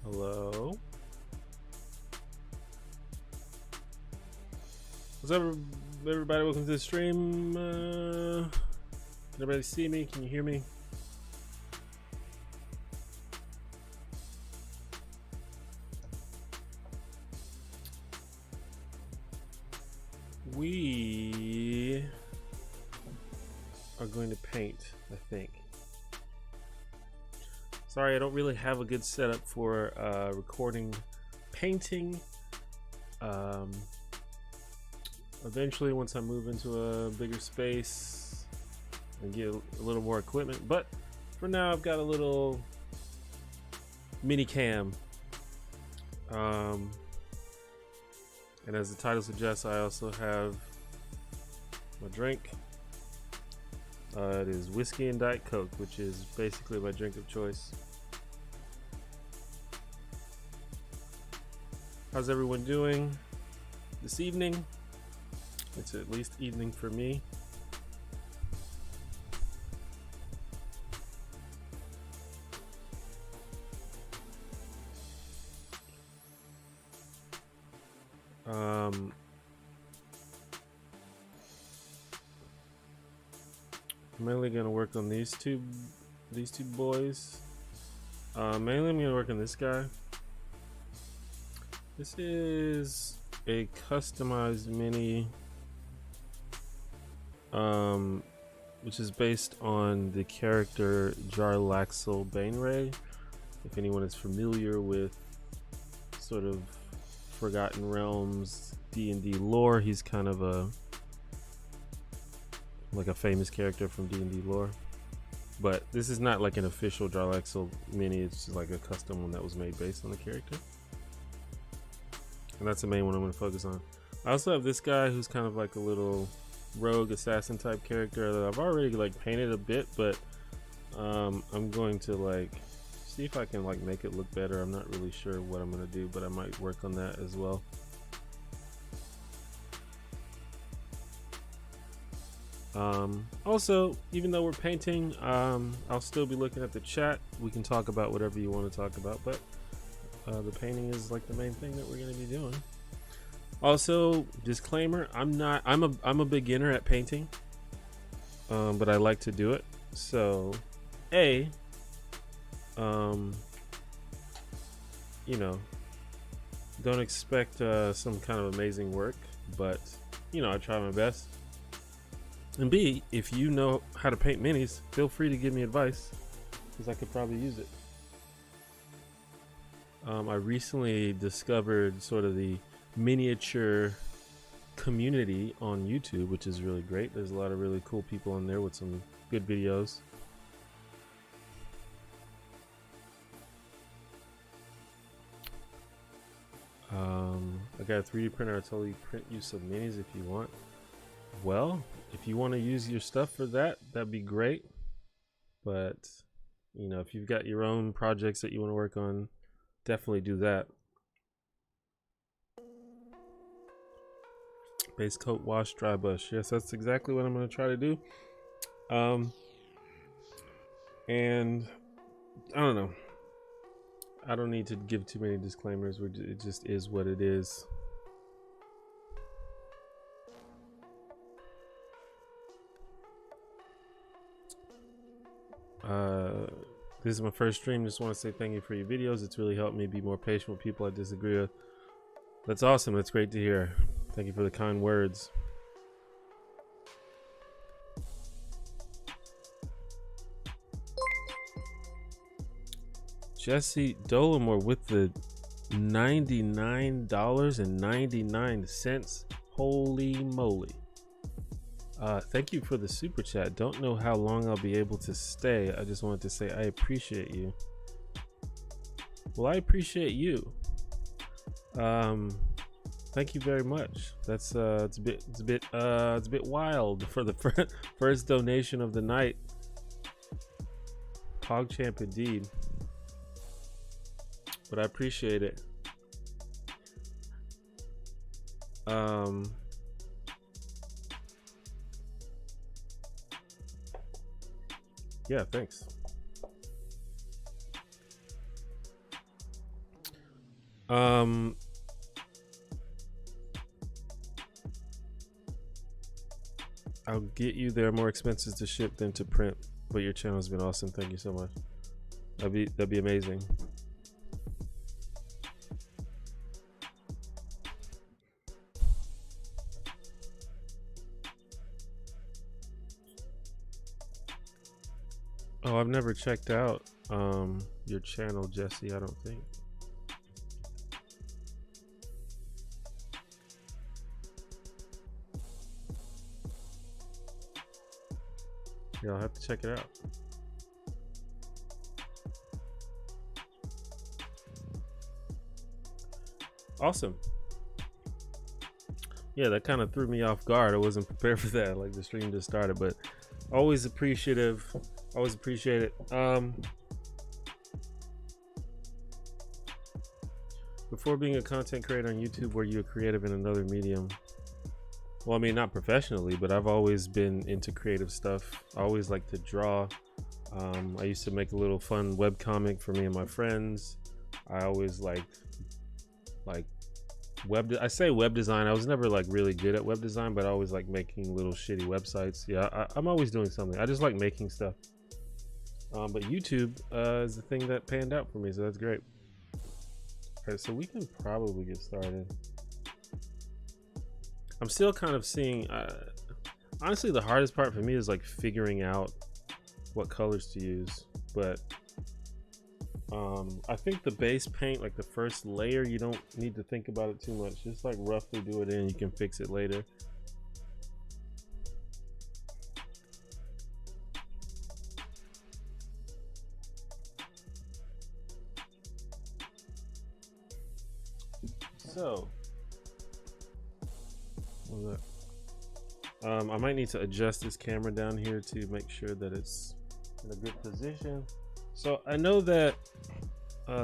Hello. What's up, everybody? Welcome to the stream. Can everybody see me? Can you hear me? We are going to paint, I think. Sorry, I don't really have a good setup for recording painting. Eventually, once I move into a bigger space and get a little more equipment, but for now I've got a little mini cam. And as the title suggests, I also have my drink. It is whiskey and Diet Coke, which is basically my drink of choice. How's everyone doing this evening? It's at least evening for me. I'm mainly gonna work on these two boys. Mainly I'm gonna work on this guy. This is a customized mini, which is based on the character Jarlaxle Baneray. If anyone is familiar with sort of Forgotten Realms D&D lore, he's kind of like a famous character from D&D lore. But this is not like an official Jarlaxle mini, it's just like a custom one that was made based on the character. And that's the main one I'm going to focus on. I also have this guy who's kind of like a little rogue assassin type character that I've already like painted a bit, but I'm going to like see if I can like make it look better. I'm not really sure what I'm going to do, but I might work on that as well. Also, even though we're painting, I'll still be looking at the chat. We can talk about whatever you want to talk about, but the painting is like the main thing that we're going to be doing. Also, disclaimer, I'm a beginner at painting, but I like to do it. So you know, don't expect some kind of amazing work, but you know, I try my best. And B, if you know how to paint minis, feel free to give me advice, because I could probably use it. I recently discovered sort of the miniature community on YouTube, which is really great. There's a lot of really cool people on there with some good videos. I got a 3D printer. I totally print you some minis if you want. Well, if you want to use your stuff for that, that'd be great. But you know, if you've got your own projects that you want to work on, definitely do that. Base coat, wash, dry brush. Yes, that's exactly what I'm going to try to do. And I don't know. I don't need to give too many disclaimers. It just is what it is. This is my first stream. Just want to say thank you for your videos. It's really helped me be more patient with people I disagree with. That's awesome. That's great to hear. Thank you for the kind words. Jesse Dolomore with the $99.99. Holy moly. Thank you for the super chat. Don't know how long I'll be able to stay. I just wanted to say I appreciate you. Well, I appreciate you. Thank you very much. That's it's a bit wild for the first donation of the night. PogChamp indeed. But I appreciate it. Yeah, thanks. Um, I'll get you. There are more expenses to ship than to print, but your channel's been awesome. Thank you so much. That'd be amazing. Oh, I've never checked out your channel, Jesse. I don't think. Yeah, I'll have to check it out. Awesome. Yeah, that kind of threw me off guard. I wasn't prepared for that. Like the stream just started, but always appreciative. Always appreciate it. Before being a content creator on YouTube, were you a creative in another medium? Well, I mean, not professionally, but I've always been into creative stuff. I always like to draw. I used to make a little fun webcomic for me and my friends. I always liked I say web design. I was never like really good at web design, but I always like making little shitty websites. Yeah, I'm always doing something. I just like making stuff. But YouTube is the thing that panned out for me, so that's great. Okay, so we can probably get started. I'm still kind of seeing, honestly, the hardest part for me is like figuring out what colors to use. But I think the base paint, like the first layer, you don't need to think about it too much. Just like roughly do it in, you can fix it later. So, I might need to adjust this camera down here to make sure that it's in a good position. So I know that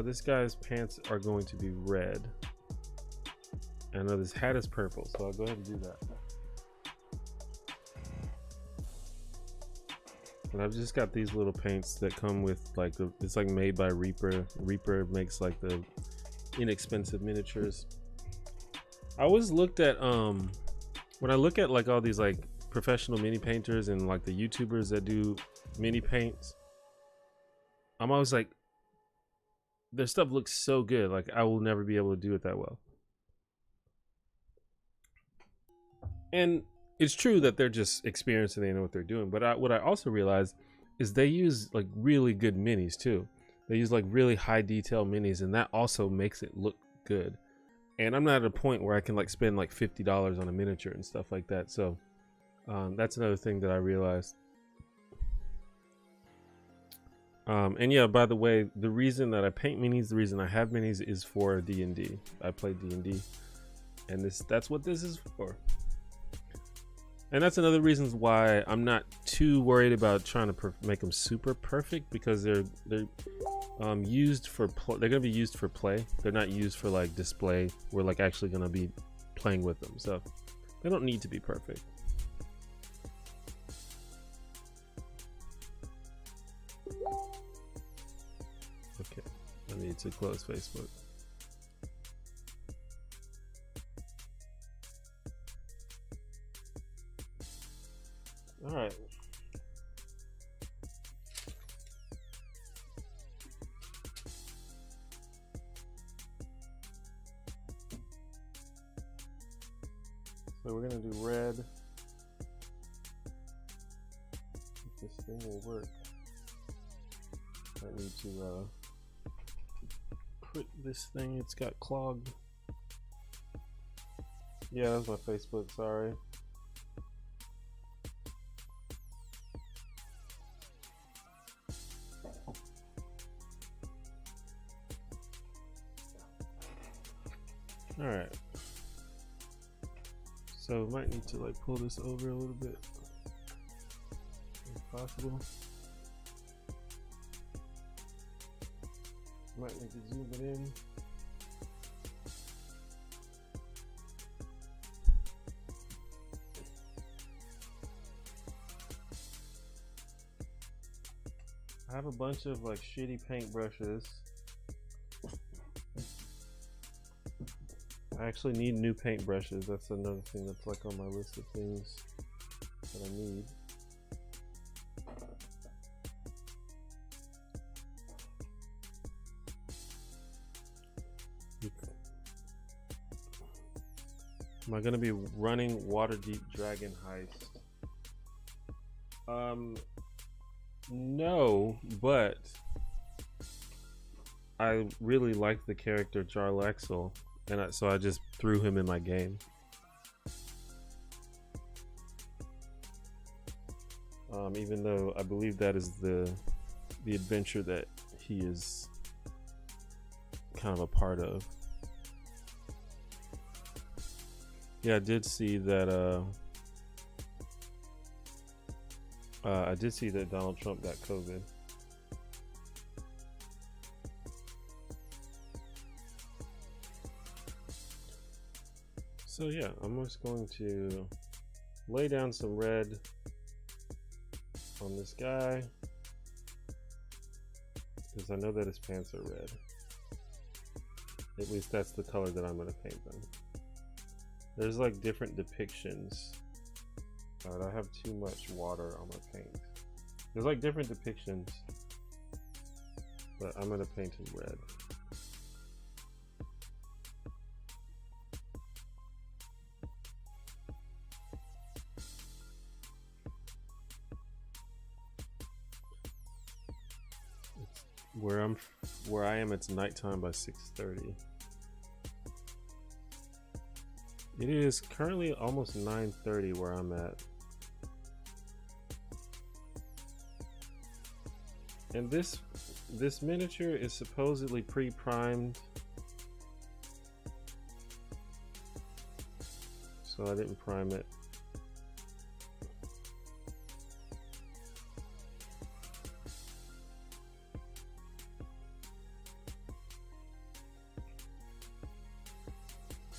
this guy's pants are going to be red. I know this hat is purple, so I'll go ahead and do that. And I've just got these little paints that come with like it's like made by Reaper. Reaper makes like the inexpensive miniatures. I always looked at when I look at like all these like professional mini painters and like the YouTubers that do mini paints, I'm always like, their stuff looks so good. Like I will never be able to do it that well. And it's true that they're just experienced and they know what they're doing. But what I also realized is they use like really good minis too. They use like really high detail minis, and that also makes it look good. And I'm not at a point where I can like spend like $50 on a miniature and stuff like that. So that's another thing that I realized. And yeah, by the way, the reason that I paint minis, the reason I have minis is for D&D. I play D&D, and that's what this is for. And that's another reason why I'm not too worried about trying to make them super perfect, because they're used for they're gonna be used for play. They're not used for like display. We're like actually gonna be playing with them, so they don't need to be perfect. Okay, I need to close Facebook. All right. So we're gonna do red. If this thing will work, I need to put this thing. It's got clogged. Yeah, that's my Facebook. Sorry. All right. So might need to like pull this over a little bit, if possible. Might need to zoom it in. I have a bunch of like shitty paint brushes. I actually need new paintbrushes. That's another thing that's like on my list of things that I need. Am I gonna be running Waterdeep Dragon Heist? No, but I really like the character Jarlaxle, and so I just threw him in my game. Even though I believe that is the adventure that he is kind of a part of. Yeah, I did see that. I did see that Donald Trump got COVID. So yeah, I'm just going to lay down some red on this guy because I know that his pants are red. At least that's the color that I'm going to paint them. There's like different depictions. Alright, I have too much water on my paint. There's like different depictions, but I'm going to paint him red. Where I am, it's nighttime by 6:30. It is currently almost 9:30 where I'm at. And this miniature is supposedly pre-primed, so I didn't prime it.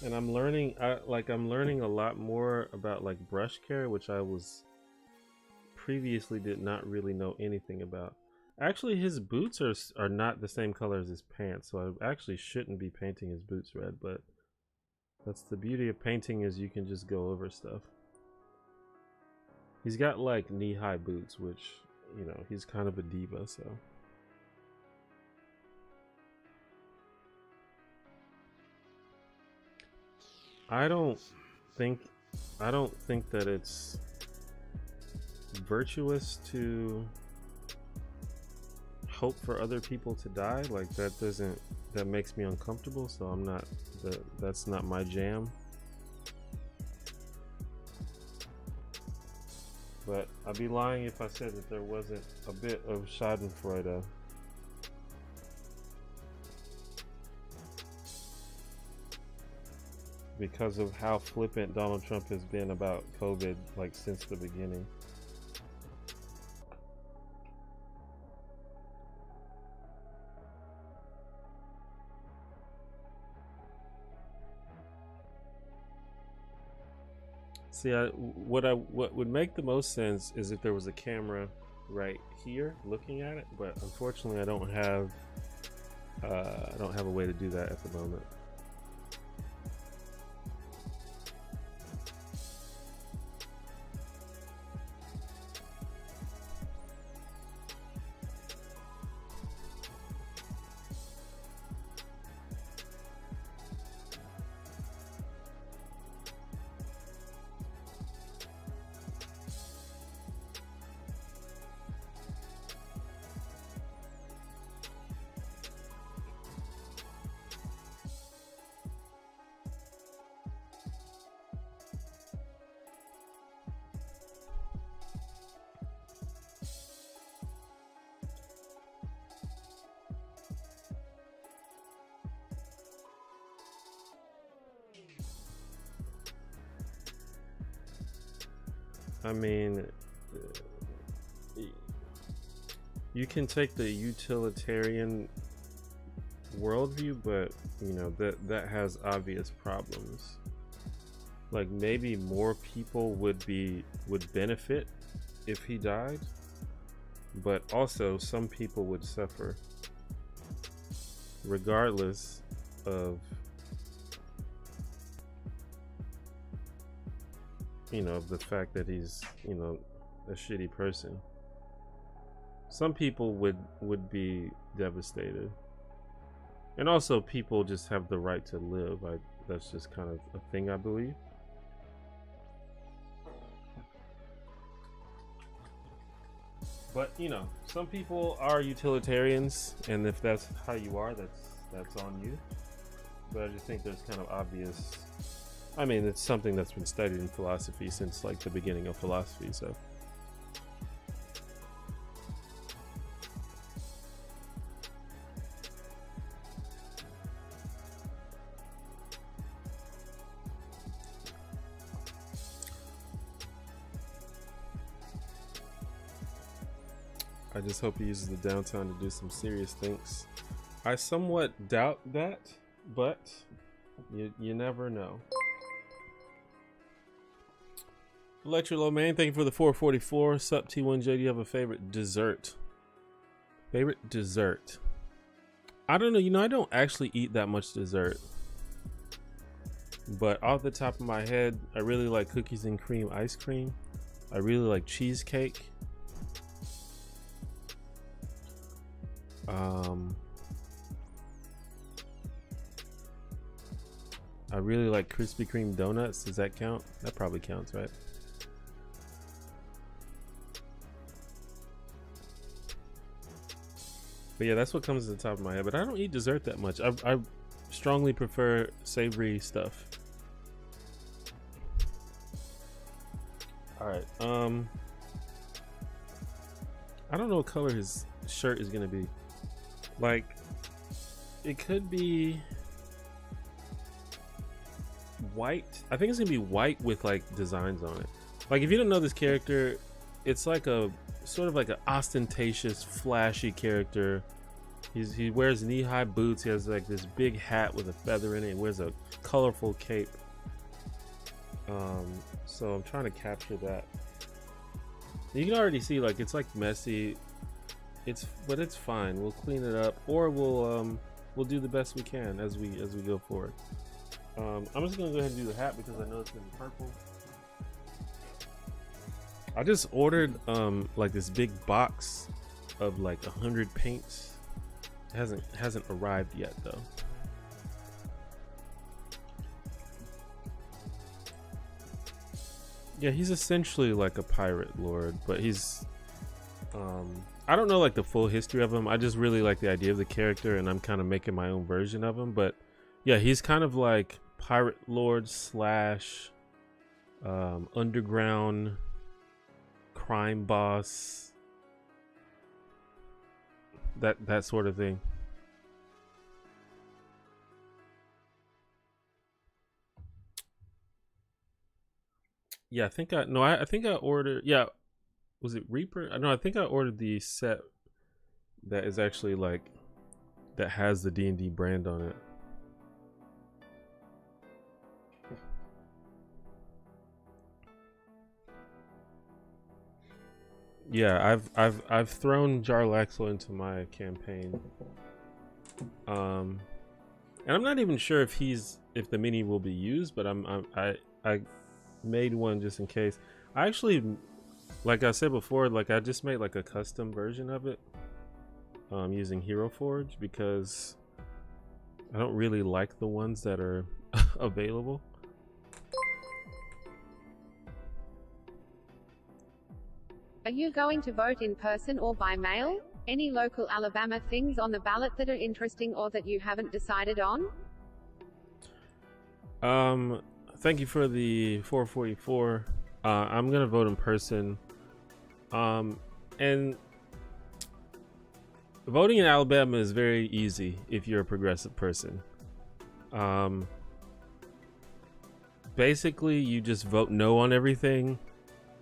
And I'm learning, I'm learning a lot more about like brush care, which I was previously did not really know anything about. Actually, his boots are not the same color as his pants, so I actually shouldn't be painting his boots red, but that's the beauty of painting, is you can just go over stuff. He's got like knee-high boots, which, you know, he's kind of a diva, so. I don't think that it's virtuous to hope for other people to die. Like that makes me uncomfortable, so I'm not, that's not my jam. But I'd be lying if I said that there wasn't a bit of schadenfreude. Because of how flippant Donald Trump has been about COVID, like, since the beginning. See, what would make the most sense is if there was a camera right here looking at it, but unfortunately I don't have a way to do that at the moment. I mean, you can take the utilitarian worldview, but you know that has obvious problems. Like, maybe more people would benefit if he died, but also some people would suffer regardless of you know, of the fact that he's, you know, a shitty person. Some people would be devastated, and also people just have the right to live. That's just kind of a thing I believe. But you know, some people are utilitarians, and if that's how you are, that's on you. But I just think there's kind of obvious. I mean, it's something that's been studied in philosophy since like the beginning of philosophy. So. I just hope he uses the downtime to do some serious things. I somewhat doubt that, but you never know. Electrolomain, thank you for the 444. Sup T1J, do you have a favorite dessert? Favorite dessert? I don't know, you know, I don't actually eat that much dessert. But off the top of my head, I really like cookies and cream ice cream. I really like cheesecake. I really like Krispy Kreme donuts. Does that count? That probably counts, right? But yeah, that's what comes to the top of my head. But I don't eat dessert that much. I strongly prefer savory stuff. All right. I don't know what color his shirt is gonna be. Like, it could be white. I think it's gonna be white with like designs on it. Like, if you don't know this character, it's like a sort of like an ostentatious, flashy character. He wears knee-high boots. He has like this big hat with a feather in it. He wears a colorful cape. So I'm trying to capture that. You can already see, like, it's like messy. But it's fine. We'll clean it up, or we'll do the best we can as we go forward. I'm just gonna go ahead and do the hat because I know it's gonna be purple. I just ordered like this big box of like 100 paints. It hasn't arrived yet though. Yeah, he's essentially like a pirate lord, but he's I don't know like the full history of him. I just really like the idea of the character, and I'm kind of making my own version of him. But yeah, he's kind of like pirate lord slash underground crime boss, that sort of thing. Yeah, I think I ordered, yeah, was it Reaper? No, I think I ordered the set that is actually like, that has the D&D brand on it. Yeah, I've thrown Jarlaxle into my campaign. And I'm not even sure if the mini will be used, but I made one just in case. I actually, like I said before, like I just made like a custom version of it using Hero Forge because I don't really like the ones that are available. Are you going to vote in person or by mail? Any local Alabama things on the ballot that are interesting or that you haven't decided on? Thank you for the 444. I'm gonna vote in person. And voting in Alabama is very easy if you're a progressive person. Basically, you just vote no on everything,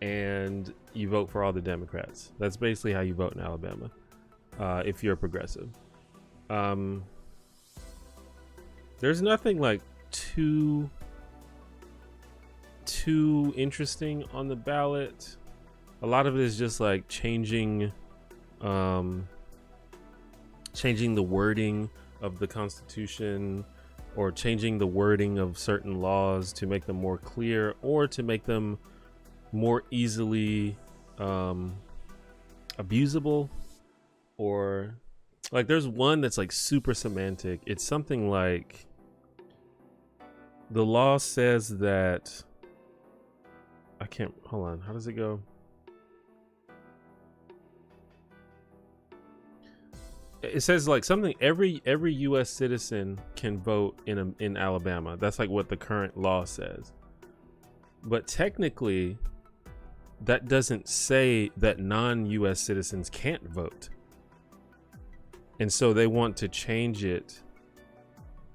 and you vote for all the Democrats. That's basically how you vote in Alabama, if you're a progressive. There's nothing like too interesting on the ballot. A lot of it is just like changing the wording of the Constitution, or changing the wording of certain laws to make them more clear, or to make them more easily abusable, or like there's one that's like super semantic. It's something like the law says that I can't, hold on, how does it go? It says like something every US citizen can vote in Alabama. That's like what the current law says. But technically that doesn't say that non-US citizens can't vote. And so they want to change it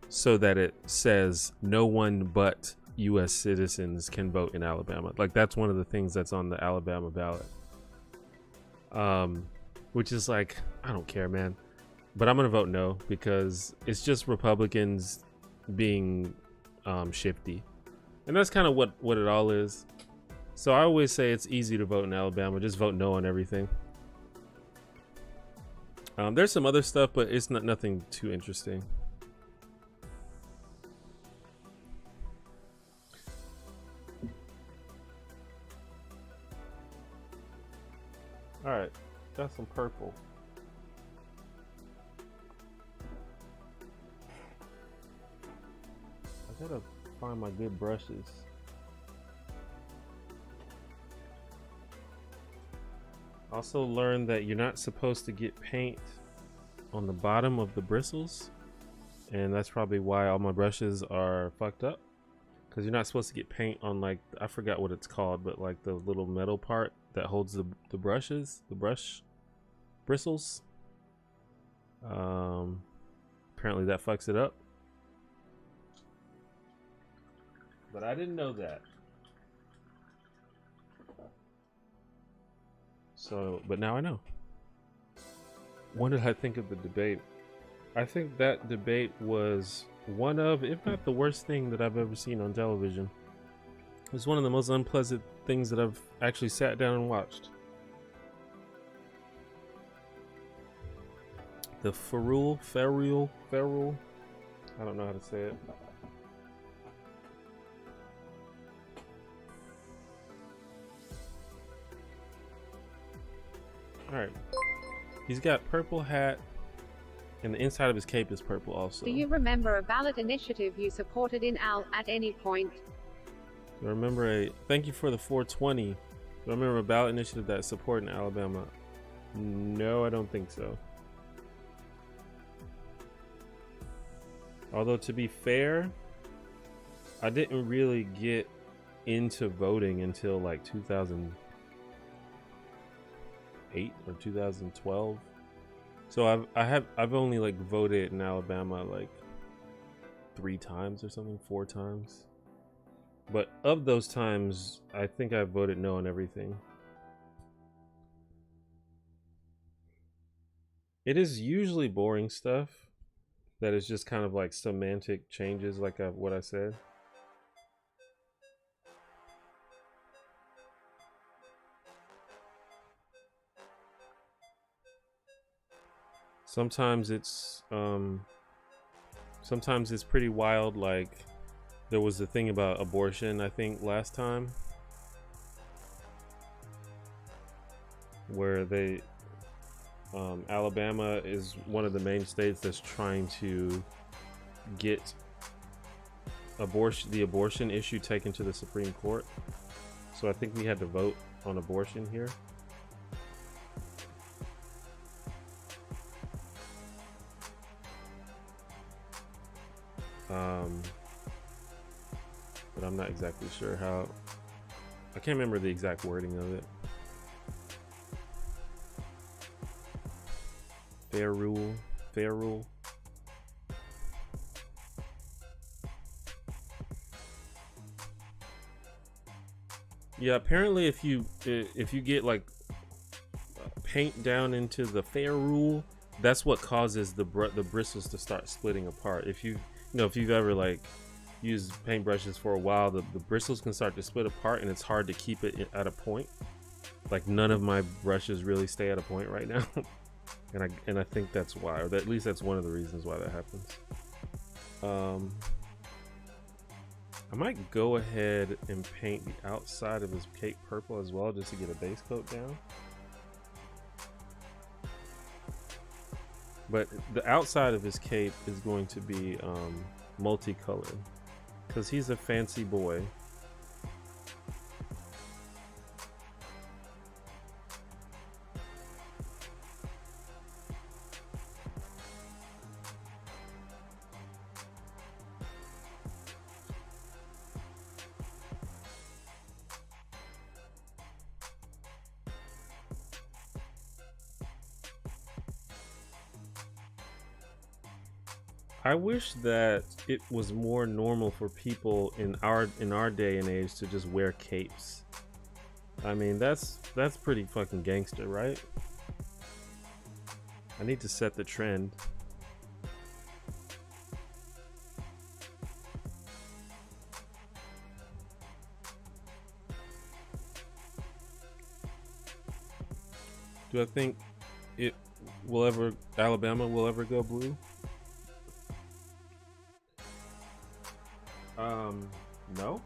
so that it says no one but US citizens can vote in Alabama. Like that's one of the things that's on the Alabama ballot. Which is like, I don't care, man. But I'm gonna vote no because it's just Republicans being shifty. And that's kind of what it all is. So I always say it's easy to vote in Alabama. Just vote no on everything. There's some other stuff, but it's nothing too interesting. All right, got some purple. I gotta find my good brushes. Also learned that you're not supposed to get paint on the bottom of the bristles, and that's probably why all my brushes are fucked up, because you're not supposed to get paint on, like, I forgot what it's called, but like the little metal part that holds the brushes, the brush bristles. Apparently that fucks it up, but I didn't know that. So, but now I know. What did I think of the debate? I think that debate was one of, if not the worst thing that I've ever seen on television. It was one of the most unpleasant things that I've actually sat down and watched. The Ferrule, I don't know how to say it. Alright. He's got purple hat, and the inside of his cape is purple also. Do you remember a ballot initiative you supported in Al at any point? I remember thank you for the 420. Do I remember a ballot initiative that supported in Alabama? No, I don't think so. Although, to be fair, I didn't really get into voting until like 2008 or 2012. So I've only like voted in Alabama like 3 times or something, 4 times. But of those times, I think I voted no on everything. It is usually boring stuff that is just kind of like semantic changes, like what I said. Sometimes it's pretty wild. Like there was the thing about abortion, I think last time, where they Alabama is one of the main states that's trying to get the abortion issue taken to the Supreme Court. So I think we had to vote on abortion here. But I'm not exactly sure how. I can't remember the exact wording of it. Fair rule. Yeah, apparently if you get like paint down into the fair rule, that's what causes the bristles to start splitting apart. If you've ever like used paintbrushes for a while, the bristles can start to split apart, and it's hard to keep it at a point. Like none of my brushes really stay at a point right now. And I think that's why, or at least that's one of the reasons why that happens. I might go ahead and paint the outside of his cape purple as well, just to get a base coat down. But the outside of his cape is going to be multicolored because he's a fancy boy. I wish that it was more normal for people in our day and age to just wear capes. I mean, that's pretty fucking gangster, right? I need to set the trend. Do I think Alabama will ever go blue? No.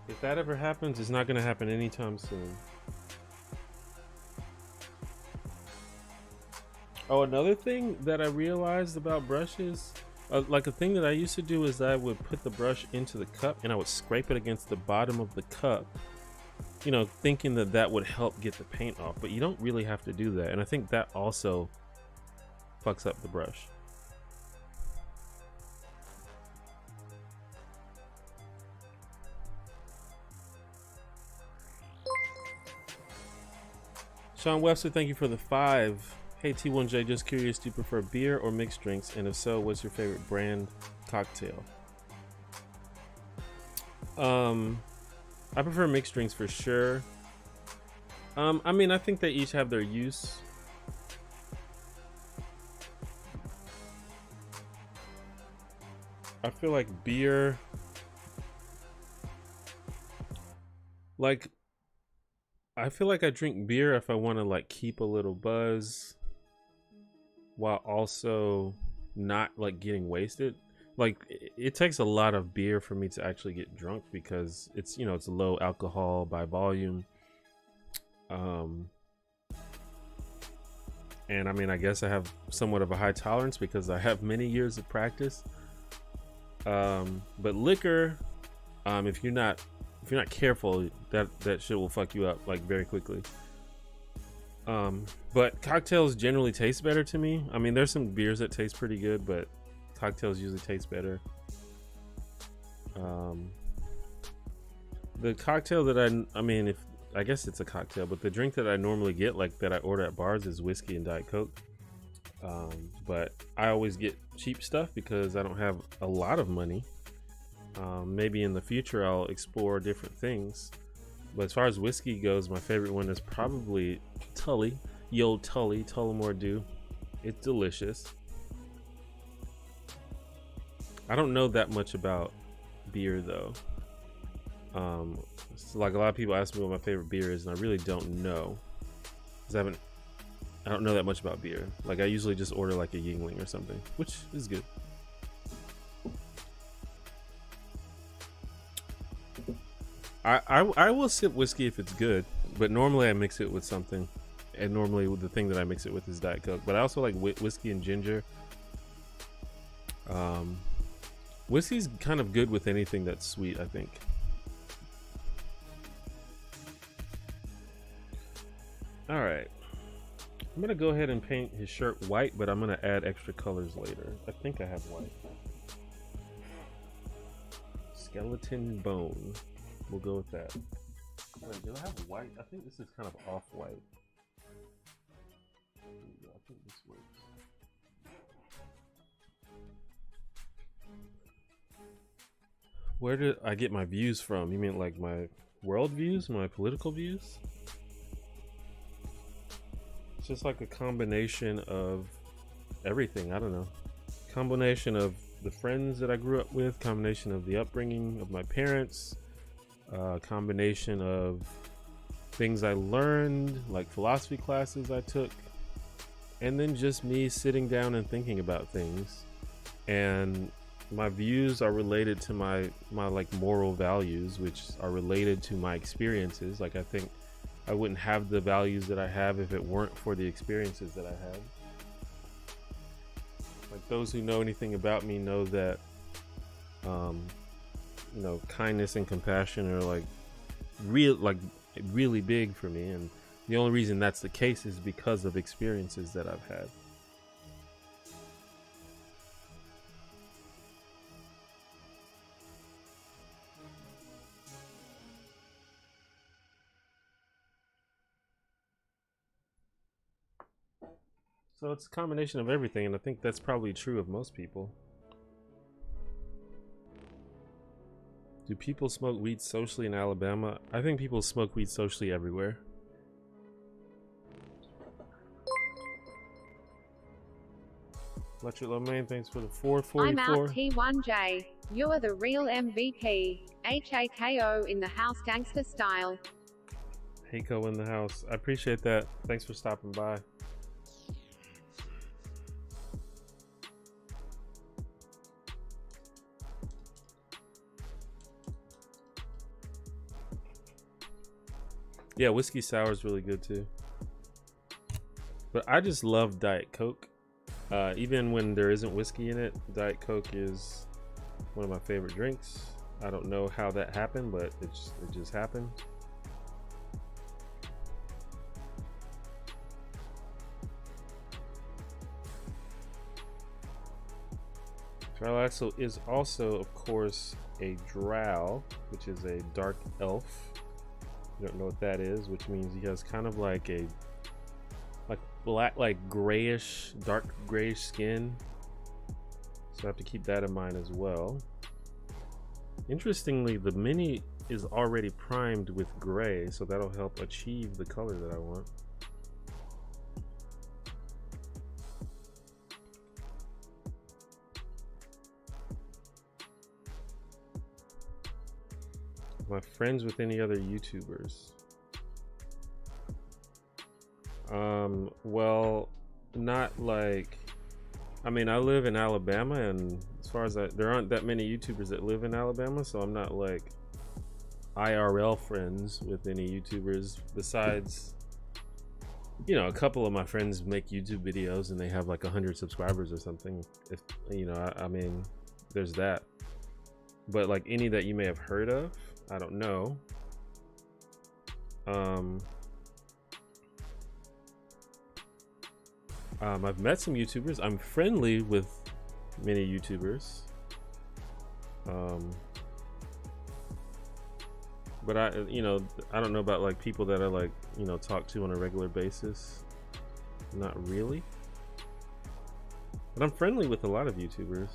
If that ever happens, it's not gonna happen anytime soon. Oh, another thing that I realized about brushes, like a thing that I used to do is I would put the brush into the cup and I would scrape it against the bottom of the cup, you know, thinking that that would help get the paint off, but you don't really have to do that. And I think that also fucks up the brush. Sean Webster, thank you for the 5. Hey T1J, just curious, do you prefer beer or mixed drinks? And if so, what's your favorite brand cocktail? I prefer mixed drinks for sure. I mean, I think they each have their use. I feel like beer, I feel like I drink beer if I want to like keep a little buzz while also not like getting wasted. Like it takes a lot of beer for me to actually get drunk because it's, you know, it's low alcohol by volume. And I mean, I guess I have somewhat of a high tolerance because I have many years of practice. But liquor, if you're not careful, that shit will fuck you up like very quickly. But cocktails generally taste better to me. I mean, there's some beers that taste pretty good, but cocktails usually taste better. The cocktail that I mean, I guess it's a cocktail, but the drink that I normally get, like that I order at bars, is whiskey and Diet Coke. But I always get cheap stuff because I don't have a lot of money. Maybe in the future I'll explore different things, but as far as whiskey goes, my favorite one is probably Tully, Yo Tully, Tullamore Dew. It's delicious. I don't know that much about beer though. So like a lot of people ask me what my favorite beer is, and I really don't know, because I don't know that much about beer. Like I usually just order like a Yingling or something, which is good. I will sip whiskey if it's good, but normally I mix it with something, and normally the thing that I mix it with is Diet Coke. But I also like whiskey and ginger. Whiskey's kind of good with anything that's sweet, I think. All right, I'm gonna go ahead and paint his shirt white, but I'm gonna add extra colors later. I think I have white. Skeleton bone. We'll go with that. Wait, do I have white? I think this is kind of off-white. I think this works. Where did I get my views from? You mean like my world views, my political views? It's just like a combination of everything. I don't know. Combination of the friends that I grew up with, combination of the upbringing of my parents, combination of things I learned, like philosophy classes I took, and then just me sitting down and thinking about things. And my views are related to my like moral values, which are related to my experiences. Like, I think I wouldn't have the values that I have if it weren't for the experiences that I had. Like, those who know anything about me know that you know, kindness and compassion are like really big for me, and the only reason that's the case is because of experiences that I've had. So it's a combination of everything, and I think that's probably true of most people. Do people smoke weed socially in Alabama? I think people smoke weed socially everywhere. Electric Lomain, thanks for the 444. I'm out T1J. You are the real MVP. HAKO in the house gangster style. Heiko in the house. I appreciate that. Thanks for stopping by. Yeah, whiskey sour is really good too. But I just love Diet Coke. Even when there isn't whiskey in it, Diet Coke is one of my favorite drinks. I don't know how that happened, but it just happened. Trilaxo is also, of course, a drow, which is a dark elf. You don't know what that is, which means he has kind of like a black, like grayish, dark grayish skin. So I have to keep that in mind as well. Interestingly, the mini is already primed with gray, so that'll help achieve the color that I want. My friends with any other YouTubers? Well, not like, I mean, I live in Alabama, and as far as there aren't that many YouTubers that live in Alabama, so I'm not like IRL friends with any YouTubers besides, you know, a couple of my friends make YouTube videos and they have like 100 subscribers or something. If you know, I mean, there's that. But like any that you may have heard of, I don't know. I've met some YouTubers. I'm friendly with many YouTubers. But I don't know about like people that are like, you know, talk to on a regular basis. Not really. But I'm friendly with a lot of YouTubers.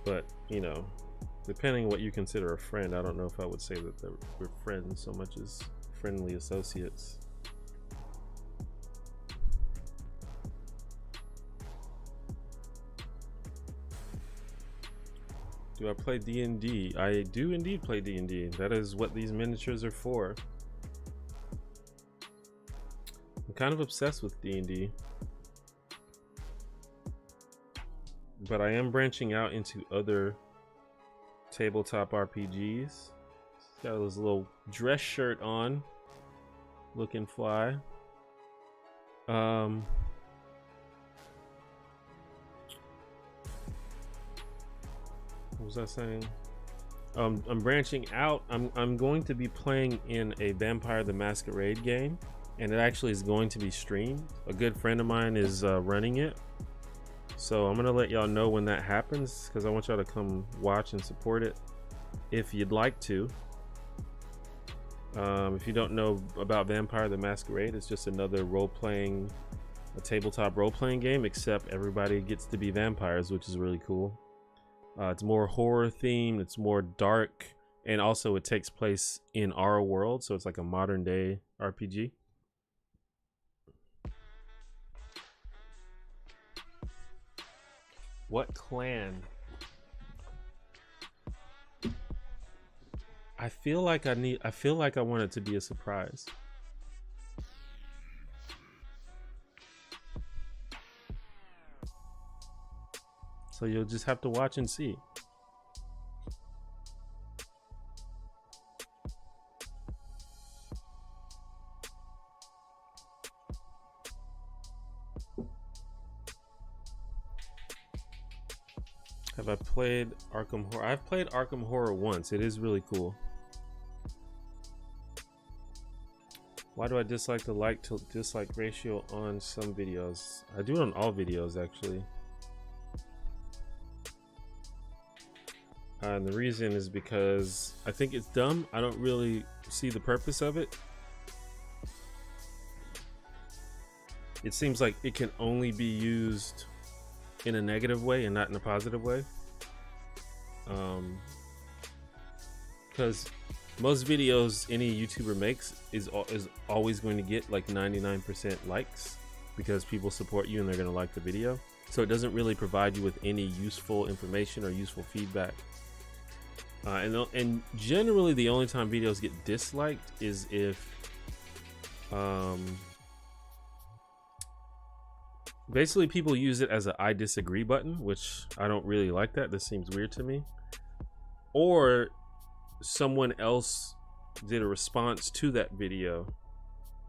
But, you know, depending on what you consider a friend, I don't know if I would say that we're friends so much as friendly associates. Do I play D&D? I do indeed play D&D. That is what these miniatures are for. I'm kind of obsessed with D&D. But I am branching out into other tabletop RPGs. Got his little dress shirt on, looking fly. What was I saying? I'm branching out. I'm going to be playing in a Vampire the Masquerade game, and it actually is going to be streamed. A good friend of mine is running it. So I'm gonna let y'all know when that happens, because I want y'all to come watch and support it if you'd like to. If you don't know about Vampire the Masquerade, it's just another a tabletop role-playing game, except everybody gets to be vampires, which is really cool. It's more horror themed, it's more dark, and also it takes place in our world, so it's like a modern day RPG. What clan? I feel like I want it to be a surprise. So you'll just have to watch and see. Have I played Arkham Horror? I've played Arkham Horror once. It is really cool. Why do I dislike the like to dislike ratio on some videos? I do it on all videos actually. And the reason is because I think it's dumb. I don't really see the purpose of it. It seems like it can only be used in a negative way and not in a positive way. Because most videos any YouTuber makes is always going to get like 99% likes because people support you and they're going to like the video. So it doesn't really provide you with any useful information or useful feedback. And generally the only time videos get disliked is if basically people use it as a I disagree button, which I don't really like that. This seems weird to me. Or someone else did a response to that video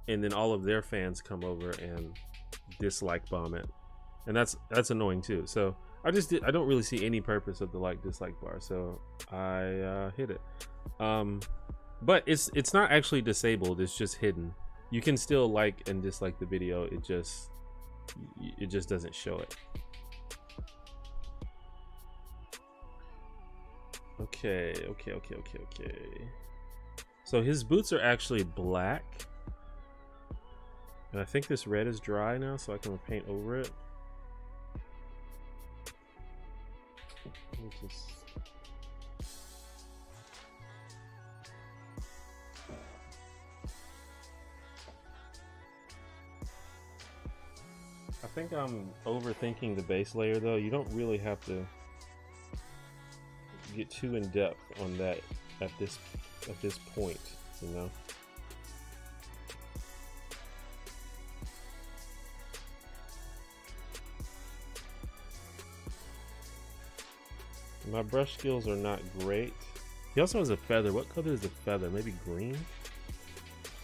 and then all of their fans come over and dislike bomb it, and that's annoying too. So I don't really see any purpose of the like dislike bar, so I hit it. But it's not actually disabled, it's just hidden. You can still like and dislike the video, it just doesn't show it. Okay. So his boots are actually black, and I think this red is dry now, so I can paint over it. I think I'm overthinking the base layer though. You don't really have to get too in depth on that at this point, you know. My brush skills are not great. He also has a feather. What color is the feather? Maybe green?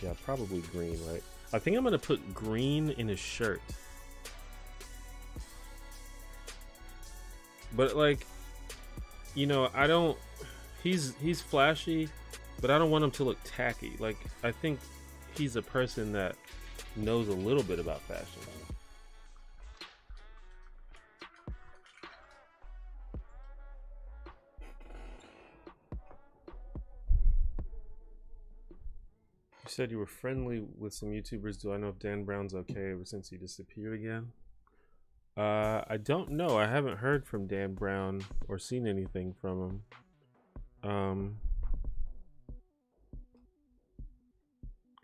Yeah, probably green, right? I think I'm gonna put green in his shirt. But like, you know, I don't, he's flashy, but I don't want him to look tacky. Like, I think he's a person that knows a little bit about fashion. You said you were friendly with some YouTubers. Do I know if Dan Brown's okay ever since he disappeared again? I don't know. I haven't heard from Dan Brown or seen anything from him.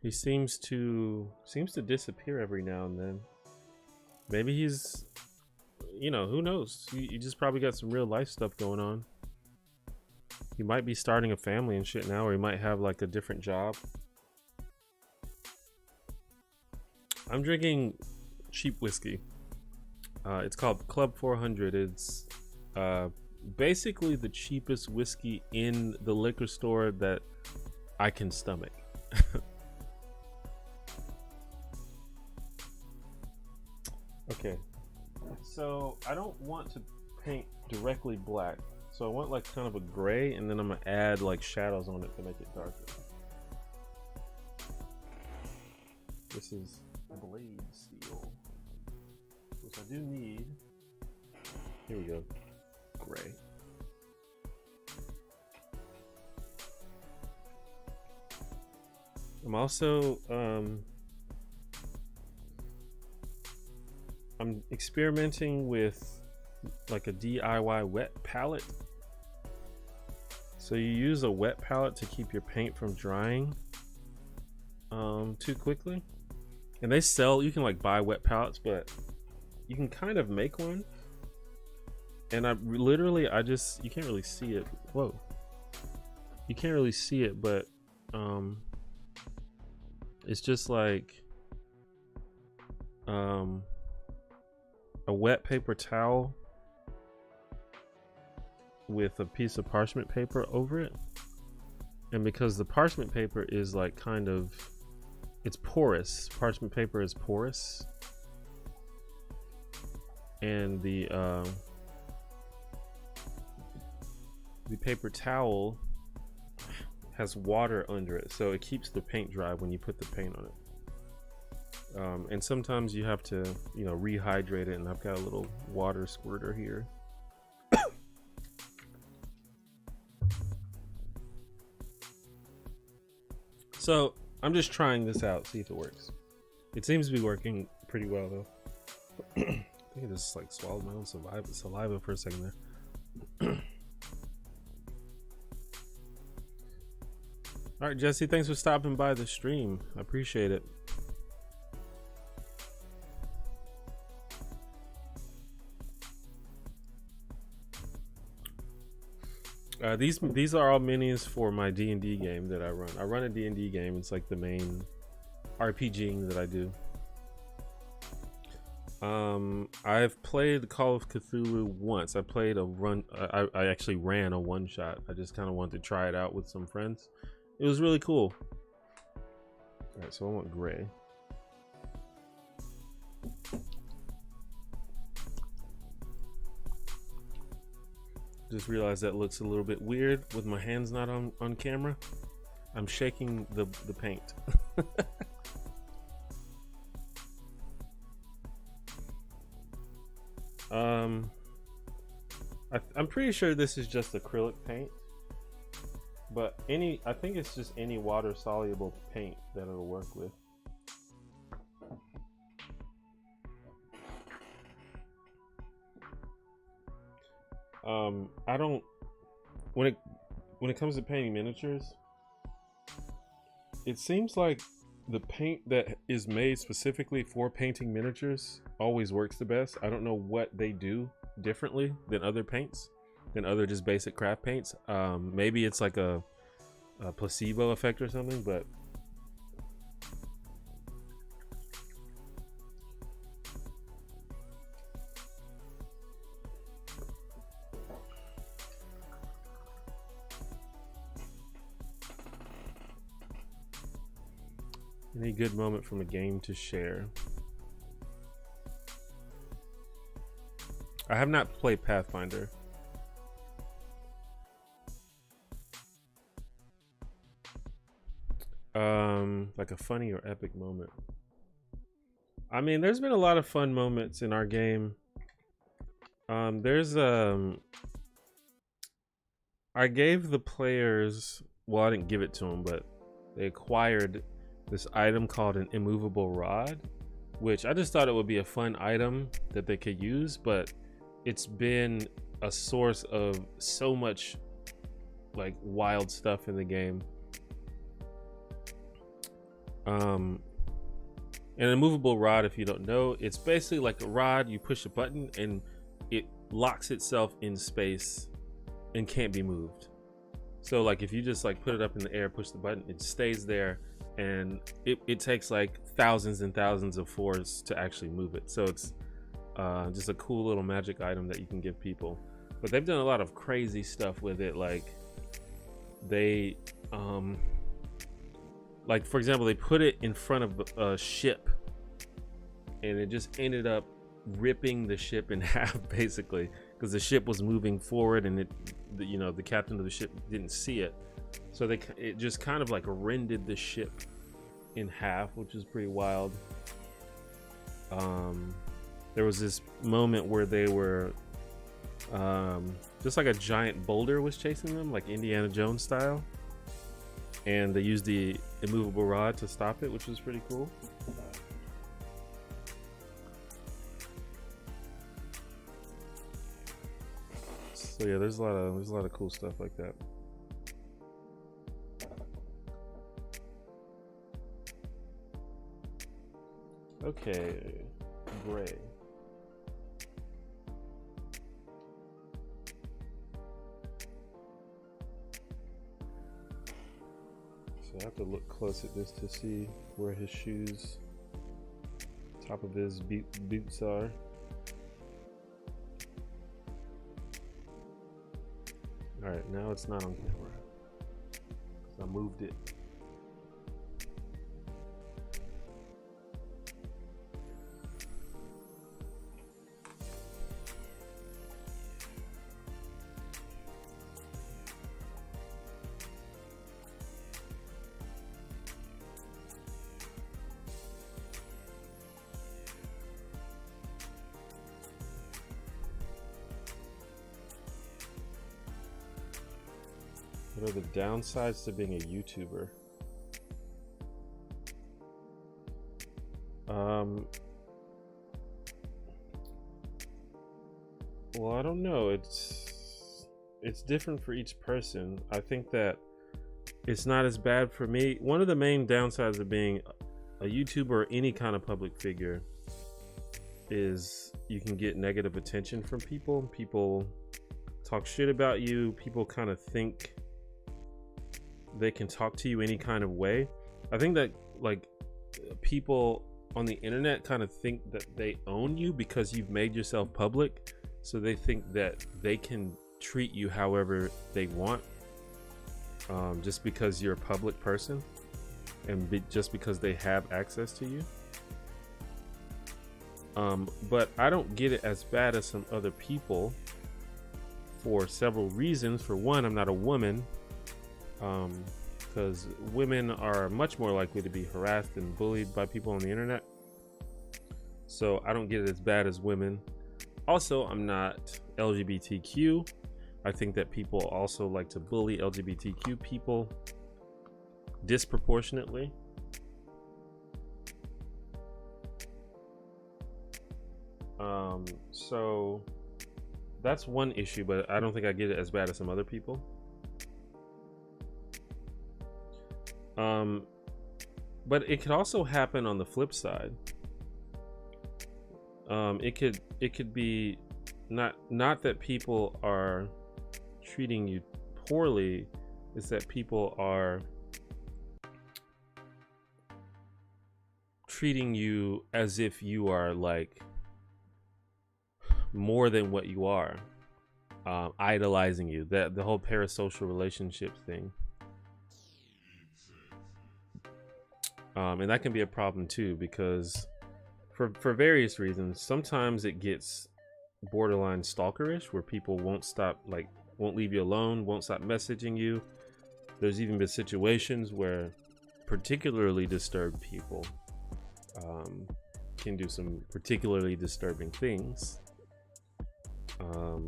He seems to disappear every now and then. Maybe he's, you know, who knows? He just probably got some real life stuff going on. He might be starting a family and shit now, or he might have like a different job. I'm drinking cheap whiskey. It's called Club 400. It's basically the cheapest whiskey in the liquor store that I can stomach. Okay, so I don't want to paint directly black, so I want like kind of a gray, and then I'm gonna add like shadows on it to make it darker. This is blade steel, which I do need. Here we go, gray. I'm also I'm experimenting with like a DIY wet palette. So you use a wet palette to keep your paint from drying too quickly. And they sell, you can like buy wet palettes, but you can kind of make one. And I just, you can't really see it. Whoa. you can't really see it, but it's just like a wet paper towel with a piece of parchment paper over it. And because the parchment paper is like kind of, it's porous. Parchment paper is porous. And the paper towel has water under it, so it keeps the paint dry when you put the paint on it. And sometimes you have to, you know, rehydrate it, and I've got a little water squirter here. So I'm just trying this out, see if it works. It seems to be working pretty well though. I think I just like swallowed my own saliva for a second there. All right, Jesse, thanks for stopping by the stream. I appreciate it. These are all minis for my D&D game that I run. I run a D&D game. It's like the main RPGing that I do. I've played Call of Cthulhu once. I played a run. I actually ran a one shot. I just kind of wanted to try it out with some friends. It was really cool. All right, so I want gray. Just realized that looks a little bit weird with my hands not on camera. I'm shaking the paint. I'm pretty sure this is just acrylic paint, but I think it's just any water soluble paint that it'll work with. I don't, when it comes to painting miniatures, it seems like the paint that is made specifically for painting miniatures always works the best. I don't know what they do differently than other paints, than other just basic craft paints. Maybe it's like a placebo effect or something, but any good moment from a game to share? I have not played Pathfinder. Like a funny or epic moment. I mean, there's been a lot of fun moments in our game. I gave the players, well, I didn't give it to them, but they acquired this item called an immovable rod, which I just thought it would be a fun item that they could use, but it's been a source of so much like wild stuff in the game. An immovable rod, if you don't know, it's basically like a rod. You push a button and it locks itself in space and can't be moved. So like if you just like put it up in the air, push the button, it stays there, and it takes like thousands and thousands of force to actually move it. So it's just a cool little magic item that you can give people. But they've done a lot of crazy stuff with it. Like they like for example, they put it in front of a ship and it just ended up ripping the ship in half, basically, because the ship was moving forward and the captain of the ship didn't see it. So it just kind of like rended the ship in half, which is pretty wild. There was this moment where they were just like a giant boulder was chasing them, like Indiana Jones style, and they used the immovable rod to stop it, which was pretty cool. So yeah, there's a lot of cool stuff like that. Okay, gray. So I have to look close at this to see where his shoes, top of his boots are. All right, now it's not on camera. I moved it. What are the downsides to being a YouTuber? Well, I don't know. It's different for each person. I think that it's not as bad for me. One of the main downsides of being a YouTuber or any kind of public figure is you can get negative attention from people. People talk shit about you. People kind of think they can talk to you any kind of way. I think that like people on the internet kind of think that they own you because you've made yourself public, so they think that they can treat you however they want, just because you're a public person and just because they have access to you. But I don't get it as bad as some other people for several reasons. For one, I'm not a woman, because women are much more likely to be harassed and bullied by people on the internet. So I don't get it as bad as women. Also, I'm not LGBTQ. I think that people also like to bully LGBTQ people disproportionately. So that's one issue, but I don't think I get it as bad as some other people. But it could also happen on the flip side. It could be not that people are treating you poorly, it's that people are treating you as if you are like more than what you are, idolizing you, that the whole parasocial relationship thing. And that can be a problem too, because for various reasons, sometimes it gets borderline stalkerish, where people won't leave you alone, won't stop messaging you. There's even been situations where particularly disturbed people can do some particularly disturbing things,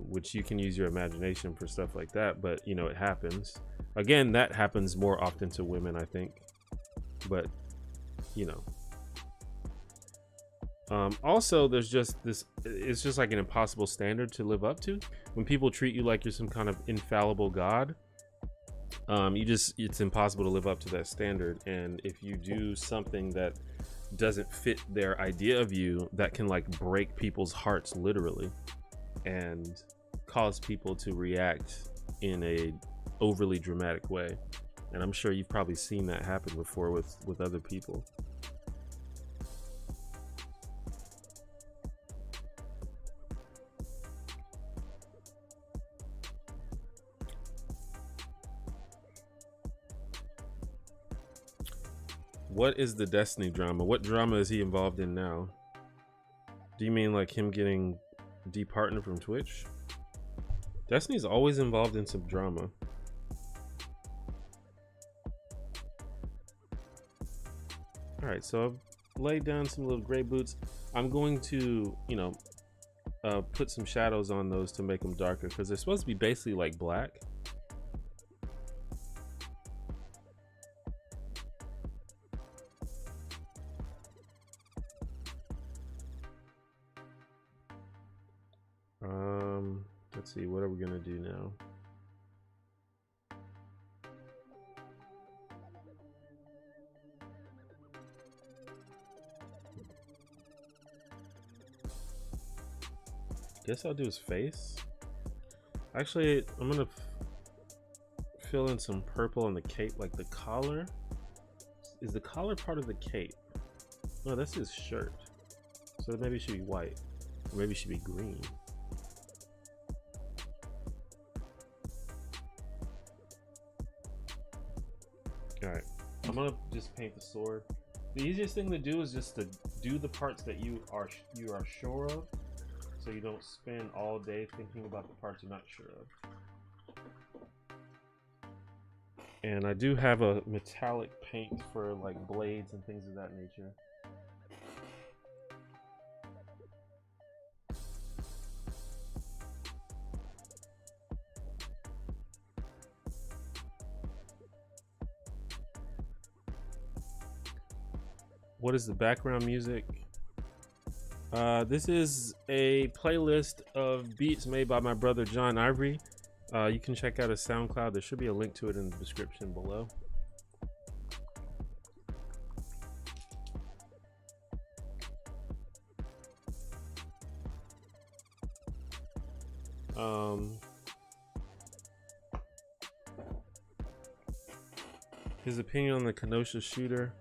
which you can use your imagination for stuff like that, but you know, it happens. Again, that happens more often to women, I think, but you know. Also, there's just this, it's just like an impossible standard to live up to. When people treat you like you're some kind of infallible god, it's impossible to live up to that standard. And if you do something that doesn't fit their idea of you, that can like break people's hearts literally and cause people to react in a overly dramatic way. And I'm sure you've probably seen that happen before with other people. What is the Destiny drama? What drama is he involved in now? Do you mean like him getting departnered from Twitch? Destiny's always involved in some drama. All right, so I've laid down some little gray boots. I'm going to, you know, put some shadows on those to make them darker, because they're supposed to be basically like black. Let's see, what are we gonna do now? Guess I'll do his face. Actually, I'm gonna fill in some purple on the cape, like the collar. is the collar part of the cape? No, that's his shirt. So maybe it should be white. Or maybe it should be green. Alright. I'm gonna just paint the sword. The easiest thing to do is just to do the parts that you are sure of, so you don't spend all day thinking about the parts you're not sure of. And I do have a metallic paint for like blades and things of that nature. What is the background music? This is a playlist of beats made by my brother John Ivory. You can check out his SoundCloud. There should be a link to it in the description below. His opinion on the Kenosha shooter.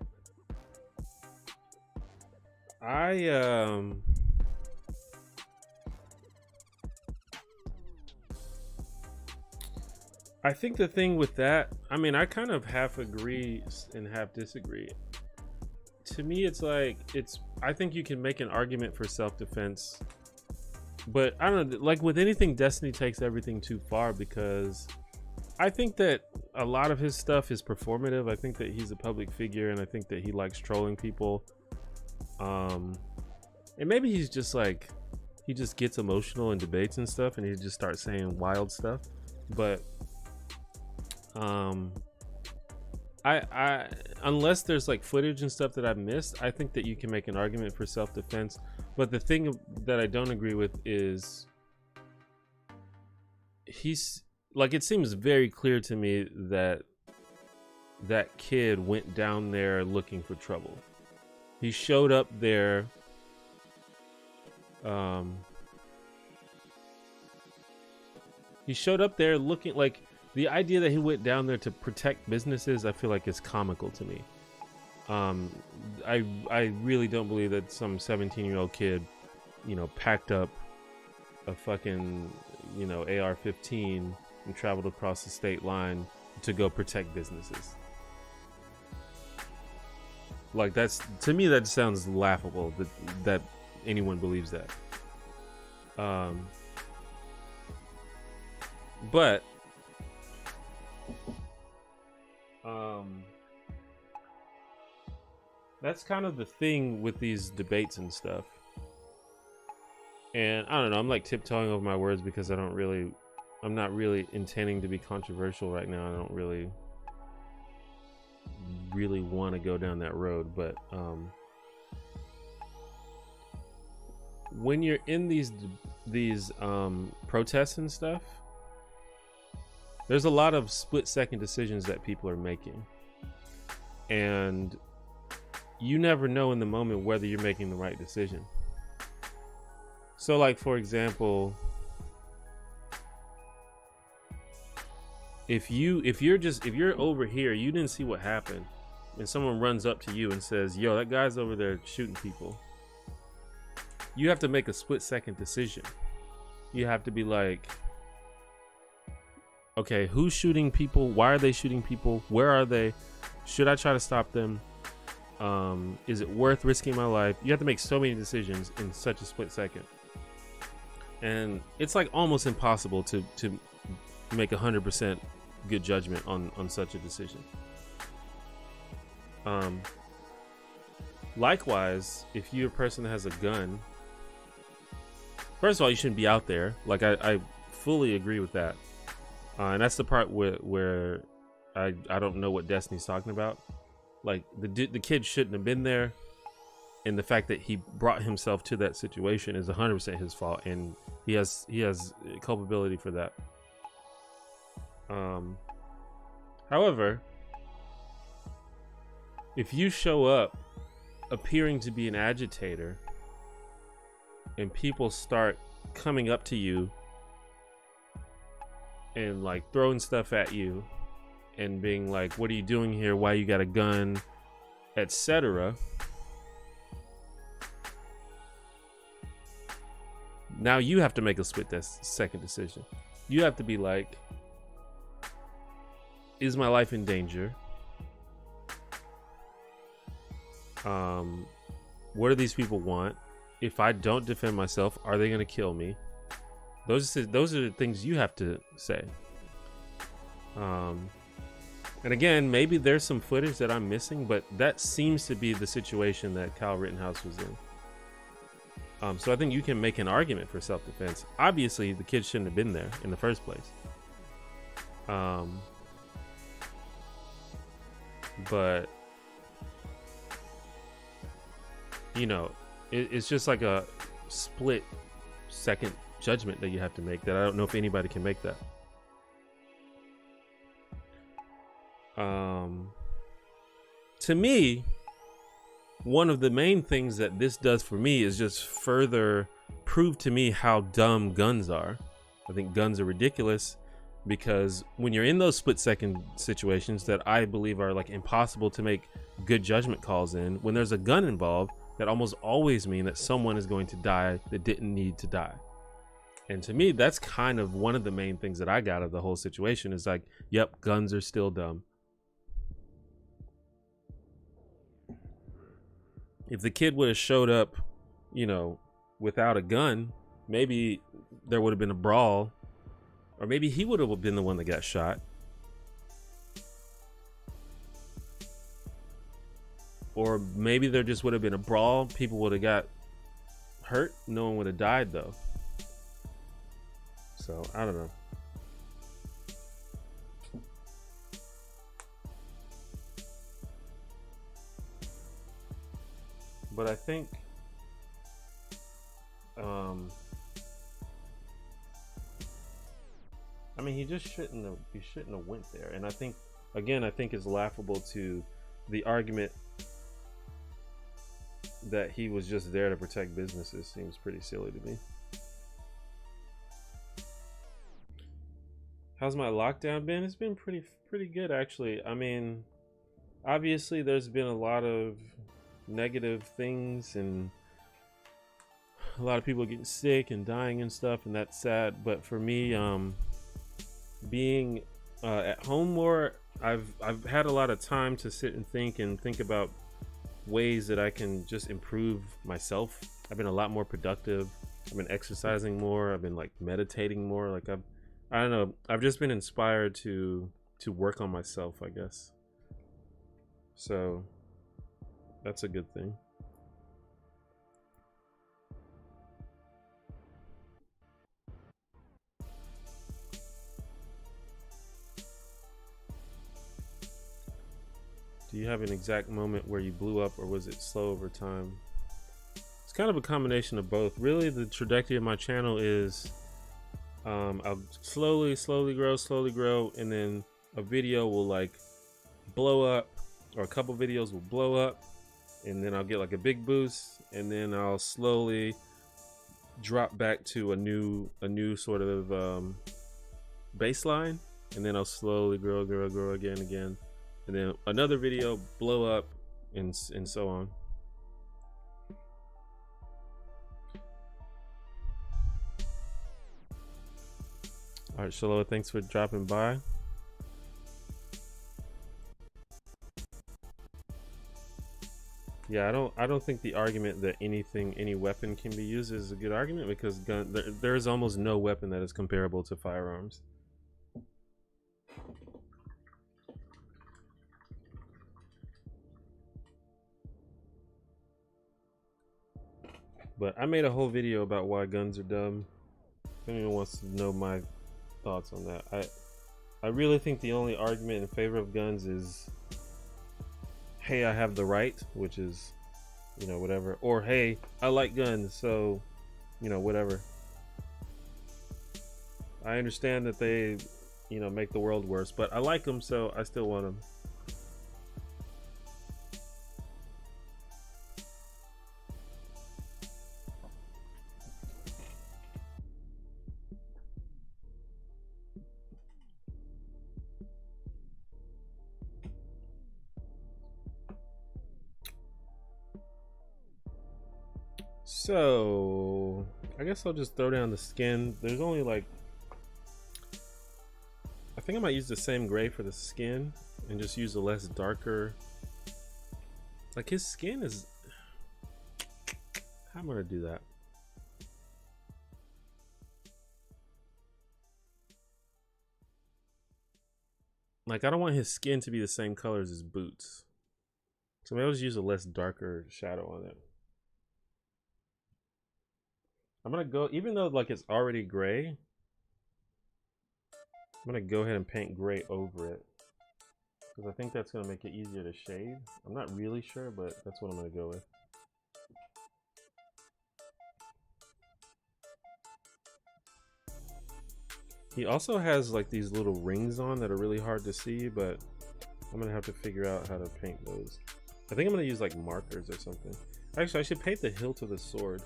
I think the thing with that, I mean, I kind of half agree and half disagree. To me, it's like, I think you can make an argument for self-defense, but I don't know, like with anything, Destiny takes everything too far, because I think that a lot of his stuff is performative. I think that he's a public figure, and I think that he likes trolling people. And maybe he's just like, he just gets emotional in debates and stuff, and he just starts saying wild stuff. But I unless there's like footage and stuff that I've missed, I think that you can make an argument for self-defense. But the thing that I don't agree with is he's like, it seems very clear to me that that kid went down there looking for trouble. He showed up there looking like, the idea that he went down there to protect businesses, I feel like is comical to me. I really don't believe that some 17-year-old kid, you know, packed up a fucking, you know, AR-15 and traveled across the state line to go protect businesses. Like, that's, to me, that sounds laughable that anyone believes that. But that's kind of the thing with these debates and stuff. And I don't know, I'm like tiptoeing over my words because I'm not really intending to be controversial right now. I don't really want to go down that road, but when you're in these protests and stuff, there's a lot of split-second decisions that people are making, and you never know in the moment whether you're making the right decision. So like, for example, if you're over here, you didn't see what happened, and someone runs up to you and says, yo, that guy's over there shooting people, you have to make a split-second decision. You have to be like, okay, who's shooting people? Why are they shooting people? Where are they? Should I try to stop them? Is it worth risking my life? You have to make so many decisions in such a split second, and it's like almost impossible to make 100% good judgment on such a decision. Likewise, if you're a person that has a gun, first of all, you shouldn't be out there. Like, I fully agree with that. And that's the part where I don't know what Destiny's talking about. Like, the kid shouldn't have been there, and the fact that he brought himself to that situation is 100% his fault, and he has culpability for that. However, if you show up appearing to be an agitator and people start coming up to you and like throwing stuff at you and being like, what are you doing here? Why you got a gun? etc. Now you have to make a split-second decision. You have to be like, is my life in danger? What do these people want? If I don't defend myself, are they going to kill me? Those are the things you have to say. And again, maybe there's some footage that I'm missing, but that seems to be the situation that Kyle Rittenhouse was in. So I think you can make an argument for self-defense. Obviously, the kid shouldn't have been there in the first place. But you know, it's just like a split-second judgment that you have to make that I don't know if anybody can make that. To me, one of the main things that this does for me is just further prove to me how dumb guns are. I think guns are ridiculous because when you're in those split-second situations that I believe are like impossible to make good judgment calls in, when there's a gun involved, that almost always mean that someone is going to die that didn't need to die. And to me, that's kind of one of the main things that I got of the whole situation is like, yep, guns are still dumb. If the kid would have showed up, you know, without a gun, maybe there would have been a brawl, or maybe he would have been the one that got shot. Or maybe there just would have been a brawl, people would have got hurt, no one would have died though. So, I don't know. But I think I mean, he shouldn't have went there. And I think, again, it's laughable to the argument that he was just there to protect businesses. Seems pretty silly to me. How's my lockdown been? It's been pretty good, actually. I mean, obviously there's been a lot of negative things and a lot of people getting sick and dying and stuff, and that's sad. But for me, being at home more, I've had a lot of time to sit and think about ways that I can just improve myself. I've been a lot more productive. I've been exercising more. I've been like meditating more. Like I don't know. I've just been inspired to work on myself, I guess. So that's a good thing. Do you have an exact moment where you blew up, or was it slow over time? It's kind of a combination of both. Really, the trajectory of my channel is I'll slowly grow, and then a video will like blow up, or a couple videos will blow up, and then I'll get like a big boost, and then I'll slowly drop back to a new sort of baseline, and then I'll slowly grow again, and then another video blow up, and so on. All right, Shaloa, thanks for dropping by. Yeah, I don't think the argument that any weapon can be used is a good argument, because there is almost no weapon that is comparable to firearms. But I made a whole video about why guns are dumb. If anyone wants to know my thoughts on that, I really think the only argument in favor of guns is, hey, I have the right, which is, you know, whatever, or hey, I like guns, so, you know, whatever. I understand that they, you know, make the world worse, but I like them, so I still want them. So I guess I'll just throw down the skin. There's only like, I think I might use the same gray for the skin and just use a less darker. Like his skin is, how am I gonna do that? Like I don't want his skin to be the same color as his boots. So maybe I'll just use a less darker shadow on it. I'm gonna go, even though like it's already gray, I'm gonna go ahead and paint gray over it because I think that's gonna make it easier to shade. I'm not really sure, but that's what I'm gonna go with. He also has like these little rings on that are really hard to see, but I'm gonna have to figure out how to paint those. I think I'm gonna use like markers or something. Actually, I should paint the hilt of the sword.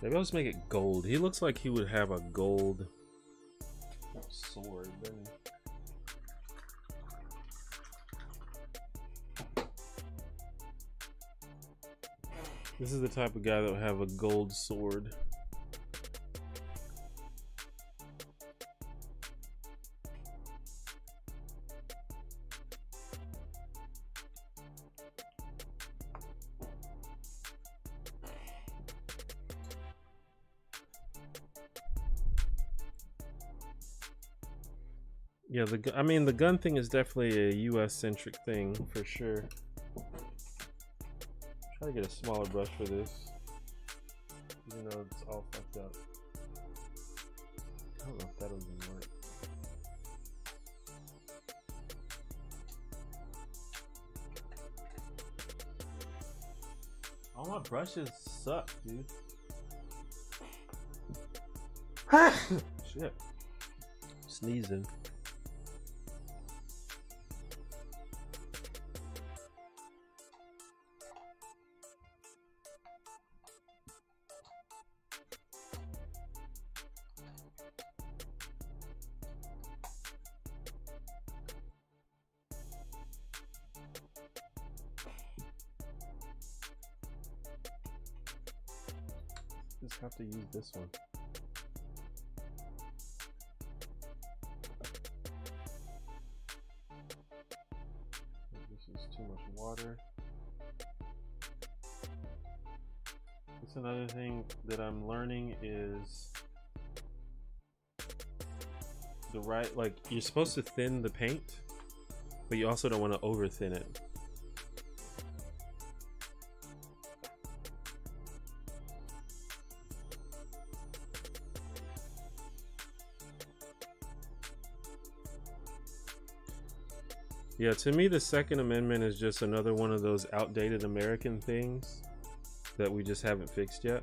Maybe I'll just make it gold. He looks like he would have a gold sword, doesn't he? This is the type of guy that would have a gold sword. Yeah, I mean, the gun thing is definitely a US centric thing for sure. Try to get a smaller brush for this, even though it's all fucked up. I don't know if that'll even work. All my brushes suck, dude. Shit. Sneezing. Just have to use this one. This is too much water. That's another thing that I'm learning is the right, like you're supposed to thin the paint, but you also don't want to over thin it. Yeah, to me, the Second Amendment is just another one of those outdated American things that we just haven't fixed yet.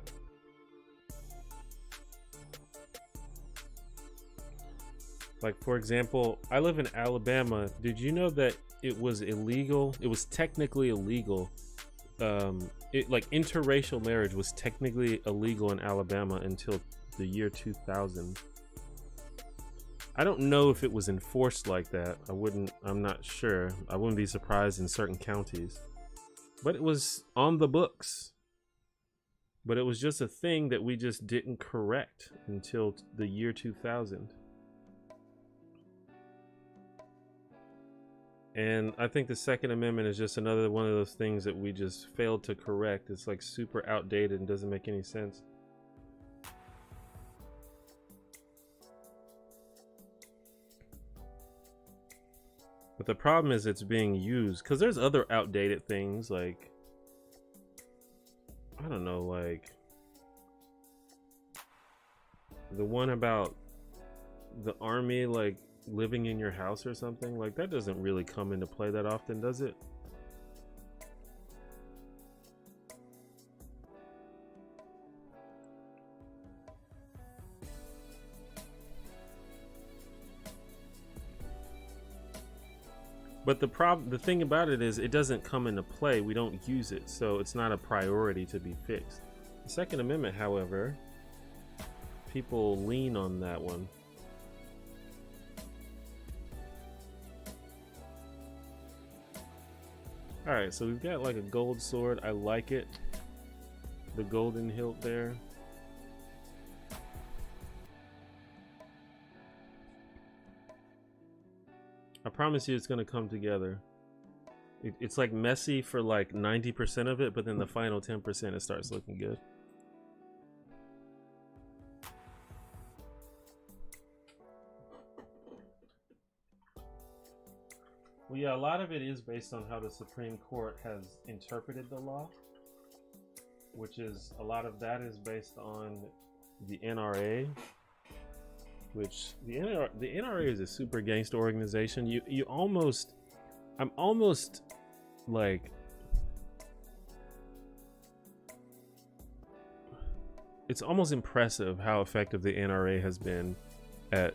Like, for example, I live in Alabama. Did you know that it was illegal? It was technically illegal. Like interracial marriage was technically illegal in Alabama until the year 2000. I don't know if it was enforced like that. I'm not sure. I wouldn't be surprised in certain counties. But it was on the books. But it was just a thing that we just didn't correct until the year 2000. And I think the Second Amendment is just another one of those things that we just failed to correct. It's like super outdated and doesn't make any sense. But the problem is it's being used because there's other outdated things like, I don't know, like the one about the army like living in your house or something. Like that doesn't really come into play that often, does it? But the thing about it is it doesn't come into play. We don't use it, so it's not a priority to be fixed. The Second Amendment, however, people lean on that one. All right, so we've got like a gold sword. I like it. The golden hilt there. I promise you it's gonna come together. It's like messy for like 90% of it, but then the final 10% it starts looking good. Well, yeah, a lot of it is based on how the Supreme Court has interpreted the law, which is a lot of that is based on the NRA, which the NRA is a super gangster organization. I'm almost like, it's almost impressive how effective the NRA has been at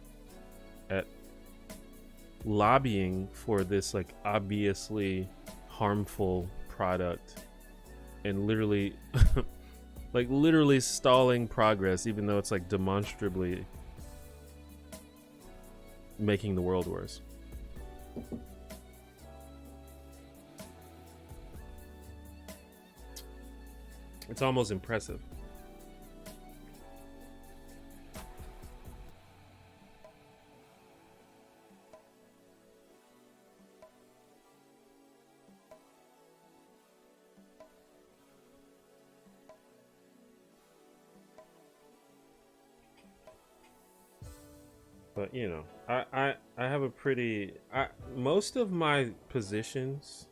lobbying for this like obviously harmful product and literally like literally stalling progress, even though it's like demonstrably making the world worse. It's almost impressive. But you know, I have a pretty most of my positions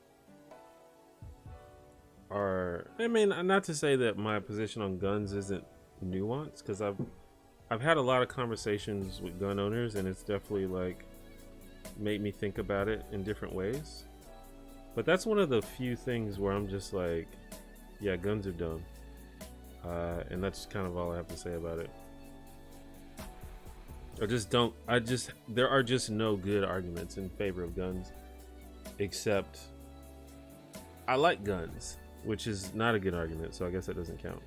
are, I mean, not to say that my position on guns isn't nuanced, because I've had a lot of conversations with gun owners and it's definitely like made me think about it in different ways. But that's one of the few things where I'm just like, yeah, guns are dumb, and that's kind of all I have to say about it. There are just no good arguments in favor of guns, except I like guns, which is not a good argument, so I guess that doesn't count.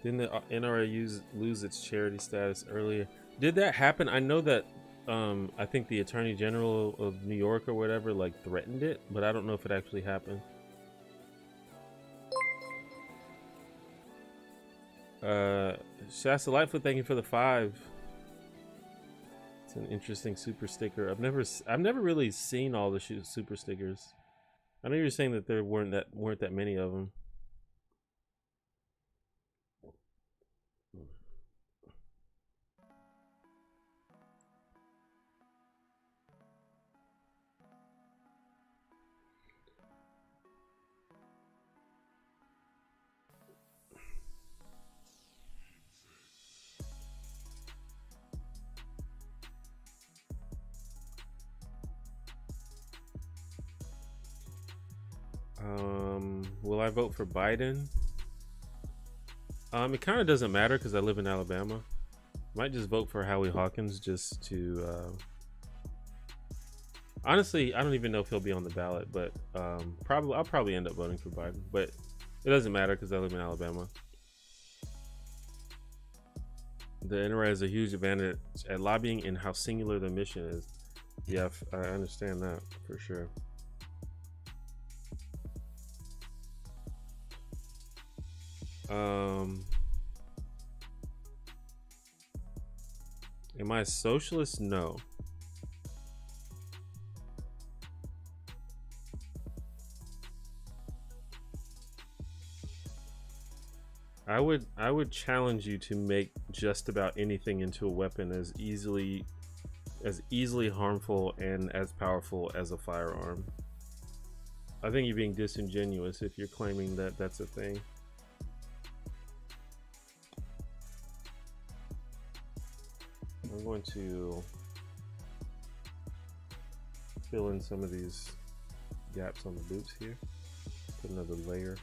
Didn't the NRA lose its charity status earlier? Did that happen? I know that I think the Attorney General of New York or whatever like threatened it, but I don't know if it actually happened. Shasta Lightfoot, thank you for the 5. It's an interesting super sticker. I've never really seen all the super stickers. I know you're saying that there weren't that many of them. Will I vote for Biden? It kind of doesn't matter because I live in Alabama. Might just vote for Howie Hawkins just to honestly, I don't even know if he'll be on the ballot, but I'll probably end up voting for Biden, but it doesn't matter because I live in Alabama. The NRA has a huge advantage at lobbying and how singular the mission is. Yeah, I understand that for sure. Am I a socialist? No. I would challenge you to make just about anything into a weapon as easily harmful and as powerful as a firearm. I think you're being disingenuous if you're claiming that that's a thing. I'm going to fill in some of these gaps on the boots here. Put another layer.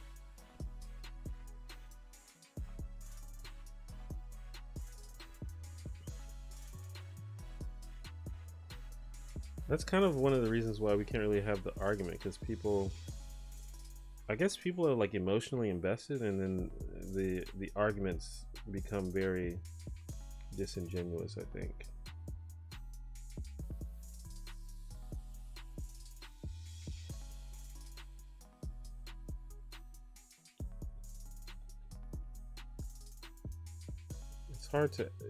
That's kind of one of the reasons why we can't really have the argument, because people I guess people are like emotionally invested, and then the arguments become very disingenuous, I think.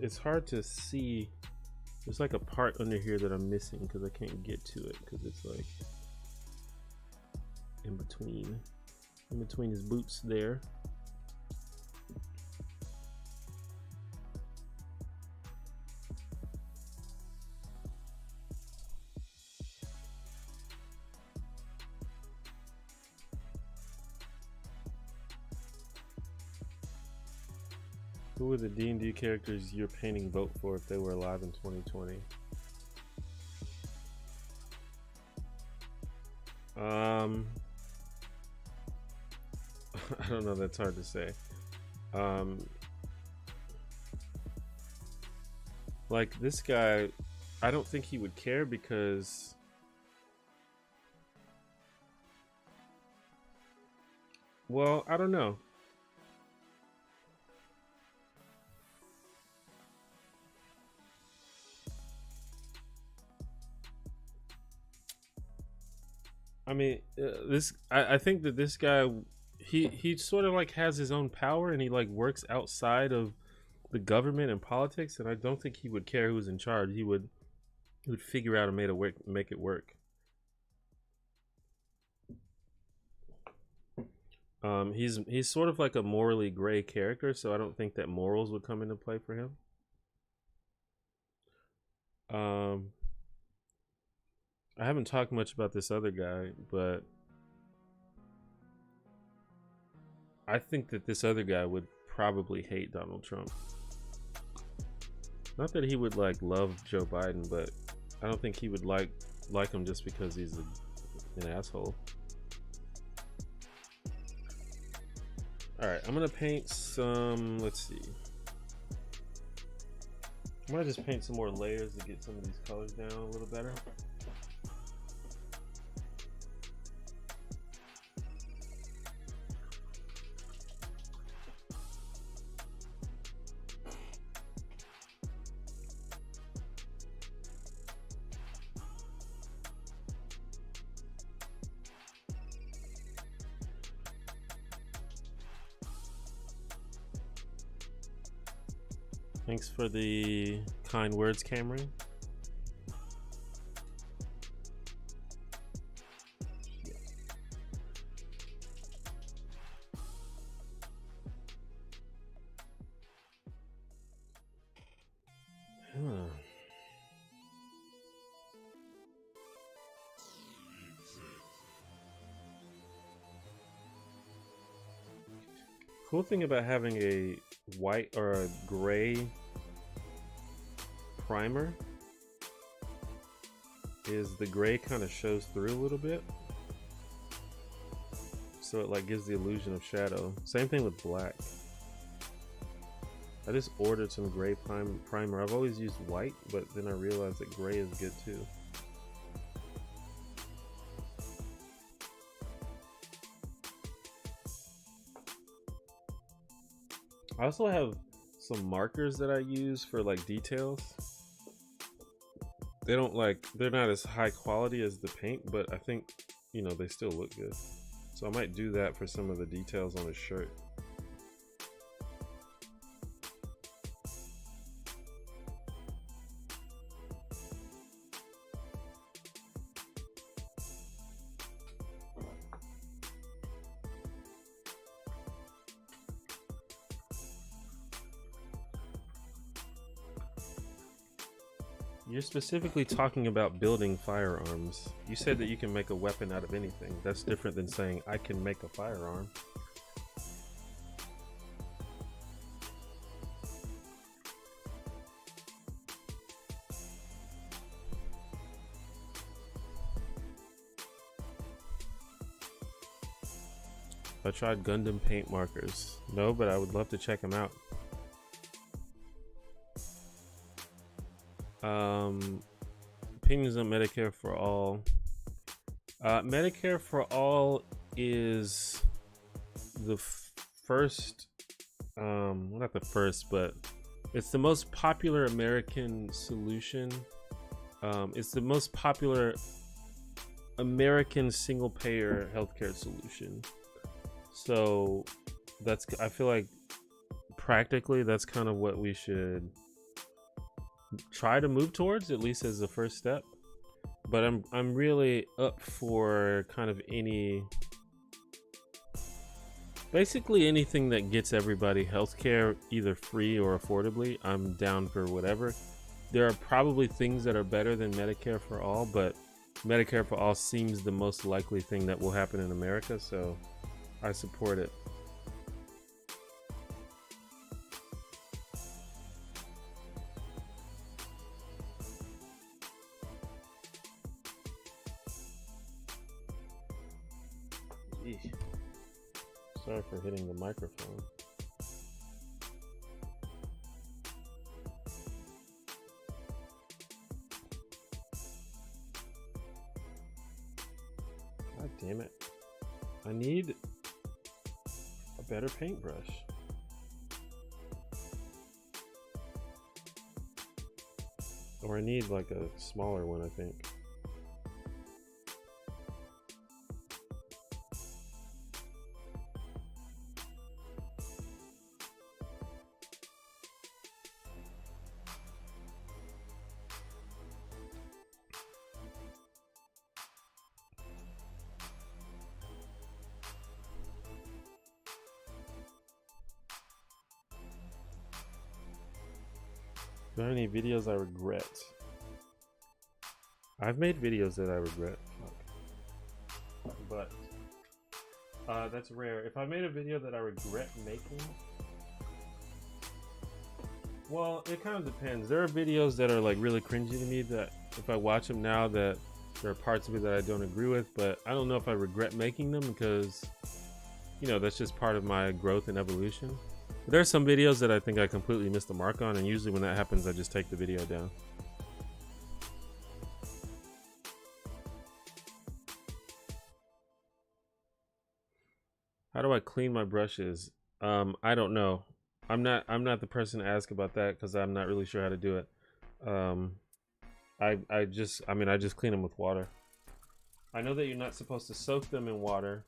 It's hard to see. There's like a part under here that I'm missing because I can't get to it because it's like in between his boots there. Who would the D&D characters you're painting vote for if they were alive in 2020? I don't know, that's hard to say. Like this guy, I don't think he would care because well, I don't know. I mean, I think that this guy, he sort of like has his own power, and he like works outside of the government and politics, and I don't think he would care who's in charge. He would figure out a way to make it work. He's sort of like a morally gray character, so I don't think that morals would come into play for him. I haven't talked much about this other guy, but I think that this other guy would probably hate Donald Trump. Not that he would like love Joe Biden, but I don't think he would like him just because he's an asshole. All right, I'm gonna paint some. Let's see. I might just paint some more layers to get some of these colors down a little better. Thanks for the kind words, Cameron. Cool thing about having a white or a gray primer is the gray kind of shows through a little bit, so it like gives the illusion of shadow. Same thing with black. I just ordered some gray primer. I've always used white, but then I realized that gray is good too. I also have some markers that I use for like details. They're not as high quality as the paint, but I think, you know, they still look good. So I might do that for some of the details on his shirt. You're specifically talking about building firearms. You said that you can make a weapon out of anything. That's different than saying I can make a firearm. I tried Gundam paint markers. No, but I would love to check them out. Opinions on Medicare for All. Medicare for All is the first, not the first, but it's the most popular American solution. It's the most popular American single payer healthcare solution. So that's, I feel like practically that's kind of what we should try to move towards, at least as a first step. But I'm really up for kind of basically anything that gets everybody healthcare either free or affordably. I'm down for whatever. There are probably things that are better than Medicare for all, but Medicare for all seems the most likely thing that will happen in America, so I support it. Eesh. Sorry for hitting the microphone. God damn it. I need a better paintbrush. Or I need like a smaller one, I think. Are there any videos I regret? I've made videos that I regret. Fuck. But that's rare. If I made a video that I regret making, well, it kind of depends. There are videos that are like really cringy to me that if I watch them now, that there are parts of it that I don't agree with, but I don't know if I regret making them because, you know, that's just part of my growth and evolution. There are some videos that I think I completely missed the mark on, and usually when that happens, I just take the video down. How do I clean my brushes? I don't know. I'm not the person to ask about that because I'm not really sure how to do it. I just clean them with water. I know that you're not supposed to soak them in water.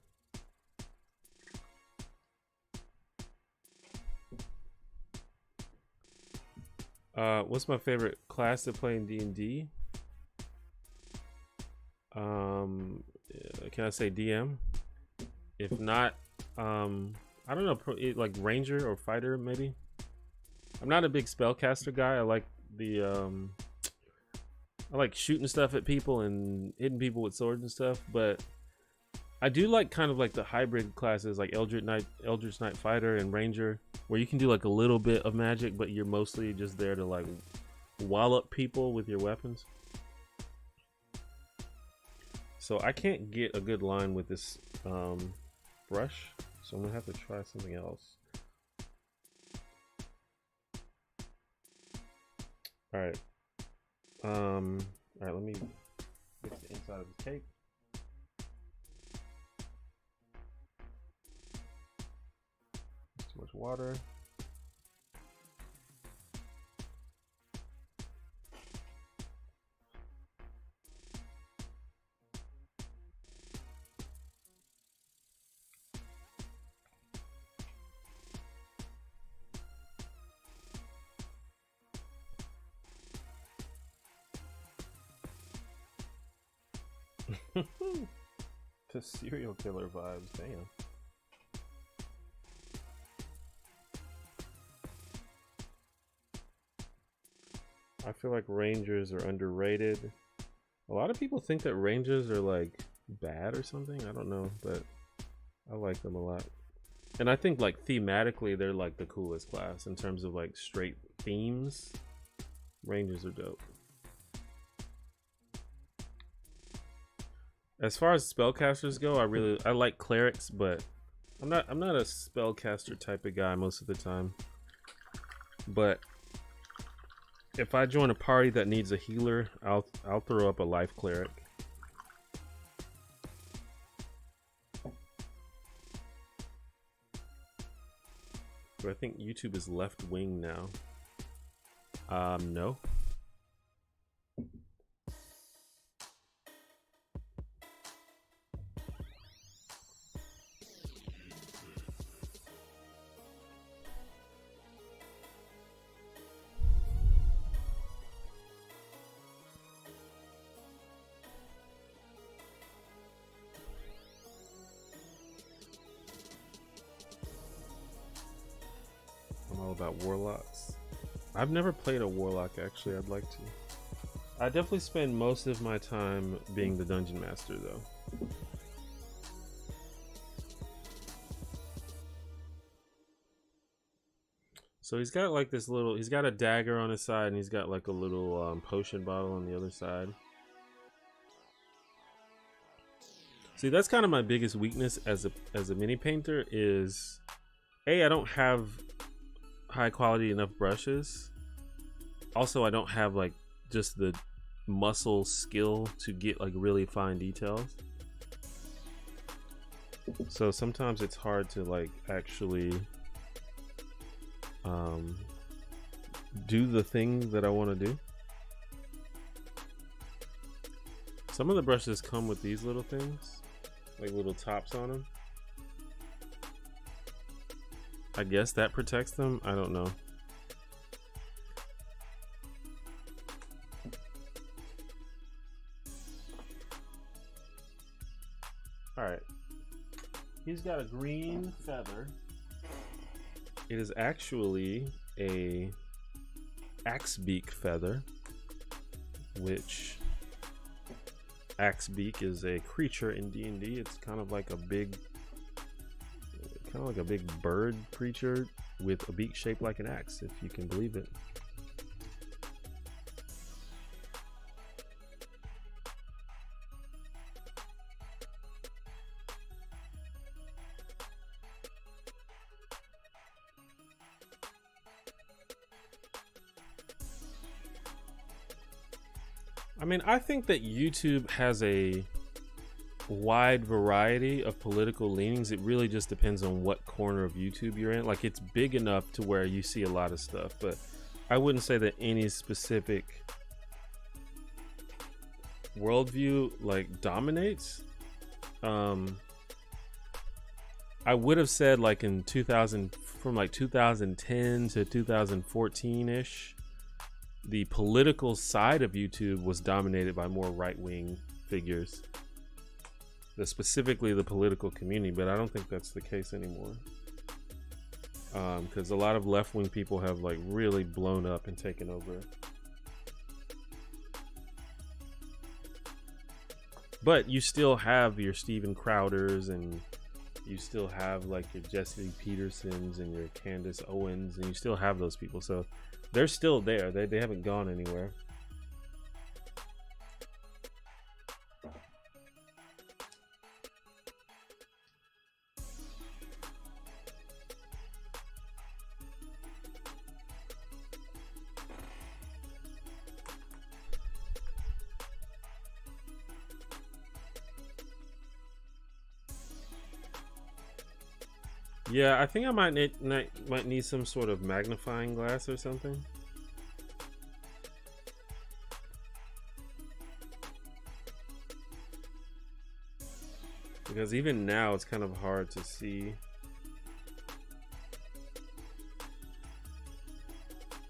What's my favorite class to play in D&D? Can I say DM? If not, I don't know, like Ranger or Fighter maybe. I'm not a big spellcaster guy. I like the I like shooting stuff at people and hitting people with swords and stuff, but I do like kind of like the hybrid classes like Eldritch Knight Fighter and Ranger, where you can do like a little bit of magic, but you're mostly just there to like wallop people with your weapons. So I can't get a good line with this brush, so I'm gonna have to try something else. All right, let me fix the inside of the cake. Too much water. To serial killer vibes, damn. I feel like Rangers are underrated. A lot of people think that Rangers are like bad or something. I don't know, but I like them a lot. And I think like thematically they're like the coolest class in terms of like straight themes. Rangers are dope. As far as spellcasters go, I like clerics, but I'm not a spellcaster type of guy most of the time. But if I join a party that needs a healer, I'll throw up a life cleric. So I think YouTube is left wing now. No. I'm all about warlocks. I've never played a warlock, actually. I'd like to. I definitely spend most of my time being the dungeon master, though. So he's got like this little, he's got a dagger on his side, and he's got like a little potion bottle on the other side. See, that's kind of my biggest weakness as a mini painter is, I don't have high quality enough brushes. Also, I don't have like just the muscle skill to get like really fine details. So sometimes it's hard to like actually do the thing that I want to do. Some of the brushes come with these little things, like little tops on them. I guess that protects them. I don't know. All right. He's got a green feather. It is actually a axebeak feather, which axebeak is a creature in D&D. It's kind of like a big bird creature with a beak shaped like an axe, if you can believe it. I mean, I think that YouTube has a wide variety of political leanings. It really just depends on what corner of YouTube you're in. Like, it's big enough to where you see a lot of stuff, but I wouldn't say that any specific worldview like dominates. I would have said like in 2000, from like 2010 to 2014 ish, the political side of YouTube was dominated by more right-wing figures, specifically the political community, but I don't think that's the case anymore, because a lot of left-wing people have like really blown up and taken over. But you still have your Steven Crowders, and you still have like your Jesse Petersons and your Candace Owens, and you still have those people, so they're still there. They haven't gone anywhere. Yeah, I think I might need some sort of magnifying glass or something. Because even now it's kind of hard to see.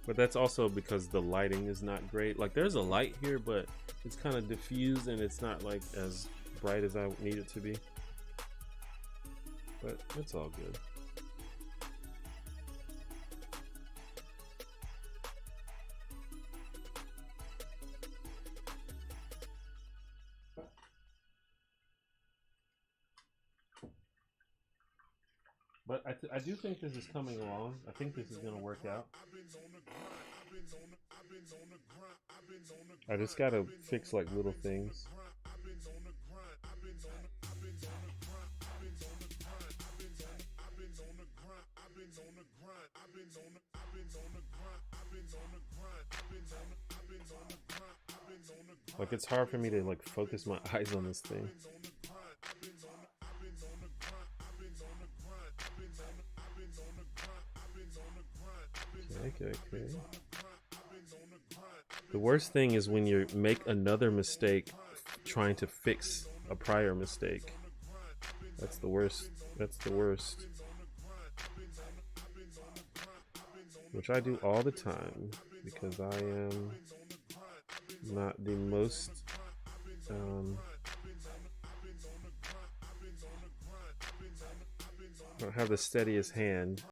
But that's also because the lighting is not great. Like, there's a light here, but it's kind of diffused and it's not like as bright as I need it to be. But it's all good. But I do think this is coming along. I think this is going to work out. I just got to fix like little things. Like, it's hard for me to like focus my eyes on this thing. Okay. The worst thing is when you make another mistake trying to fix a prior mistake. That's the worst. That's the worst. Which I do all the time because I am not the most I don't have the steadiest hand.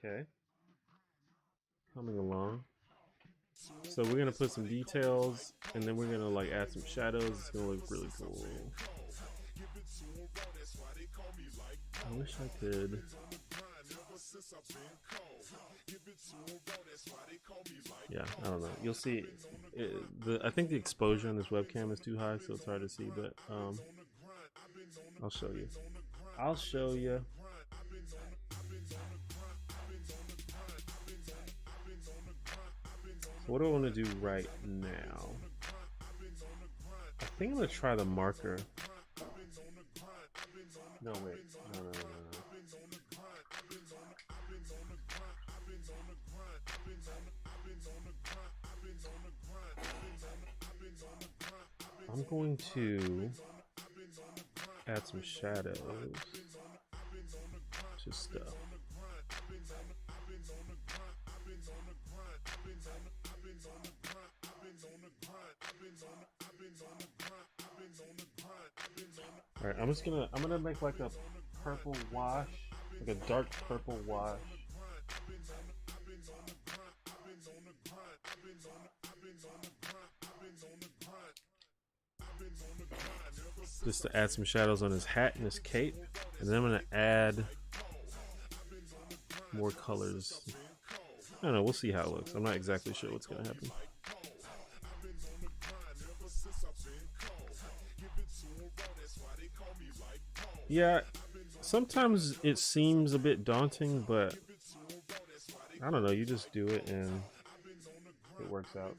Okay. Coming along. So we're gonna put some details and then we're gonna like add some shadows. It's gonna look really cool. I wish I could. Yeah, I don't know. You'll see. I think the exposure on this webcam is too high, so it's hard to see. But I'll show you. I'll show you. So what do I want to do right now? I think I'm gonna try the marker. No, wait. No. I'm going to add some shadows to stuff. All right, I'm gonna make like a purple wash, like a dark purple wash. Just to add some shadows on his hat and his cape. And then I'm gonna add more colors. I don't know, we'll see how it looks. I'm not exactly sure what's gonna happen. Yeah, sometimes it seems a bit daunting, but I don't know, you just do it and it works out.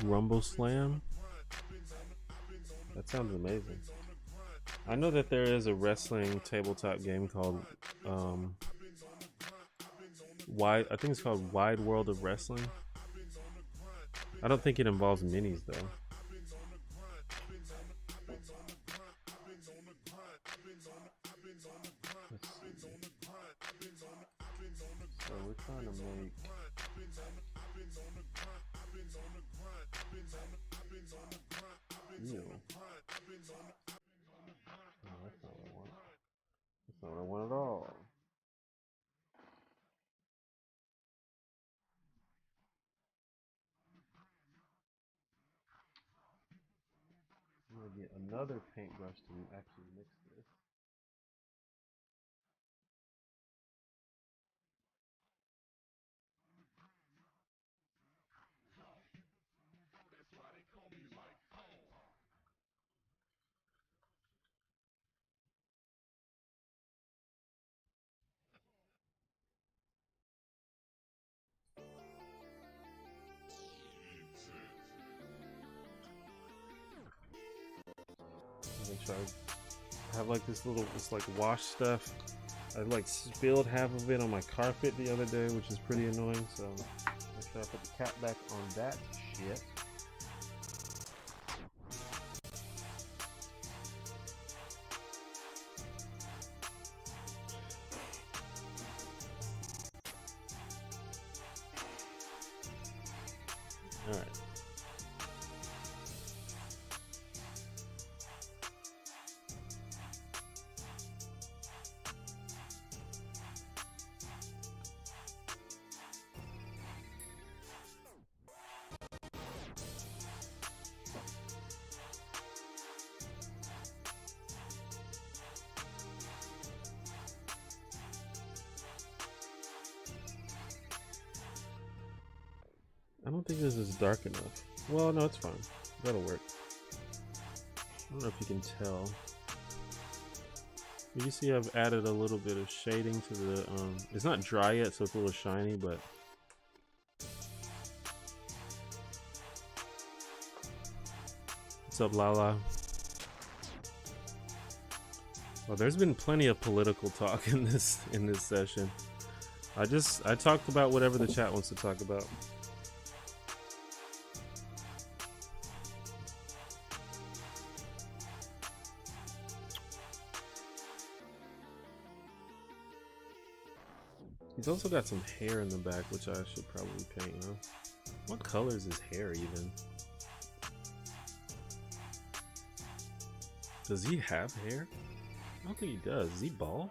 Rumble Slam. That sounds amazing. I know that there is a wrestling tabletop game called I think it's called Wide World of Wrestling. I don't think it involves minis though. So we're trying to make you. No, that's not what I want. That's not what I want at all. I'm gonna get another paintbrush to actually mix this. I'm gonna try to have like this like wash stuff. I like spilled half of it on my carpet the other day, which is pretty annoying. So I'm try to put the cap back on that shit. All right. I don't think this is dark enough. Well, no, it's fine. That'll work. I don't know if you can tell. You see I've added a little bit of shading to the, it's not dry yet, so it's a little shiny, but what's up, Lala? Well, there's been plenty of political talk in this session. I talked about whatever the chat wants to talk about. He's also got some hair in the back, which I should probably paint, huh? What color is his hair even? Does he have hair? I don't think he does. Is he bald?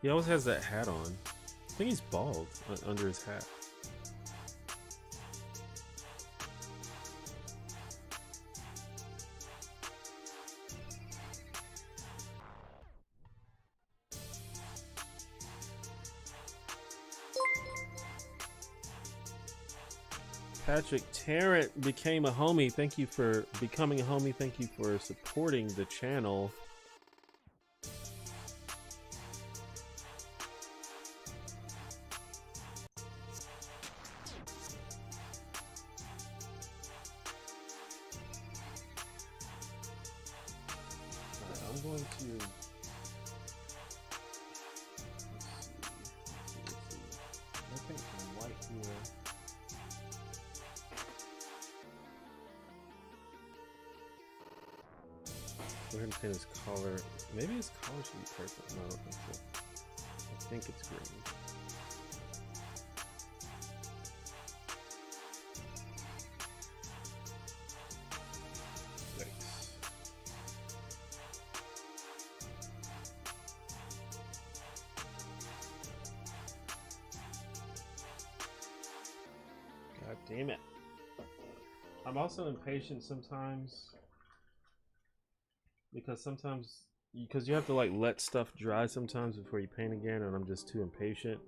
He always has that hat on. I think he's bald under his hat. Patrick Tarrant became a homie. Thank you for becoming a homie. Thank you for supporting the channel. I'm going to let's see. I think some white here. Go ahead and paint his collar. Maybe his collar should be purple. No, I don't think so. I think it's green. Yikes. God damn it. I'm also impatient sometimes. Because sometimes, because you have to like let stuff dry sometimes before you paint again, and I'm just too impatient,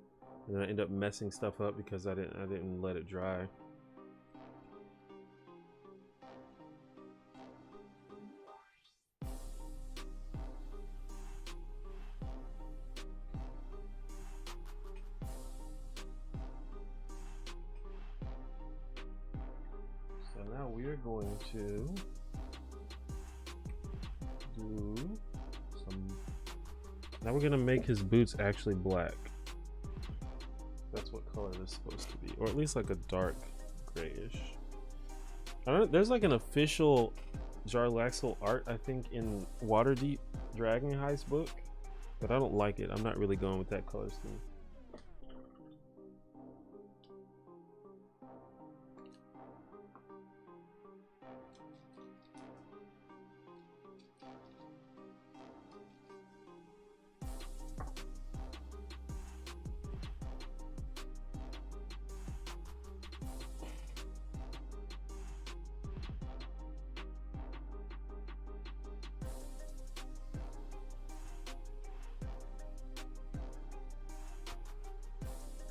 and then I end up messing stuff up because I didn't let it dry. So now we are going to do some. Now we're gonna make his boots actually black. That's what color this is supposed to be, or at least like a dark grayish. I don't. There's like an official Jarlaxle art, I think, in Waterdeep Dragon Heist book, but I don't like it. I'm not really going with that color scheme.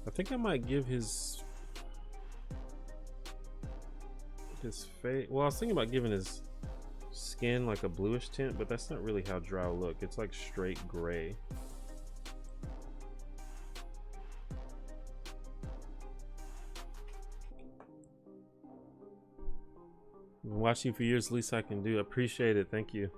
I think I might give his face. Well, I was thinking about giving his skin like a bluish tint, but that's not really how Drow look. It's like straight gray. Been watching for years, least I can do. Appreciate it. Thank you.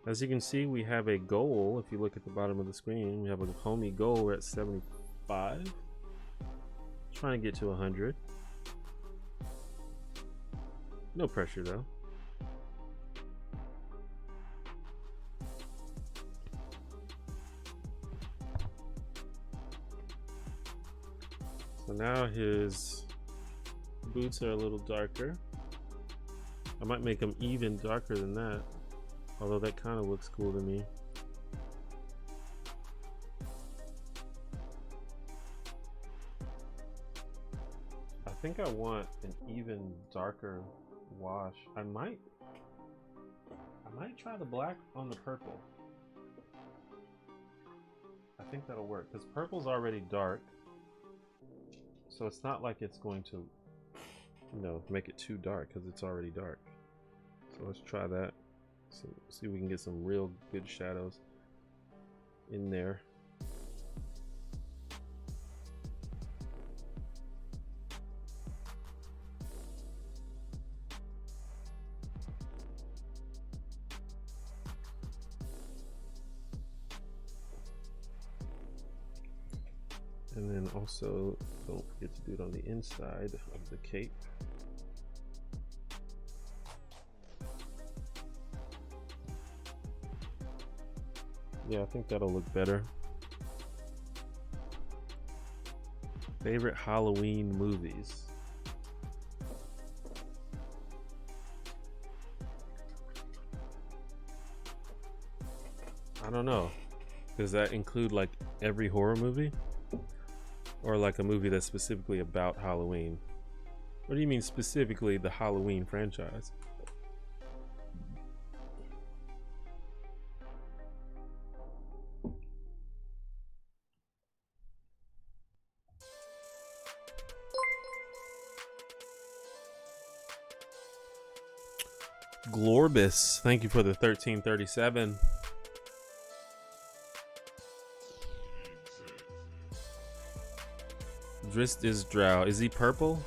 As you can see, we have a goal. If you look at the bottom of the screen, we have a homie goal. We're at 75. Trying to get to 100. No pressure though. So now his boots are a little darker. I might make them even darker than that. Although that kind of looks cool to me. I think I want an even darker wash. I might try the black on the purple. I think that'll work because purple's already dark. So it's not like it's going to, you know, make it too dark because it's already dark. So let's try that. So see if we can get some real good shadows in there. And then also, don't forget to do it on the inside of the cape. Yeah, I think that'll look better. Favorite Halloween movies? I don't know. Does that include like every horror movie? Or like a movie that's specifically about Halloween? What do you mean specifically the Halloween franchise? Glorbus, thank you for the 1337. Drist is Drow. Is he purple?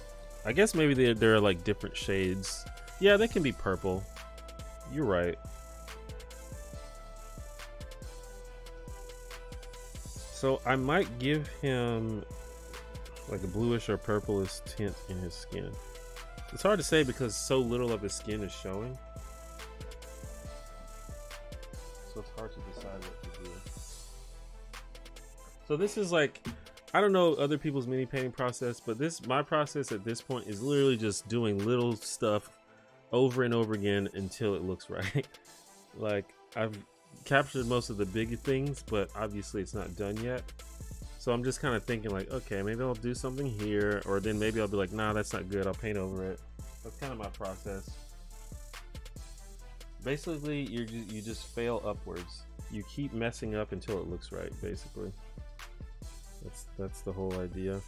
I guess maybe there are like different shades. Yeah, they can be purple. You're right. So I might give him like a bluish or purplish tint in his skin. It's hard to say because so little of his skin is showing. So it's hard to decide what to do. So this is like, I don't know other people's mini painting process, but my process at this point is literally just doing little stuff over and over again until it looks right. Like I've captured most of the big things, but obviously it's not done yet. So I'm just kind of thinking like, okay, maybe I'll do something here, or then maybe I'll be like, nah, that's not good, I'll paint over it. That's kind of my process. Basically, you just fail upwards. You keep messing up until it looks right, basically. That's the whole idea.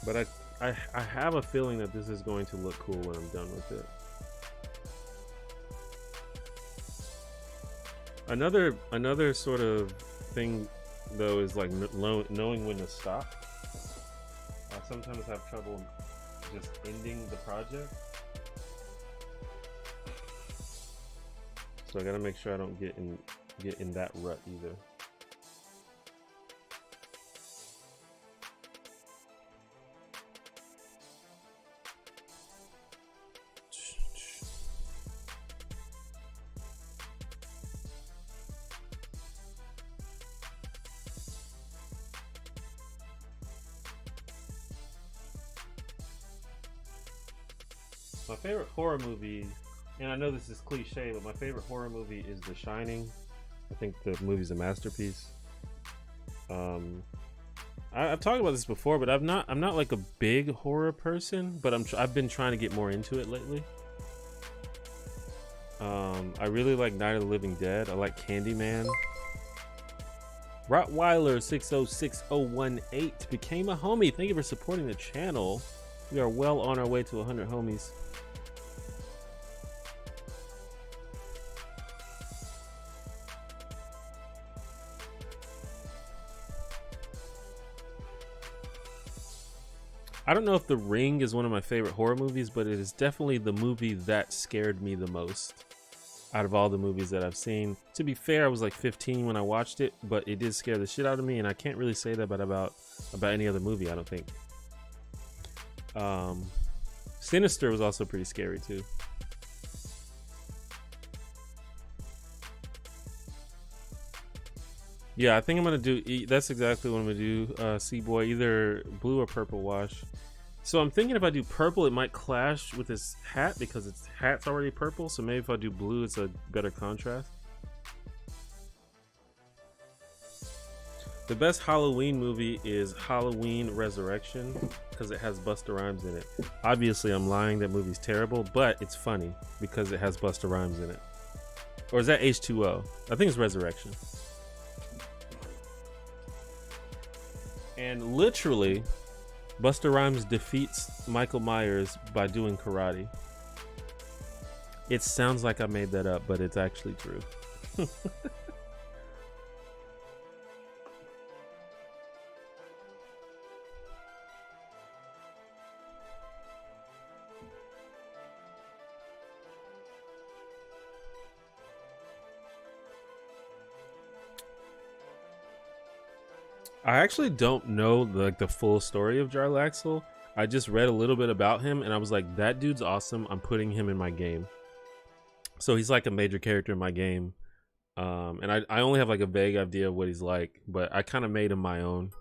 But I have a feeling that this is going to look cool when I'm done with it. Another sort of thing though is like knowing when to stop. I sometimes have trouble just ending the project. So I gotta make sure I don't get in that rut either. My favorite horror movie, and I know this is cliche, but my favorite horror movie is The Shining. I think the movie's a masterpiece. I've talked about this before, but I'm not like a big horror person, but I've been trying to get more into it lately. I really like Night of the Living Dead. I like Candyman. Rottweiler 606018 became a homie. Thank you for supporting the channel. We are well on our way to 100 homies. I don't know if The Ring is one of my favorite horror movies, but it is definitely the movie that scared me the most out of all the movies that I've seen. To be fair, I was like 15 when I watched it, but it did scare the shit out of me, and I can't really say that about any other movie, I don't think. Sinister was also pretty scary too. Yeah, I think I'm gonna do, that's exactly what I'm gonna do, C-Boy, either blue or purple wash. So I'm thinking if I do purple, it might clash with his hat because his hat's already purple, so maybe if I do blue, it's a better contrast. The best Halloween movie is Halloween Resurrection because it has Busta Rhymes in it. Obviously, I'm lying. That movie's terrible, but it's funny because it has Busta Rhymes in it. Or is that H2O? I think it's Resurrection. And literally, Busta Rhymes defeats Michael Myers by doing karate. It sounds like I made that up, but it's actually true. I actually don't know the full story of Jarlaxle. I just read a little bit about him and I was like, that dude's awesome. I'm putting him in my game. So he's like a major character in my game. And I only have like a vague idea of what he's like, but I kind of made him my own.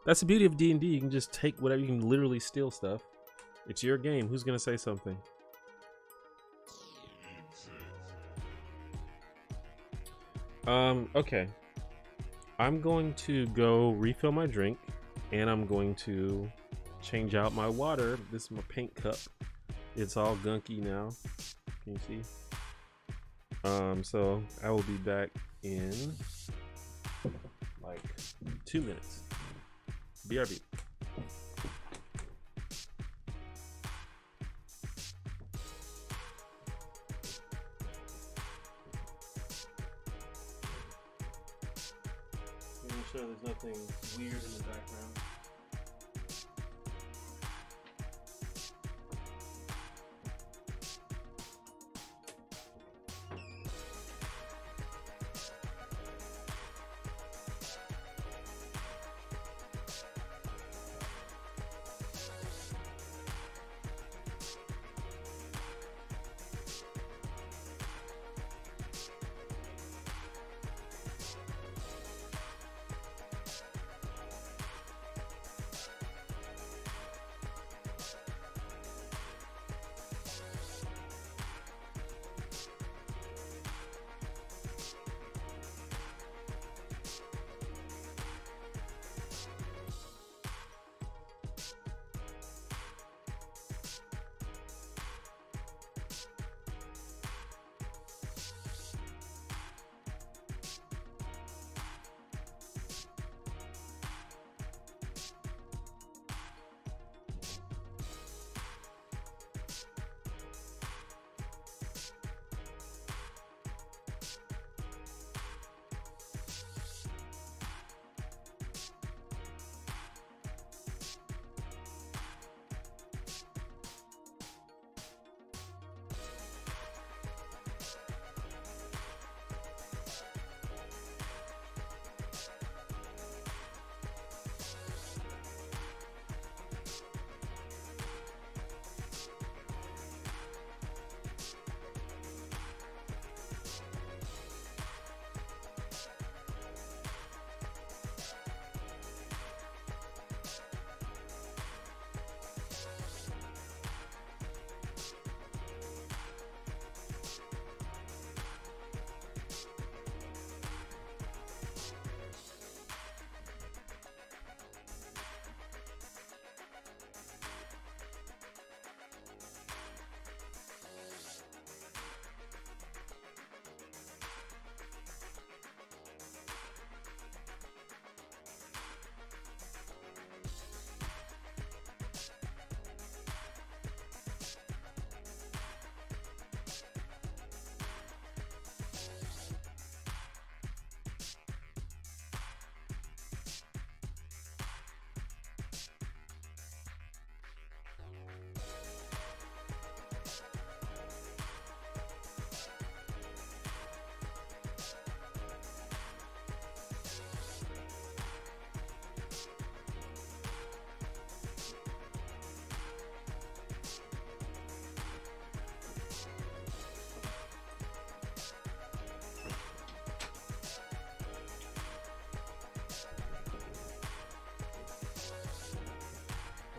That's the beauty of D&D. You can just take whatever, you can literally steal stuff. It's your game. Who's going to say something? Okay. I'm going to go refill my drink and I'm going to change out my water. This is my paint cup. It's all gunky now. Can you see? So I will be back in like 2 minutes. BRB. Making sure there's nothing weird in the background.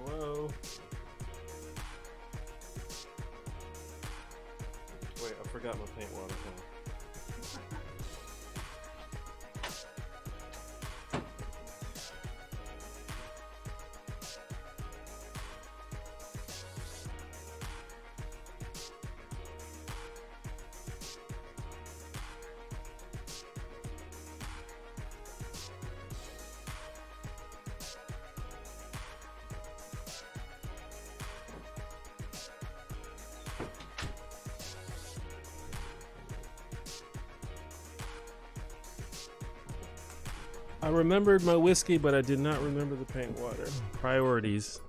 Hello? Wait, I forgot my paint water. Hold on. I remembered my whiskey, but I did not remember the paint water. Priorities.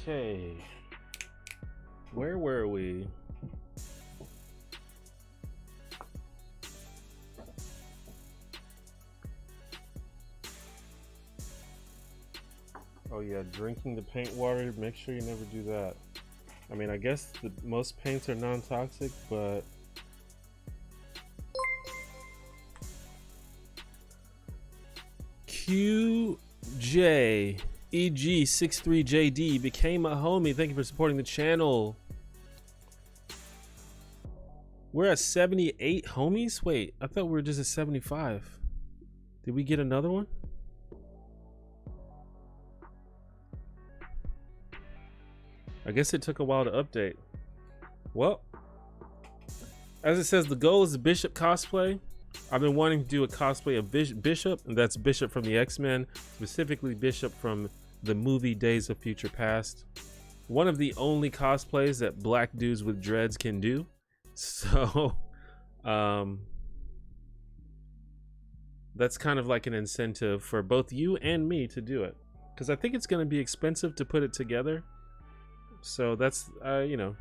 Okay. Where were we? Oh yeah, drinking the paint water, make sure you never do that. I mean, I guess most paints are non-toxic, but QJEG63JD became a homie. Thank you for supporting the channel. We're at 78 homies? Wait, I thought we were just at 75. Did we get another one? I guess it took a while to update. Well, as it says, the goal is the Bishop cosplay. I've been wanting to do a cosplay of Bishop, and that's Bishop from the X-Men, specifically Bishop from the movie Days of Future Past. One of the only cosplays that black dudes with dreads can do. So, that's kind of like an incentive for both you and me to do it. Because I think it's going to be expensive to put it together. So that's, you know,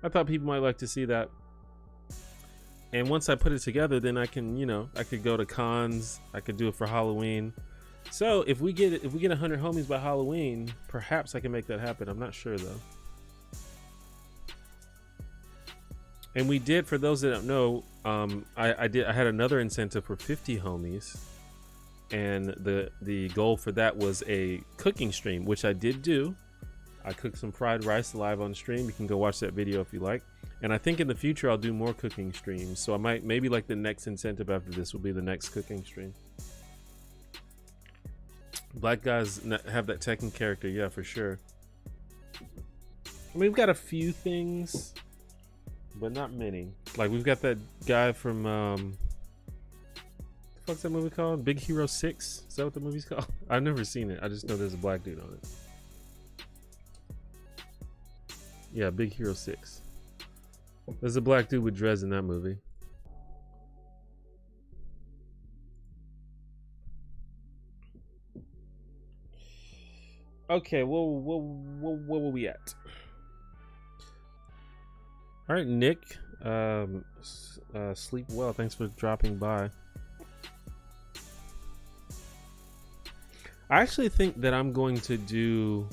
I thought people might like to see that. And once I put it together, then I can, you know, I could go to cons. I could do it for Halloween. So if we get 100 homies by Halloween, perhaps I can make that happen. I'm not sure though. And we did, for those that don't know, I had another incentive for 50 homies, and the goal for that was a cooking stream, which I did do. I cooked some fried rice live on stream. You can go watch that video if you like. And I think in the future I'll do more cooking streams. So I might, maybe like the next incentive after this will be the next cooking stream. Black guys have that Tekken character, yeah, for sure. I mean, we've got a few things, but not many. Like we've got that guy from what the fuck's that movie called? Big Hero 6? Is that what the movie's called? I've never seen it. I just know there's a black dude on it. Yeah, Big Hero 6. There's a black dude with dreads in that movie. Okay, well, where were we at? All right, Nick. Sleep well. Thanks for dropping by. I actually think that I'm going to do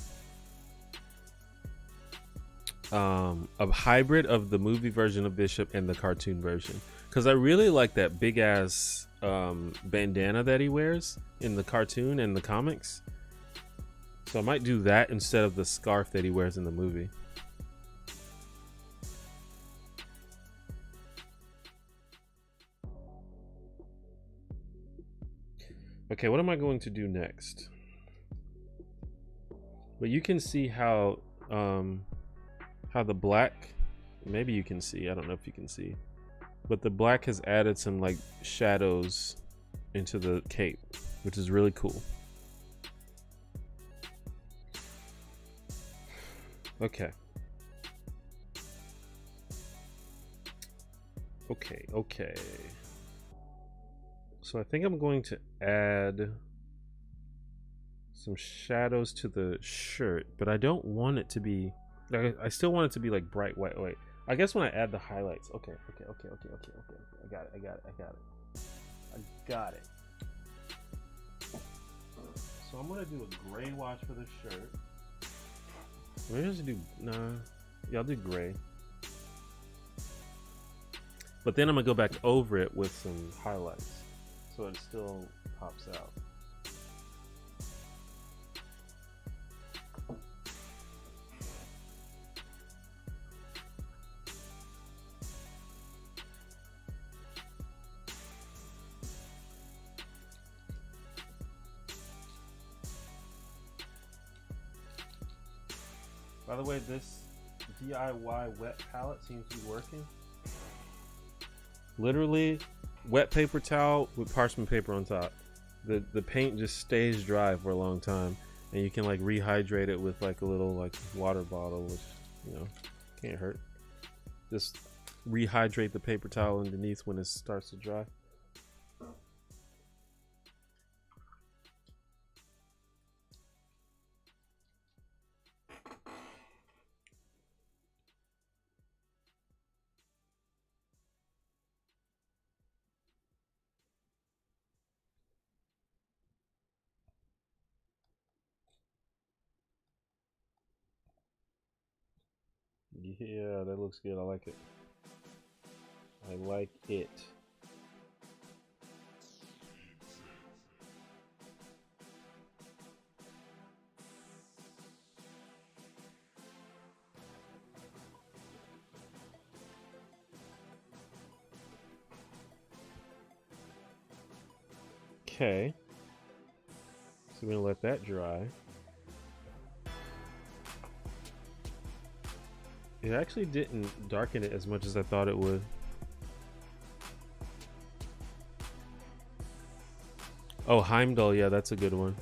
a hybrid of the movie version of Bishop and the cartoon version, because I really like that big ass bandana that he wears in the cartoon and the comics. So I might do that instead of the scarf that he wears in the movie. Okay, what am I going to do next? But you can see how the black, maybe you can see, I don't know if you can see, but the black has added some like shadows into the cape, which is really cool. Okay. Okay. So I think I'm going to add some shadows to the shirt, but I don't want it to be, I still want it to be like bright white. Wait, I guess when I add the highlights. Okay. I got it. So I'm gonna do a gray wash for the shirt. Maybe I should do, nah, yeah, I'll do gray. But then I'm gonna go back over it with some highlights, so it still pops out. By the way, this DIY wet palette seems to be working. Literally, wet paper towel with parchment paper on top. The paint just stays dry for a long time, and you can like rehydrate it with like a little like water bottle, which, you know, can't hurt. Just rehydrate the paper towel underneath when it starts to dry. Yeah, that looks good. I like it. I like it. Okay. So we're gonna let that dry. It actually didn't darken it as much as I thought it would. Oh, Heimdall, yeah, that's a good one.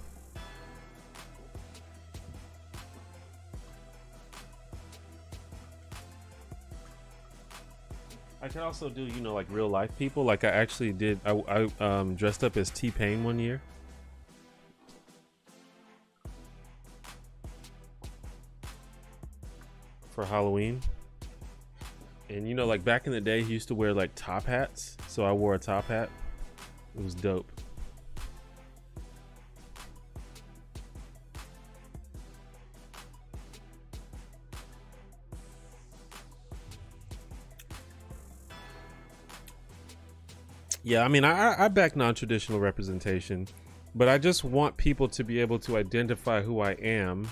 I can also do, you know, like real life people. Like I actually did, I dressed up as T-Pain one year. For Halloween. And you know, like back in the day, he used to wear like top hats. So I wore a top hat. It was dope. Yeah, I mean, I back non-traditional representation, but I just want people to be able to identify who I am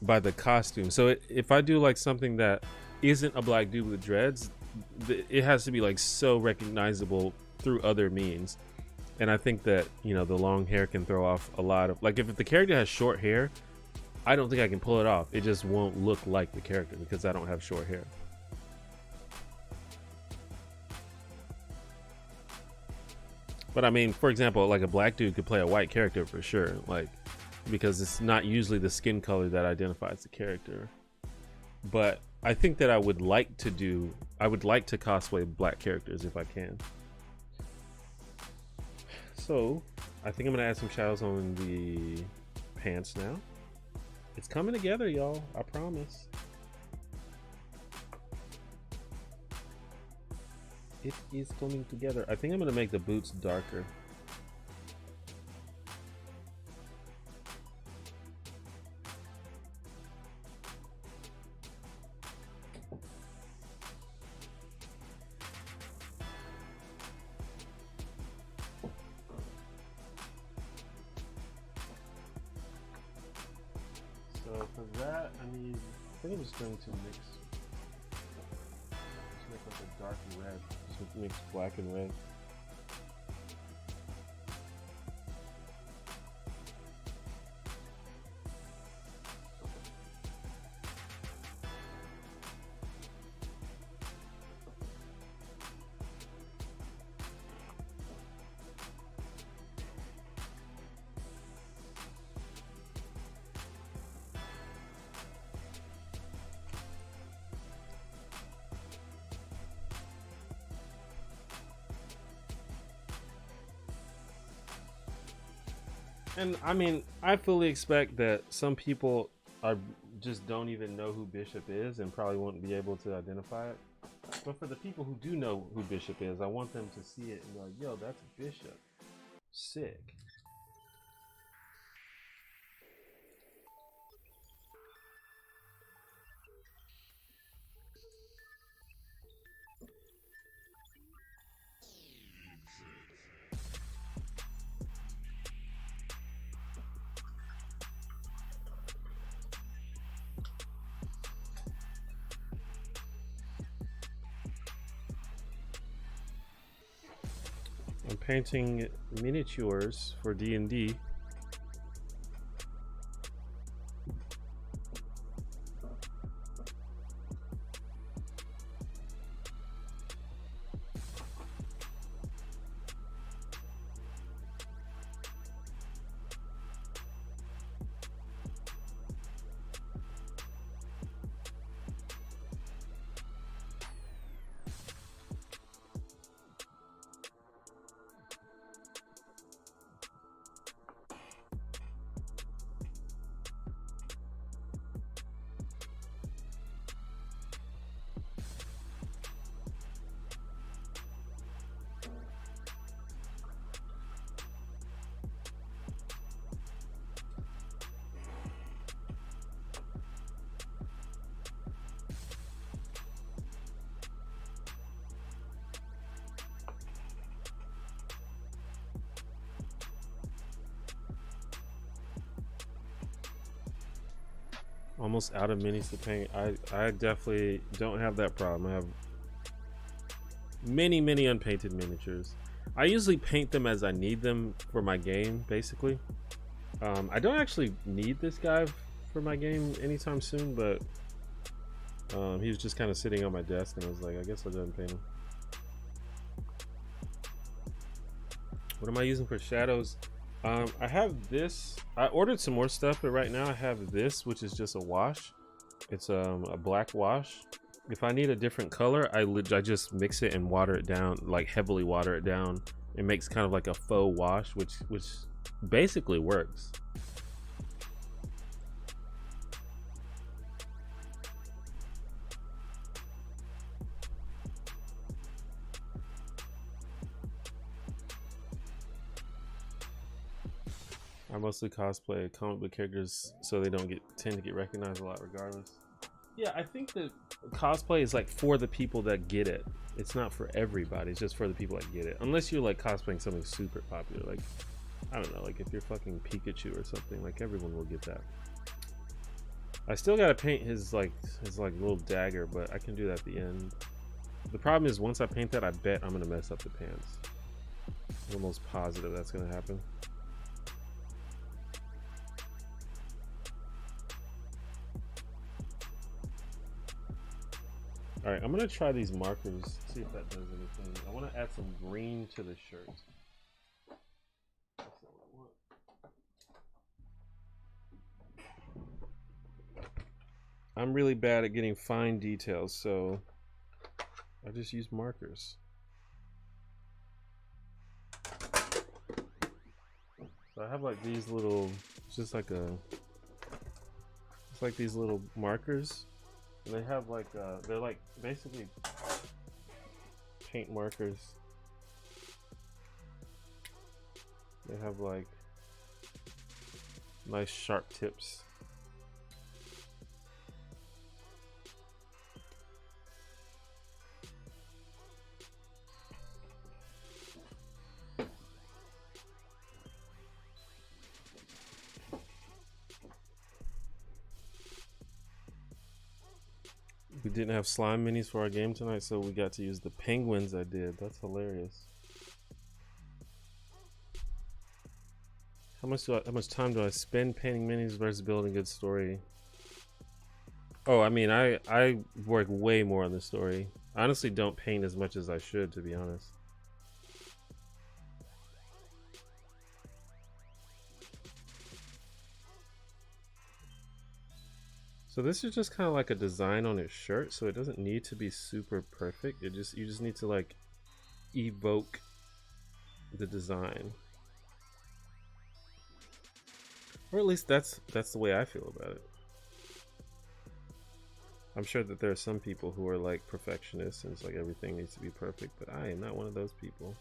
by the costume. So if I do like something that isn't a black dude with dreads, it has to be like so recognizable through other means. And I think that, you know, the long hair can throw off a lot of, like, if the character has short hair, I don't think I can pull it off. It just won't look like the character because I don't have short hair. But I mean, for example, like a black dude could play a white character for sure, like, because it's not usually the skin color that identifies the character. But I think that I would like to cosplay black characters if I can. So I think I'm gonna add some shadows on the pants now. It's coming together, y'all, I promise. It is coming together. I think I'm gonna make the boots darker. So for that, I think I'm just going to mix like a dark red. Just mix black and red. And I mean, I fully expect that some people just don't even know who Bishop is and probably won't be able to identify it. But for the people who do know who Bishop is, I want them to see it and be like, yo, that's Bishop. Sick. I'm painting miniatures for D&D. almost out of minis to paint. I definitely don't have that problem. I have many unpainted miniatures. I usually paint them as I need them for my game, basically. I don't actually need this guy for my game anytime soon, but he was just kind of sitting on my desk, and I was like, I guess I'll go ahead and paint him. What am I using for shadows? I have this. I ordered some more stuff, but right now I have this, which is just a wash. It's a black wash. If I need a different color, I just mix it and water it down, like heavily water it down. It makes kind of like a faux wash, which basically works. I mostly cosplay comic book characters so they don't tend to get recognized a lot regardless. Yeah, I think that cosplay is like for the people that get it. It's not for everybody, it's just for the people that get it. Unless you're like cosplaying something super popular, like, I don't know, like if you're fucking Pikachu or something, like everyone will get that. I still gotta paint his little dagger, but I can do that at the end. The problem is once I paint that, I bet I'm gonna mess up the pants. I'm almost positive that's gonna happen. All right, I'm gonna try these markers, see if that does anything. I want to add some green to the shirt. That's not what I want. I'm really bad at getting fine details, so I just use markers. So I have like these little, it's like these little markers. And they have like, they're like basically paint markers. They have like nice sharp tips. We didn't have slime minis for our game tonight, so we got to use the penguins I did. That's hilarious. How much time do I spend painting minis versus building a good story? Oh, I mean, I work way more on the story. I honestly don't paint as much as I should, to be honest. So this is just kind of like a design on his shirt, so it doesn't need to be super perfect. You just need to like evoke the design. Or at least that's the way I feel about it. I'm sure that there are some people who are like perfectionists and it's like everything needs to be perfect, but I am not one of those people.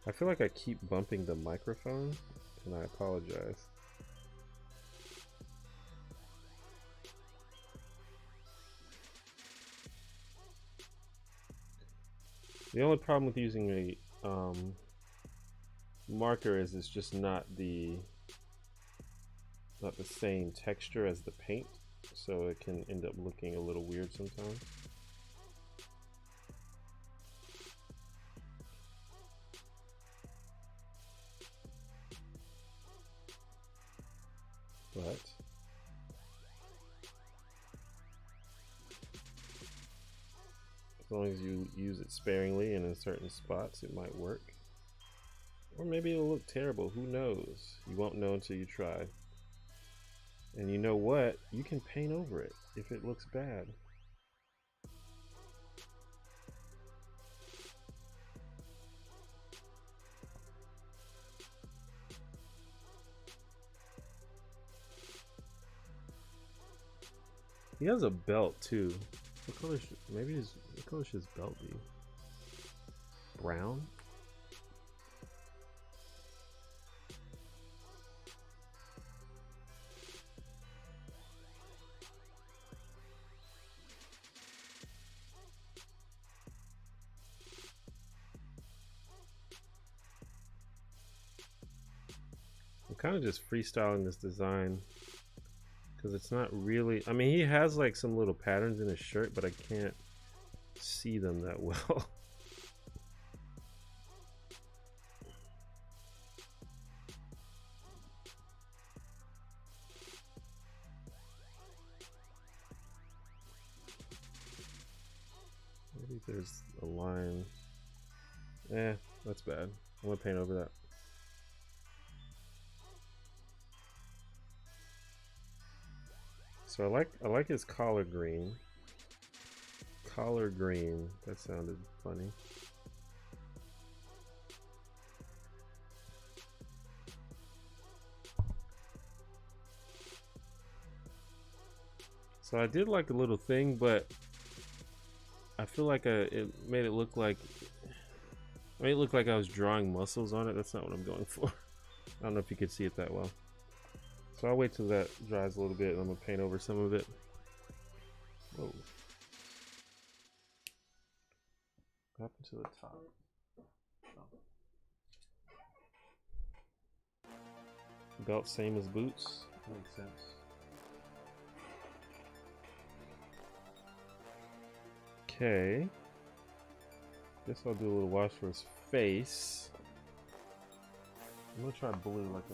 I feel like I keep bumping the microphone, and I apologize. The only problem with using a marker is it's just not the same texture as the paint, so it can end up looking a little weird sometimes. But as long as you use it sparingly and in certain spots, it might work. Or maybe it'll look terrible, who knows? You won't know until you try. And you know what? You can paint over it if it looks bad. He has a belt too. What color should, what color should his belt be? Brown? kind of just freestyling this design because it's not really, I mean, he has like some little patterns in his shirt, but I can't see them that well. Maybe there's a line. That's bad. I'm gonna paint over that. So I like his collard green. Collard green. That sounded funny. So I did like the little thing, but I feel like it made it look like, I mean, it looked like I was drawing muscles on it. That's not what I'm going for. I don't know if you could see it that well. So I'll wait till that dries a little bit and I'm gonna paint over some of it. Whoa. What happened to the top? Oh. Belt same as boots. Makes sense. Okay. Guess I'll do a little wash for his face. I'm gonna try blue, like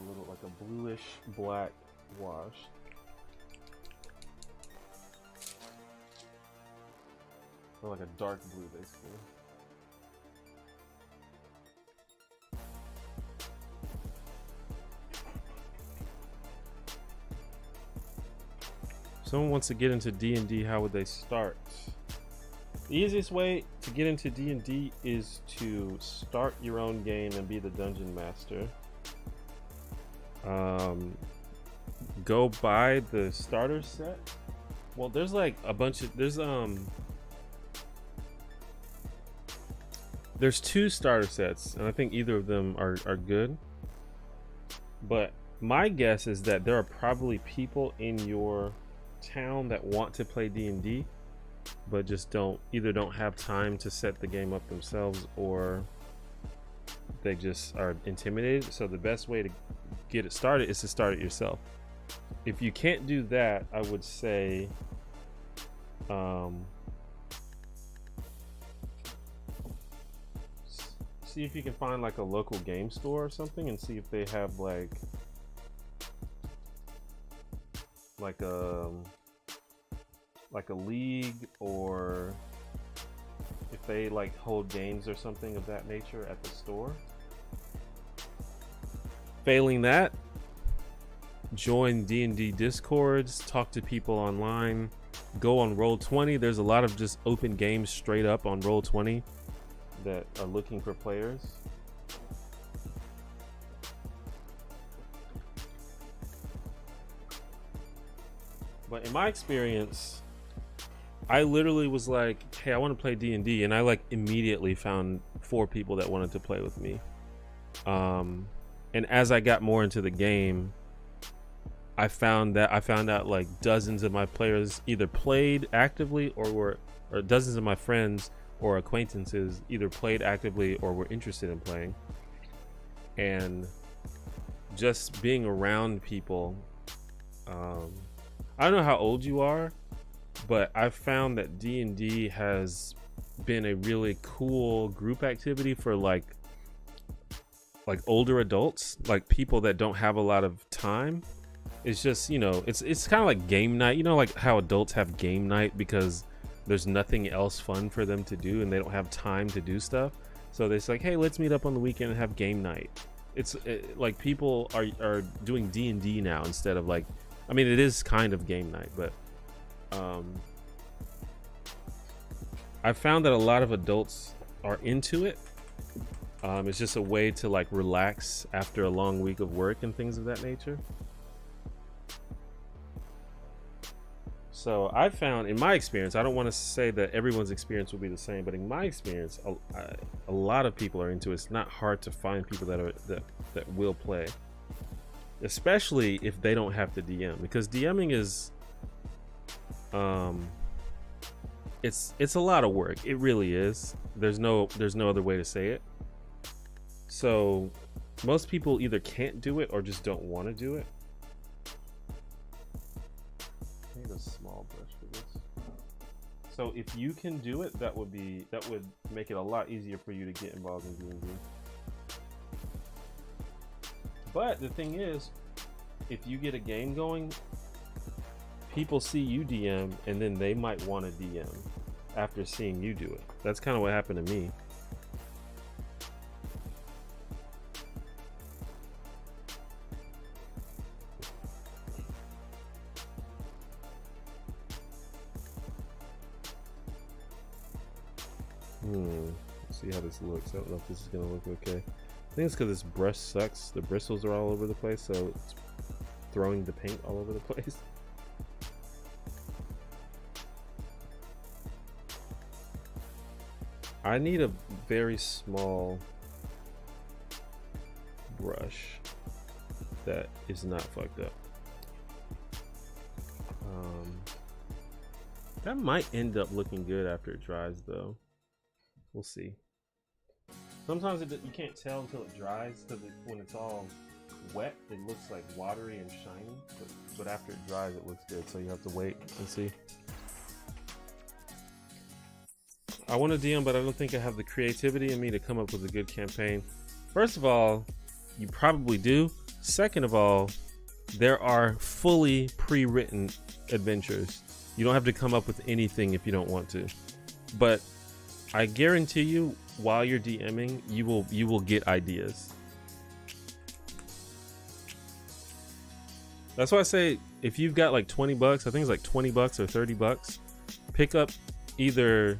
a bluish black wash. Or like a dark blue, basically. Someone wants to get into D&D, how would they start? The easiest way to get into D&D is to start your own game and be the dungeon master. Go buy the starter set. Well, there's like a bunch of there's 2 starter sets, and I think either of them are good. But my guess is that there are probably people in your town that want to play D&D, but just either don't have time to set the game up themselves, or they just are intimidated. So the best way to get it started is to start it yourself. If you can't do that, I would say see if you can find like a local game store or something and see if they have like a league, or if they like hold games or something of that nature at the store. Failing that, join D&D discords, talk to people online, go on Roll20. There's a lot of just open games straight up on Roll20 that are looking for players. But in my experience, I literally was like, hey, I want to play D&D, and I like immediately found 4 people that wanted to play with me. And as I got more into the game, I found out like dozens of my players either played actively or dozens of my friends or acquaintances either played actively or were interested in playing. And just being around people, I don't know how old you are, but I've found that D&D has been a really cool group activity for like older adults, like people that don't have a lot of time. It's just, you know, it's kind of like game night, you know, like how adults have game night because there's nothing else fun for them to do and they don't have time to do stuff. So it's like, hey, let's meet up on the weekend and have game night. Like people are doing D&D now instead of like, I mean, it is kind of game night, but I found that a lot of adults are into it. It's just a way to like relax after a long week of work and things of that nature. So I found, in my experience, I don't want to say that everyone's experience will be the same, but in my experience, a lot of people are into it. It's not hard to find people that will play, especially if they don't have to DM, because DMing is it's a lot of work. It really is. There's no other way to say it. So Most people either can't do it or just don't want to do it. I need a small brush for this. So if you can do it, that would make it a lot easier for you to get involved in D&D. But the thing is, if you get a game going, people see you DM and then they might want to DM after seeing you do it. That's kind of what happened to me. Let's see how this looks. I don't know if this is gonna look okay. I think it's because this brush sucks. The bristles are all over the place, so it's throwing the paint all over the place. I need a very small brush that is not fucked up. That might end up looking good after it dries, though. We'll see. Sometimes you can't tell until it dries, because when it's all wet, it looks like watery and shiny. But after it dries, it looks good. So you have to wait and see. I want to DM, but I don't think I have the creativity in me to come up with a good campaign. First of all, you probably do. Second of all, there are fully pre-written adventures. You don't have to come up with anything if you don't want to. But I guarantee you, while you're DMing, you will get ideas. That's why I say, if you've got like 20 bucks, I think it's like 20 bucks or 30 bucks, pick up either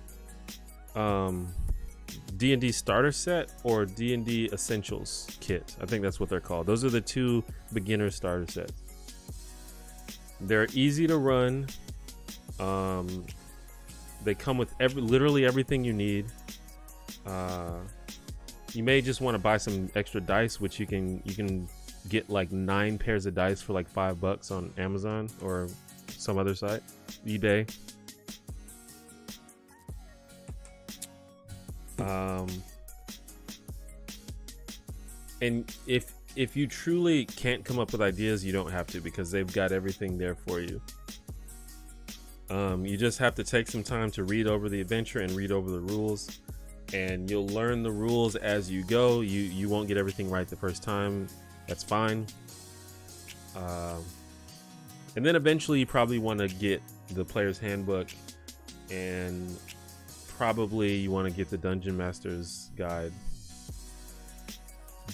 D&D starter set or D&D essentials kit. I think that's what they're called. Those are the two beginner starter sets. They're easy to run. They come with literally everything you need. You may just want to buy some extra dice, which you can get like 9 pairs of dice for like $5 on Amazon or some other site, eBay. And if you truly can't come up with ideas, you don't have to, because they've got everything there for you. You just have to take some time to read over the adventure and read over the rules, and you'll learn the rules as you go. You won't get everything right the first time. That's fine. And then eventually you probably want to get the player's handbook, and probably you want to get the Dungeon Master's Guide.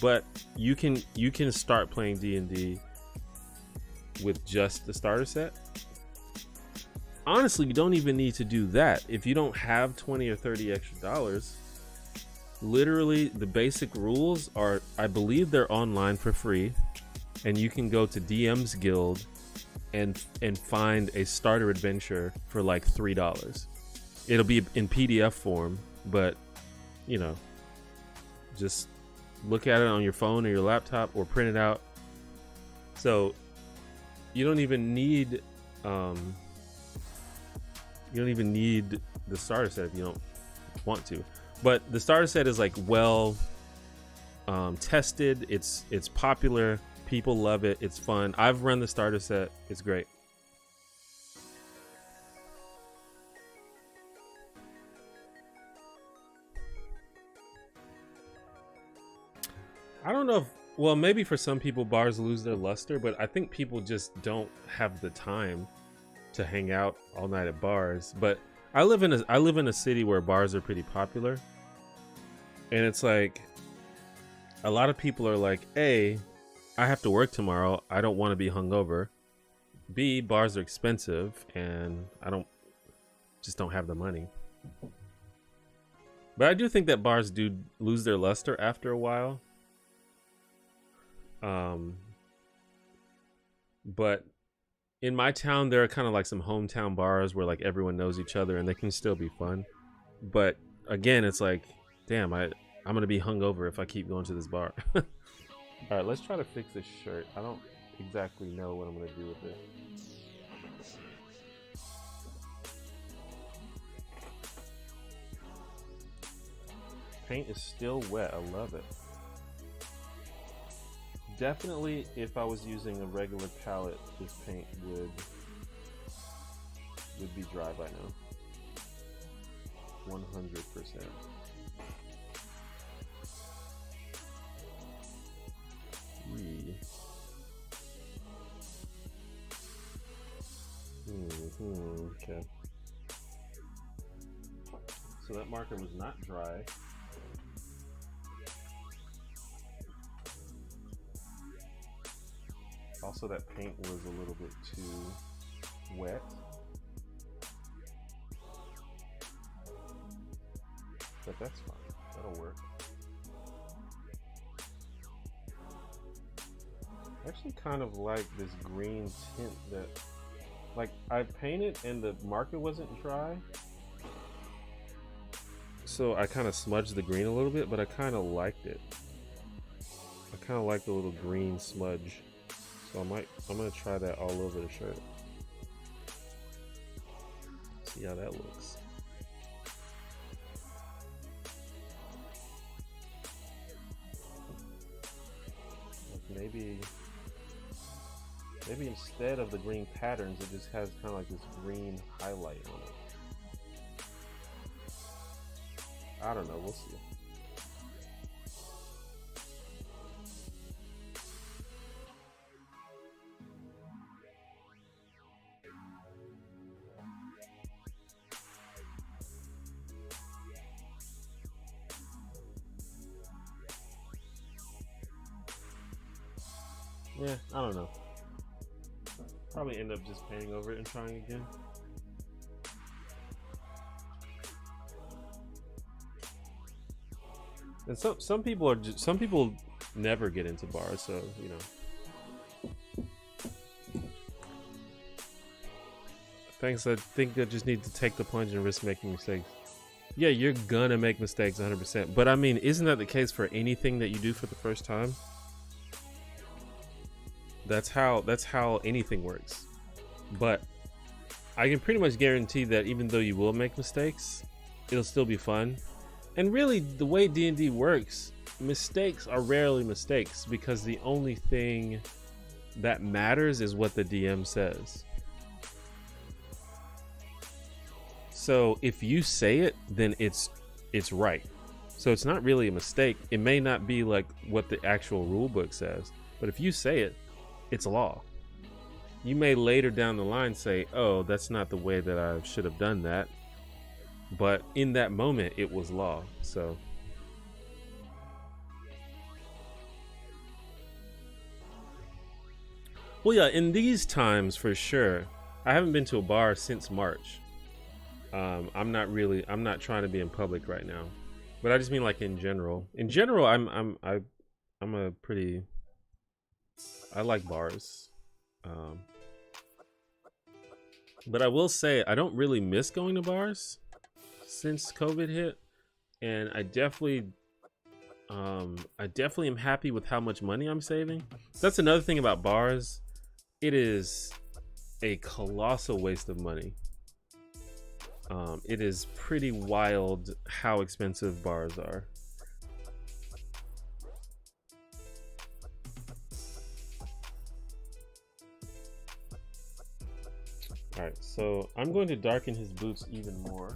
But you can start playing D&D with just the starter set. Honestly, you don't even need to do that if you don't have 20 or 30 extra dollars. Literally, the basic rules are, I believe they're online for free, and you can go to DM's Guild and find a starter adventure for like $3. It'll be in PDF form, but you know, just look at it on your phone or your laptop or print it out. So you don't even need the starter set if you don't want to. But the starter set is like well tested. It's popular. People love it. It's fun. I've run the starter set. It's great. I don't know if, well, maybe for some people bars lose their luster, but I think people just don't have the time to hang out all night at bars. But I live in a city where bars are pretty popular, and it's like a lot of people are like, A, I have to work tomorrow, I don't want to be hungover. B, bars are expensive and I just don't have the money. But I do think that bars do lose their luster after a while. But in my town, there are kind of like some hometown bars where like everyone knows each other and they can still be fun. But again, it's like, damn, I'm gonna be hungover if I keep going to this bar. All right, let's try to fix this shirt. I don't exactly know what I'm gonna do with it. Paint is still wet. I love it. Definitely, if I was using a regular palette, this paint would be dry by now. 100%. Okay. So that marker was not dry. Also, that paint was a little bit too wet. But that's fine. That'll work. I actually kind of like this green tint that, like, I painted and the marker wasn't dry. So I kind of smudged the green a little bit, but I kind of liked it. I kind of like the little green smudge. So I'm gonna try that all over the shirt. See how that looks. Maybe instead of the green patterns, it just has kind of like this green highlight on it. I don't know, we'll see. Yeah, I don't know. Probably end up just painting over it and trying again. And some people never get into bars, so you know. Thanks. I think I just need to take the plunge and risk making mistakes. Yeah, you're gonna make mistakes 100%. But I mean, isn't that the case for anything that you do for the first time? That's how anything works. But I can pretty much guarantee that even though you will make mistakes, it'll still be fun. And really, the way D&D works, mistakes are rarely mistakes because the only thing that matters is what the DM says. So if you say it, then it's right. So it's not really a mistake. It may not be like what the actual rule book says, but if you say it, it's law. You may later down the line say, oh, that's not the way that I should have done that. But in that moment, it was law. So well, yeah, in these times for sure. I haven't been to a bar since March. I'm not trying to be in public right now. But I just mean like in general. In general, I like bars. But I will say I don't really miss going to bars since COVID hit, and I definitely am happy with how much money I'm saving. That's another thing about bars. It is a colossal waste of money. It is pretty wild how expensive bars are. Alright, so I'm going to darken his boots even more.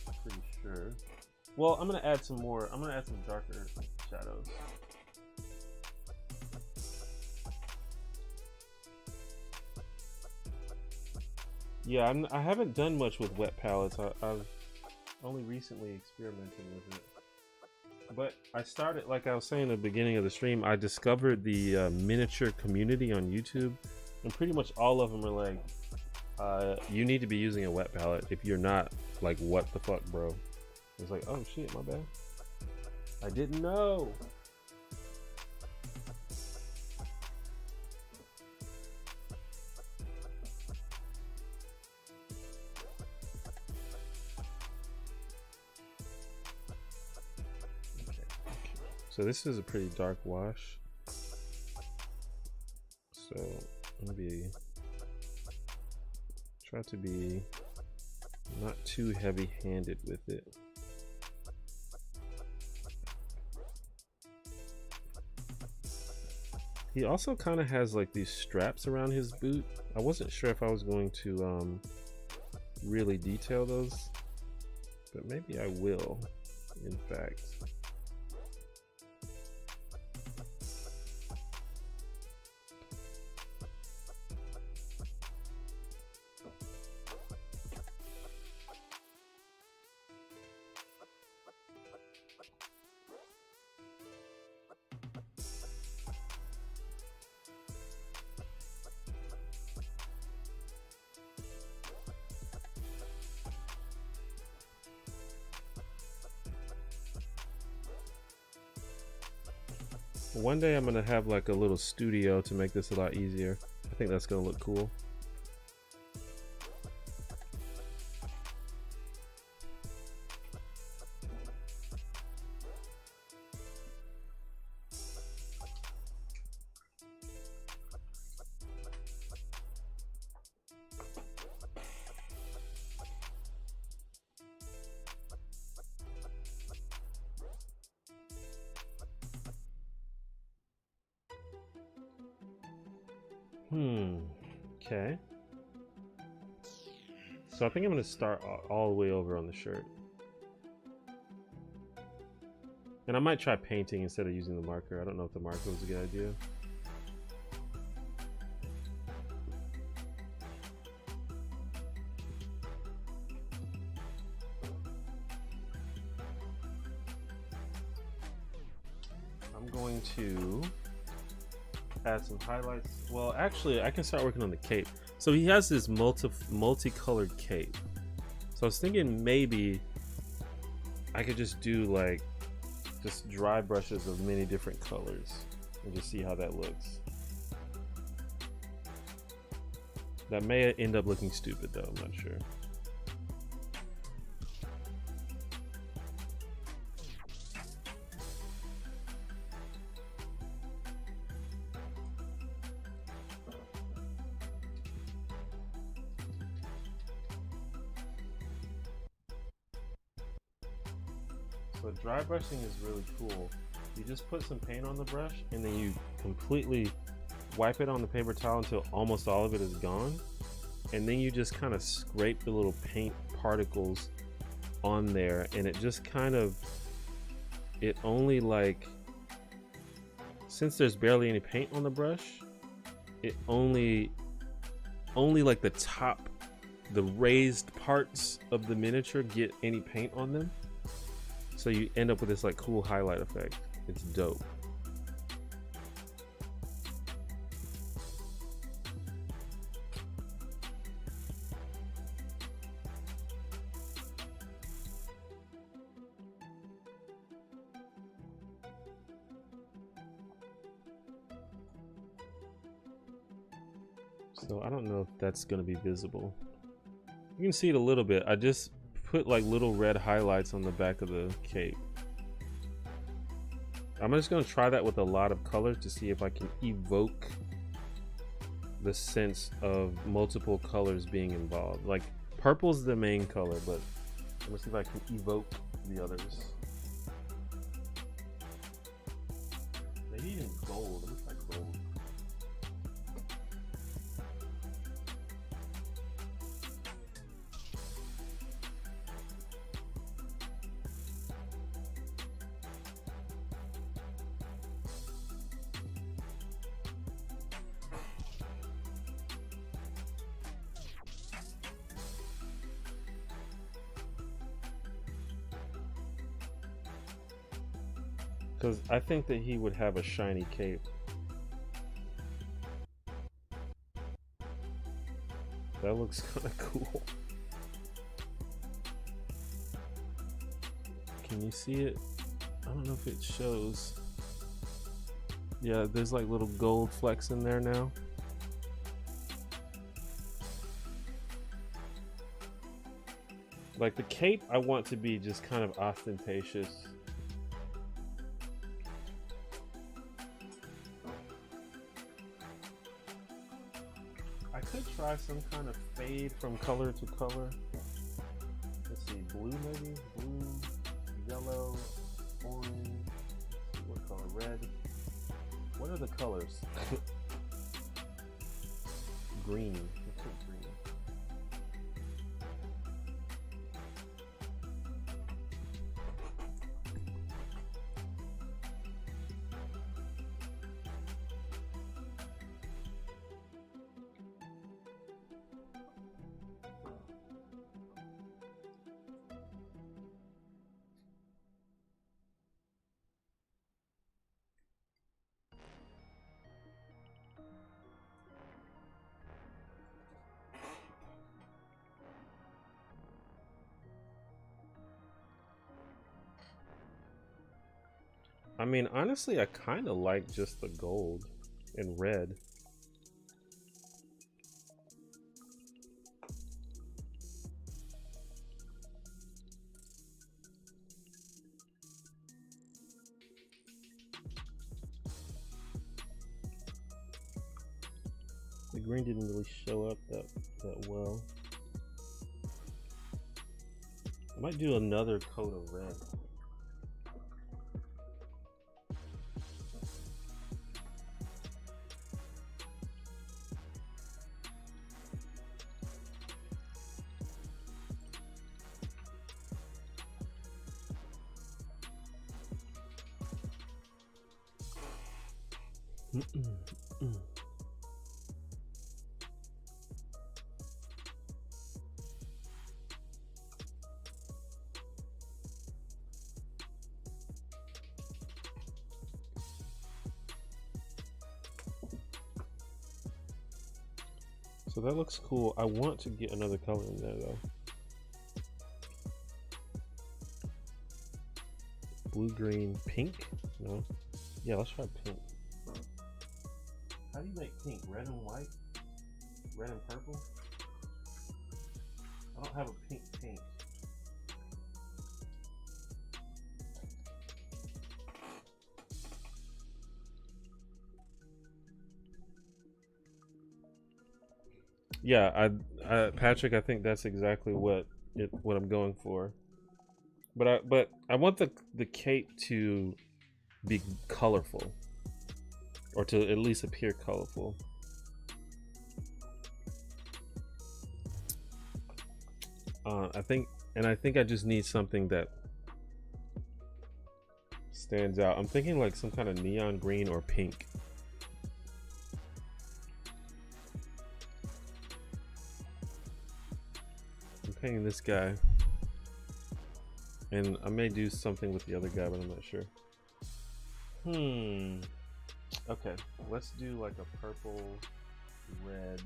I'm pretty sure. Well, I'm gonna add some darker shadows. Yeah, I haven't done much with wet palettes. I've only recently experimented with it. But I started, like I was saying at the beginning of the stream, I discovered the miniature community on YouTube, and pretty much all of them are like, you need to be using a wet palette. If you're not, like, what the fuck, bro? It's like, oh shit, my bad. I didn't know. Okay. So this is a pretty dark wash. So maybe try to be not too heavy-handed with it. He also kind of has like these straps around his boot. I wasn't sure if I was going to really detail those, but maybe I will, in fact. One day I'm gonna have like a little studio to make this a lot easier. I think that's gonna look cool. Okay. So I think I'm gonna start all the way over on the shirt. And I might try painting instead of using the marker. I don't know if the marker was a good idea. I'm going to add some highlights. Well, actually, I can start working on the cape. So he has this multicolored cape. So I was thinking maybe I could just do like just dry brushes of many different colors and just see how that looks. That may end up looking stupid though, I'm not sure. So dry brushing is really cool. You just put some paint on the brush and then you completely wipe it on the paper towel until almost all of it is gone. And then you just kind of scrape the little paint particles on there, and it just kind of, it only like, since there's barely any paint on the brush, it only like the top, the raised parts of the miniature get any paint on them. So you end up with this like cool highlight effect. It's dope. So I don't know if that's going to be visible. You can see it a little bit. I just put like little red highlights on the back of the cape. I'm just going to try that with a lot of colors to see if I can evoke the sense of multiple colors being involved. Like purple's the main color, but I'm going to see if I can evoke the others. Maybe even gold. It looks like gold. Because I think that he would have a shiny cape. That looks kind of cool. Can you see it? I don't know if it shows. Yeah, there's like little gold flecks in there now. Like the cape, I want to be just kind of ostentatious. I could try some kind of fade from color to color. Let's see, blue maybe? Blue, yellow, orange, what color? Red. What are the colors? Green. Let's put green. I mean, honestly, I kind of like just the gold and red. The green didn't really show up that well. I might do another coat of red. So that looks cool. I want to get another color in there though. Blue, green, pink? No? Yeah, let's try pink. How do you make pink? Red and white? Red and purple? I don't have a pink paint. Yeah, Patrick, I think that's exactly what I'm going for. But I want the cape to be colorful, or to at least appear colorful. I think I just need something that stands out. I'm thinking like some kind of neon green or pink. I'm painting this guy, and I may do something with the other guy, but I'm not sure. Okay, let's do like a purple, red.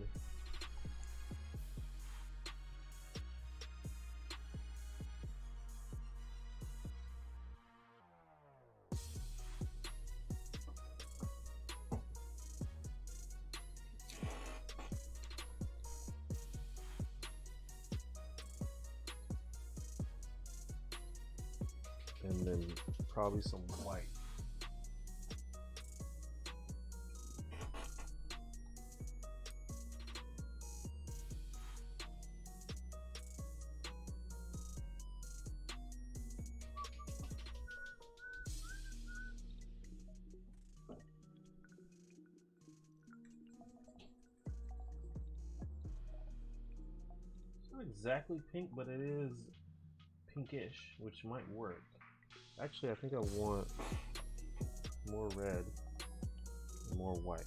And then probably some white. It's not exactly pink, but it is pinkish, which might work. Actually, I think I want more red and more white.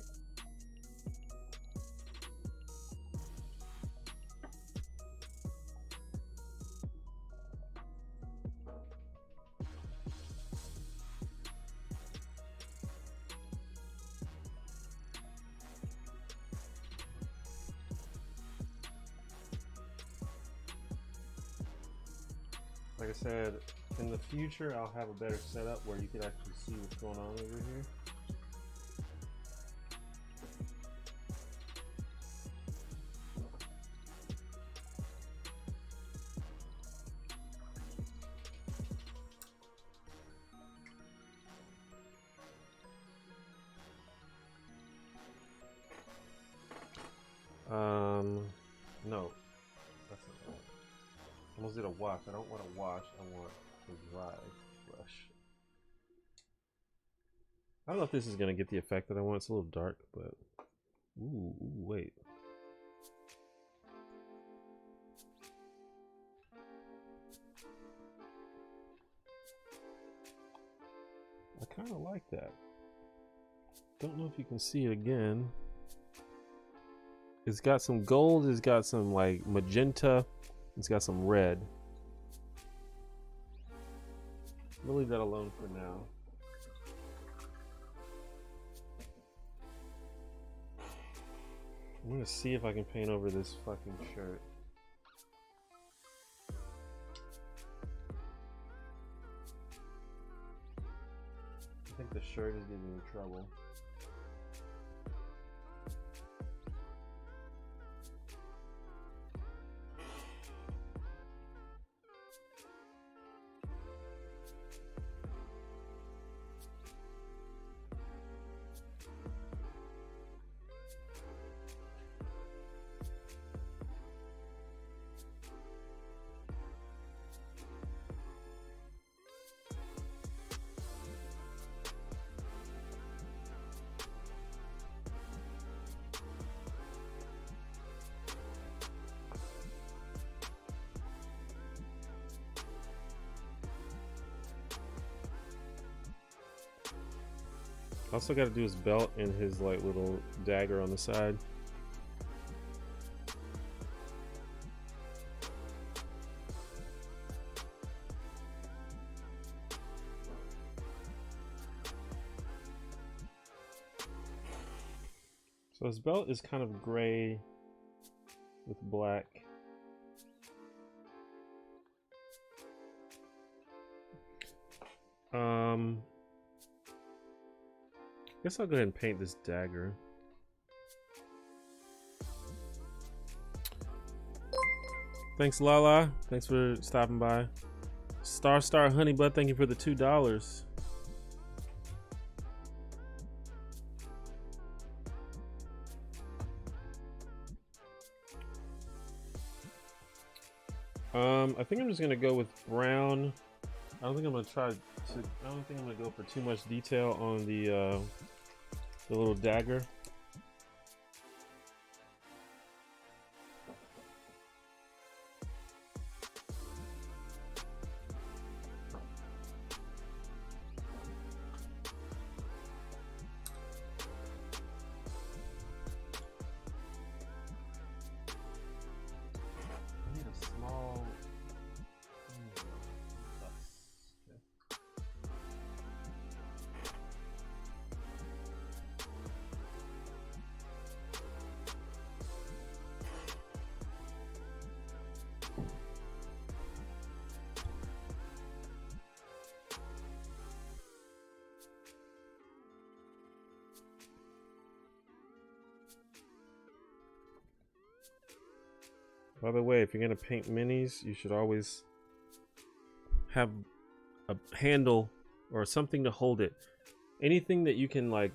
Like I said, in the future, I'll have a better setup where you could actually see what's going on over here. No, that's not right. Almost did a wash. I don't want to wash. I want to dry brush. I don't know if this is gonna get the effect that I want. It's a little dark, but ooh, wait. I kind of like that. Don't know if you can see it again. It's got some gold, it's got some like magenta, it's got some red. We'll leave that alone for now. I'm gonna see if I can paint over this fucking shirt. I think the shirt is getting in trouble. Also got to do his belt and his like little dagger on the side. So his belt is kind of gray with black. Guess I'll go ahead and paint this dagger. Thanks, Lala. Thanks for stopping by. Star Honeybud, thank you for the $2. I think I'm just gonna go with brown. I don't think I'm gonna I don't think I'm gonna go for too much detail on the little dagger. By the way, if you're gonna paint minis, you should always have a handle or something to hold it. Anything that you can like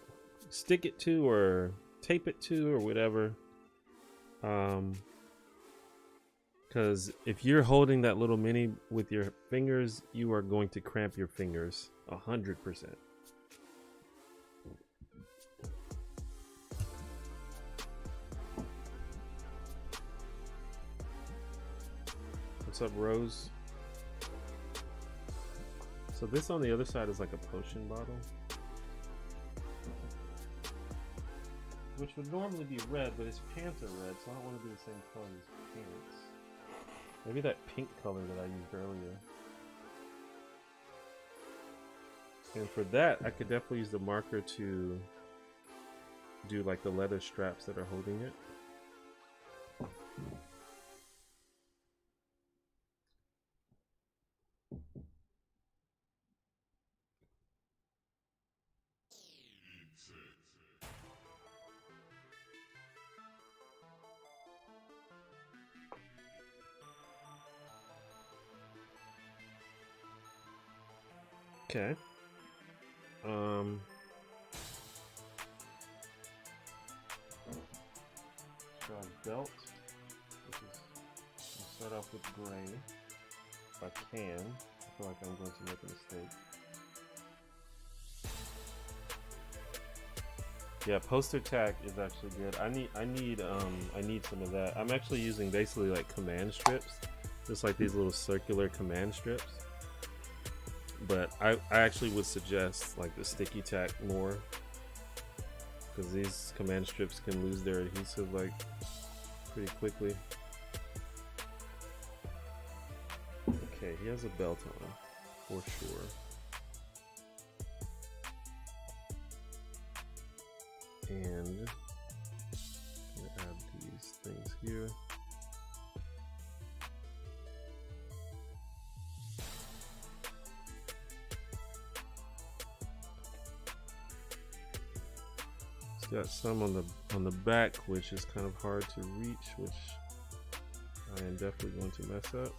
stick it to or tape it to or whatever. Because if you're holding that little mini with your fingers, you are going to cramp your fingers 100%. What's up, Rose? So this on the other side is like a potion bottle, which would normally be red, but his pants are red, so I don't want to do the same color as pants. Maybe that pink color that I used earlier. And for that, I could definitely use the marker to do like the leather straps that are holding it. Okay. So a belt, which is, I'll start off with gray, if I can. I feel like I'm going to make a mistake. Yeah, poster tack is actually good. I need some of that. I'm actually using basically like command strips, just like these little circular command strips. But I actually would suggest like the sticky tack more, because these command strips can lose their adhesive like pretty quickly. Okay, he has a belt on for sure. And I'm gonna add these things here. It's got some on the back, which is kind of hard to reach, which I am definitely going to mess up.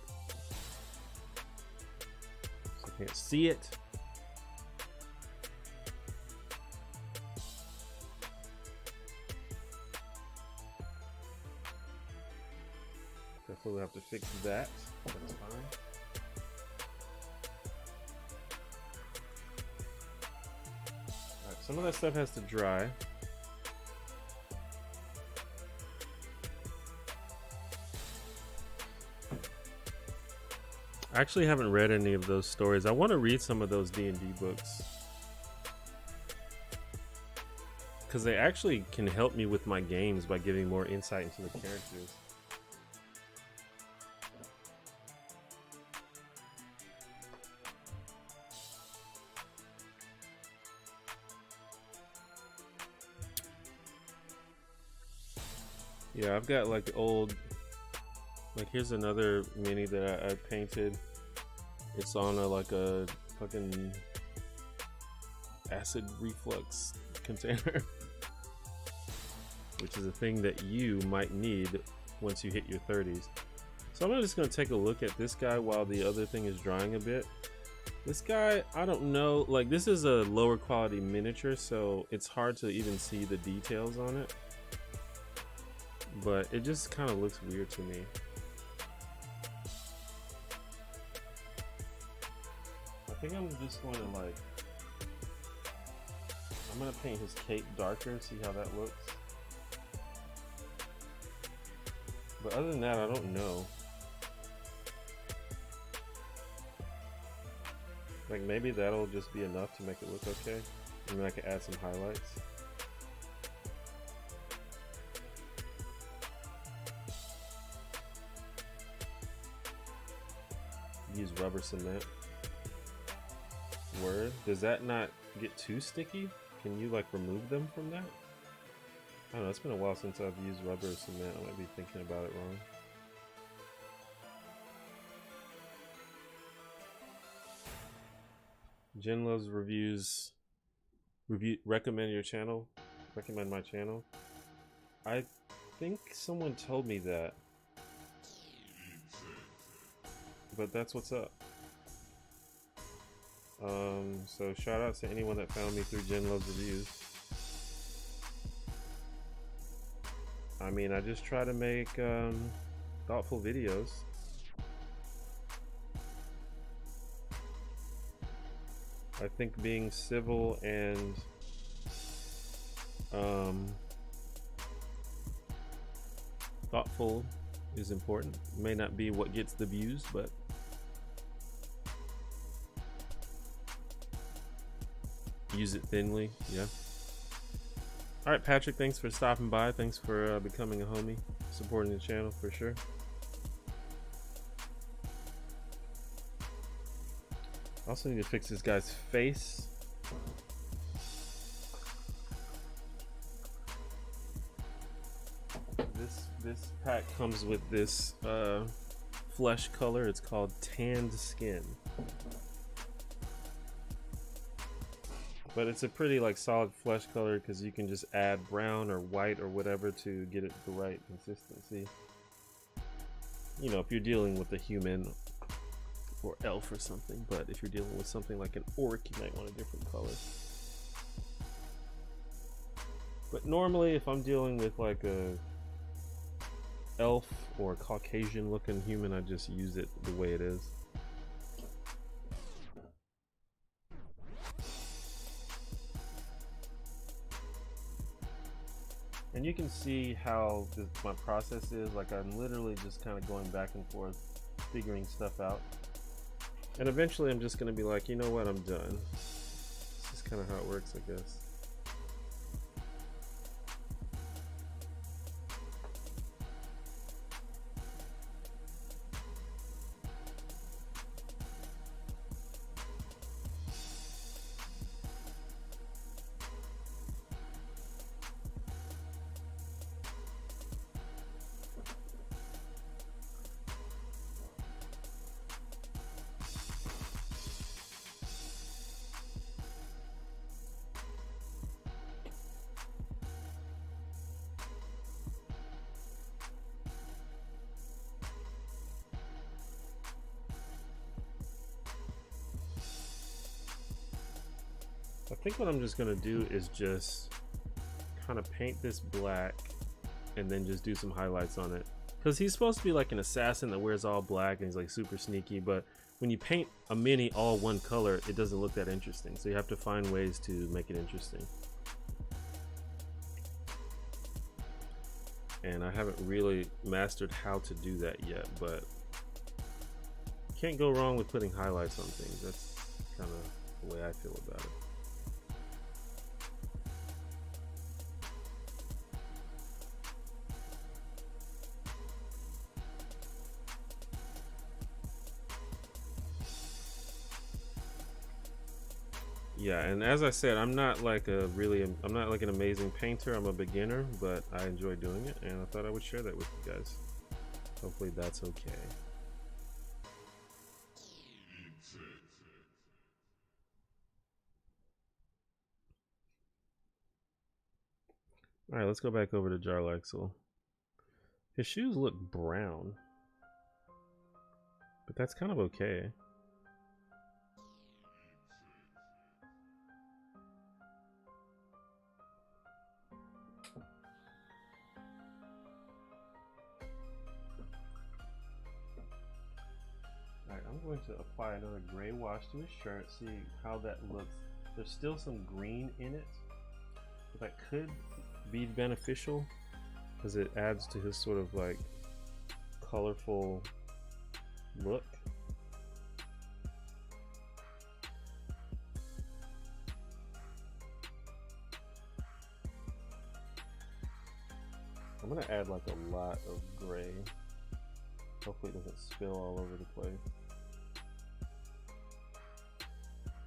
So I can't see it. Definitely have to fix that. That's fine. Alright, some of that stuff has to dry. I actually haven't read any of those stories. I want to read some of those D&D books, because they actually can help me with my games by giving more insight into the characters. Yeah, I've got like old, like here's another mini that I painted. It's on like a fucking acid reflux container, which is a thing that you might need once you hit your 30s. So I'm just gonna take a look at this guy while the other thing is drying a bit. This guy, I don't know, like this is a lower quality miniature, so it's hard to even see the details on it. But it just kind of looks weird to me. I think I'm just going to like, I'm going to paint his cape darker, see how that looks. But other than that, I don't know. Like maybe that'll just be enough to make it look okay. And then I can add some highlights. Use rubber cement. Word. Does that not get too sticky? Can you like remove them from that? I don't know, it's been a while since I've used rubber cement. I might be thinking about it wrong. Jen loves reviews. Recommend your channel. Recommend my channel. I think someone told me that. But that's what's up. So shout out to anyone that found me through Jen Loves Reviews. I mean, I just try to make thoughtful videos. I think being civil and thoughtful is important. It may not be what gets the views, but use it thinly. Yeah. All right, Patrick, thanks for stopping by. Thanks for becoming a homie, supporting the channel for sure. Also need to fix this guy's face. This pack comes with this flesh color. It's called tanned skin. But it's a pretty like solid flesh color because you can just add brown or white or whatever to get it the right consistency. You know, if you're dealing with a human or elf or something, but if you're dealing with something like an orc, you might want a different color. But normally if I'm dealing with like a elf or a Caucasian looking human, I just use it the way it is. And you can see how my process is. Like, I'm literally just kind of going back and forth, figuring stuff out. And eventually I'm just going to be like, you know what, I'm done. This is kind of how it works, I guess. I think what I'm just gonna do is just kind of paint this black and then just do some highlights on it, because he's supposed to be like an assassin that wears all black and he's like super sneaky, but when you paint a mini all one color, it doesn't look that interesting, so you have to find ways to make it interesting. And I haven't really mastered how to do that yet, but you can't go wrong with putting highlights on things. That's kind of the way I feel about it. Yeah, and as I said, I'm not like an amazing painter. I'm a beginner, but I enjoy doing it, and I thought I would share that with you guys. Hopefully that's okay. All right, let's go back over to Jarlaxle. His shoes look brown, but that's kind of okay. Alright, I'm going to apply another gray wash to his shirt, see how that looks. There's still some green in it, but that could be beneficial because it adds to his sort of like colorful look. I'm gonna add like a lot of gray. Hopefully it doesn't spill all over the place.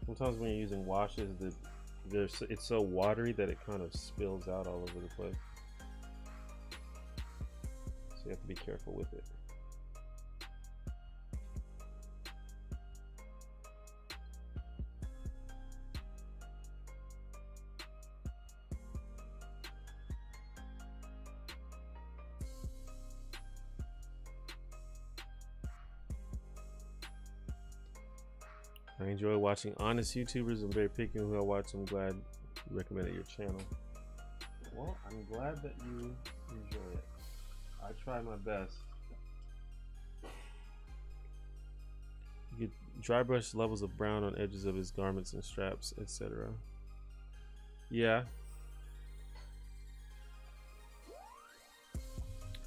Sometimes when you're using washes, it's so watery that it kind of spills out all over the place. So you have to be careful with it. I enjoy watching honest YouTubers. I'm very picky who I watch. I'm glad you recommended your channel. Well, I'm glad that you enjoy it. I try my best. You get dry brush levels of brown on edges of his garments and straps, etc. Yeah.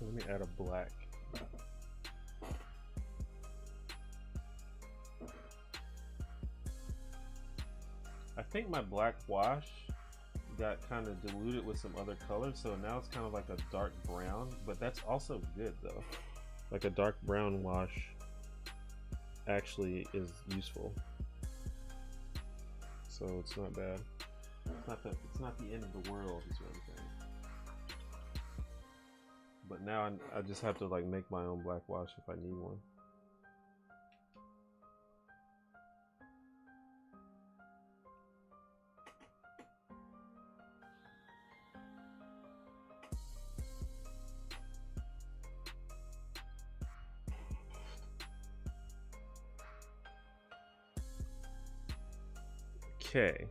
Let me add a black. I think my black wash got kind of diluted with some other colors, so now it's kind of like a dark brown, but that's also good though. Like a dark brown wash actually is useful, so it's not bad. It's not the end of the world is what I'm saying. But now I just have to like make my own black wash if I need one. Okay.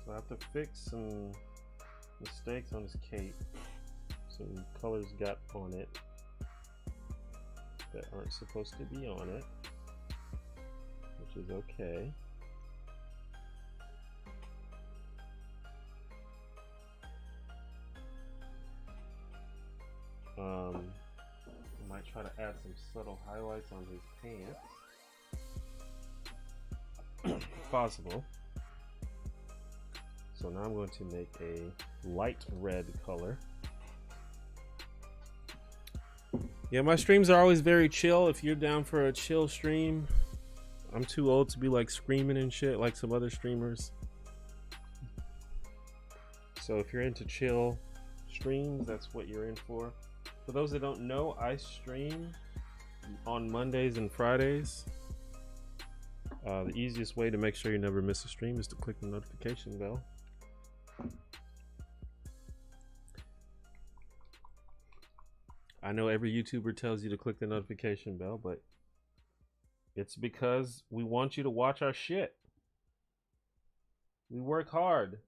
So I have to fix some mistakes on this cape. Some colors got on it that aren't supposed to be on it. is okay. I might try to add some subtle highlights on his pants. Possible. So now I'm going to make a light red color. Yeah, my streams are always very chill. If you're down for a chill stream, I'm too old to be like screaming and shit like some other streamers. So if you're into chill streams, that's what you're in for. For those that don't know, I stream on Mondays and Fridays. The easiest way to make sure you never miss a stream is to click the notification bell. I know every YouTuber tells you to click the notification bell, but it's because we want you to watch our shit. We work hard.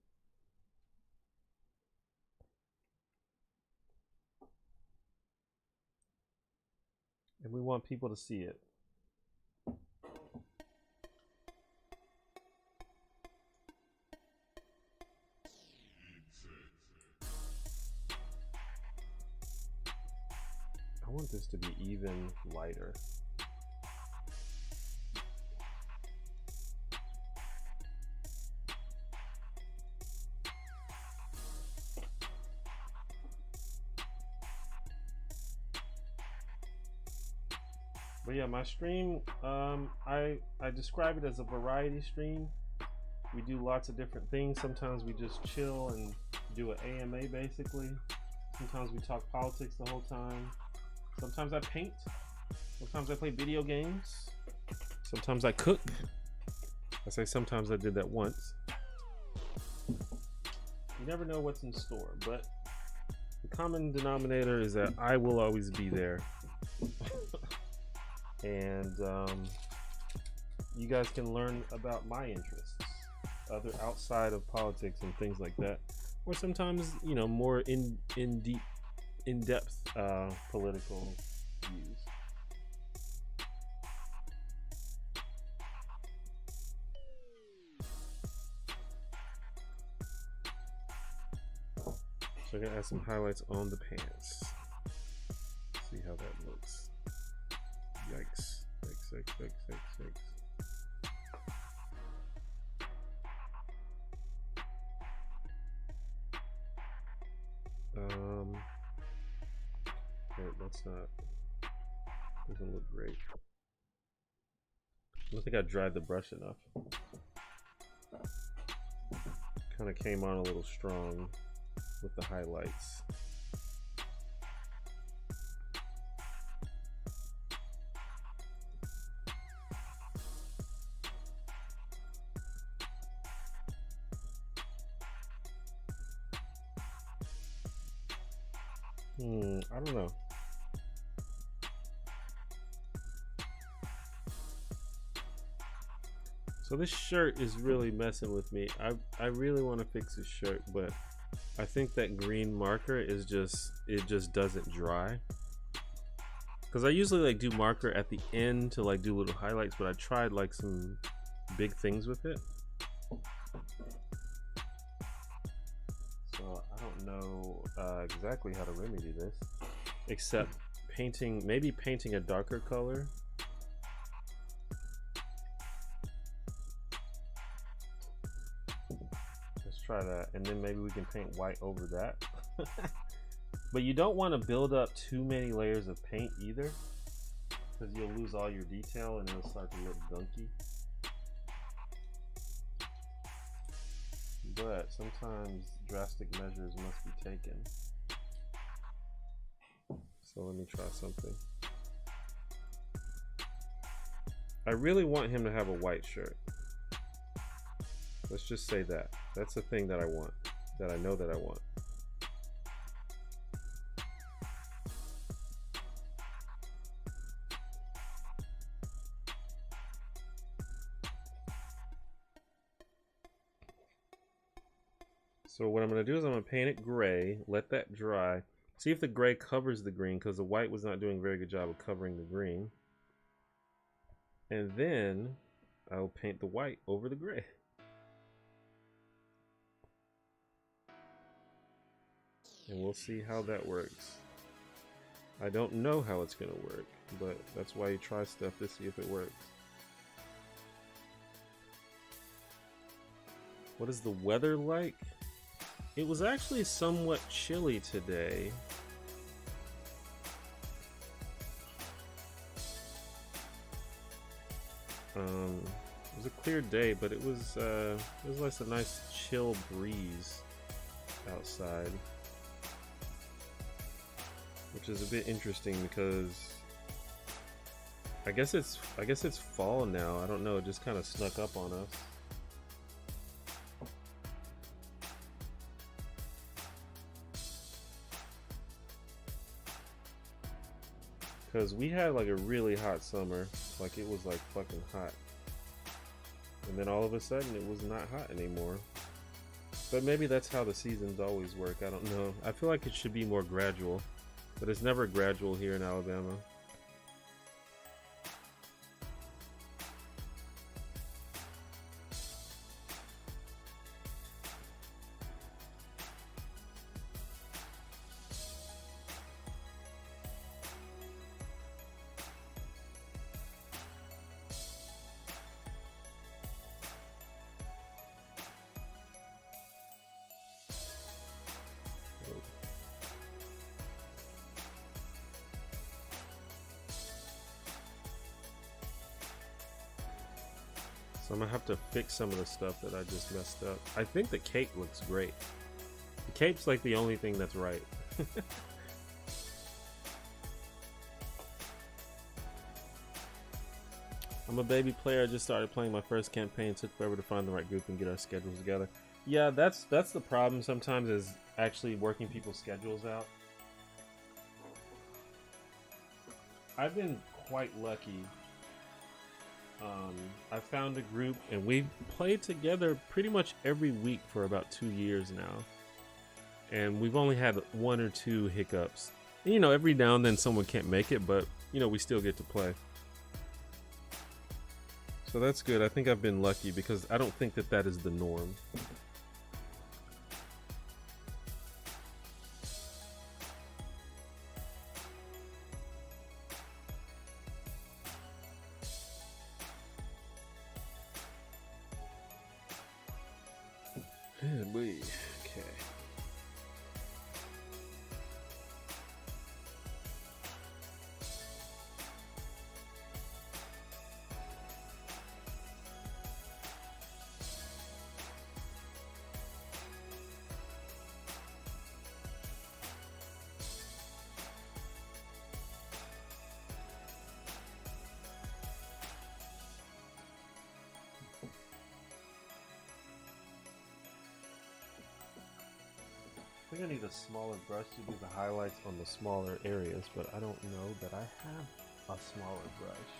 And we want people to see it. I want this to be even lighter. But yeah, my stream, I describe it as a variety stream. We do lots of different things. Sometimes we just chill and do an AMA basically. Sometimes we talk politics the whole time. Sometimes I paint. Sometimes I play video games. Sometimes I cook. I say sometimes, I did that once. You never know what's in store, but the common denominator is that I will always be there. And you guys can learn about my interests, other outside of politics and things like that, or sometimes, you know, more in-depth political views. So I'm gonna add some highlights on the pants. See how that looks. Yikes. Yikes. Wait, that's not, doesn't look great. I don't think I dried the brush enough. Kind of came on a little strong with the highlights. I don't know. So this shirt is really messing with me. I really want to fix this shirt, but I think that green marker is just, it just doesn't dry. Because I usually like do marker at the end to like do little highlights, but I tried like some big things with it. So I don't know exactly how to remedy this, except painting, maybe painting a darker color. Let's try that, and then maybe we can paint white over that. But you don't want to build up too many layers of paint either, because you'll lose all your detail and it'll start to look gunky. But sometimes drastic measures must be taken. So let me try something. I really want him to have a white shirt. Let's just say that. That's the thing that I want, that I know that I want. So what I'm going to do is I'm going to paint it gray, let that dry, see if the gray covers the green, because the white was not doing a very good job of covering the green. And then I'll paint the white over the gray. And we'll see how that works. I don't know how it's gonna work, but that's why you try stuff to see if it works. What is the weather like? It was actually somewhat chilly today. It was a clear day, but it was like a nice chill breeze outside, which is a bit interesting because I guess it's fall now. I don't know. It just kind of snuck up on us. Because we had like a really hot summer, like it was like fucking hot, and then all of a sudden it was not hot anymore. But maybe that's how the seasons always work. I don't know. I feel like it should be more gradual, but it's never gradual here in Alabama. So I'm gonna have to fix some of the stuff that I just messed up. I think the cape looks great. The cape's like the only thing that's right. I'm a baby player. I just started playing my first campaign. Took forever to find the right group and get our schedules together. Yeah, that's the problem sometimes, is actually working people's schedules out. I've been quite lucky. I found a group and we've played together pretty much every week for about 2 years now, and we've only had 1 or 2 hiccups. And, you know, every now and then someone can't make it, but you know, we still get to play, so that's good. I think I've been lucky because I don't think that that is the norm. Okay. I think I need a smaller brush to do the highlights on the smaller areas, but I don't know that I have a smaller brush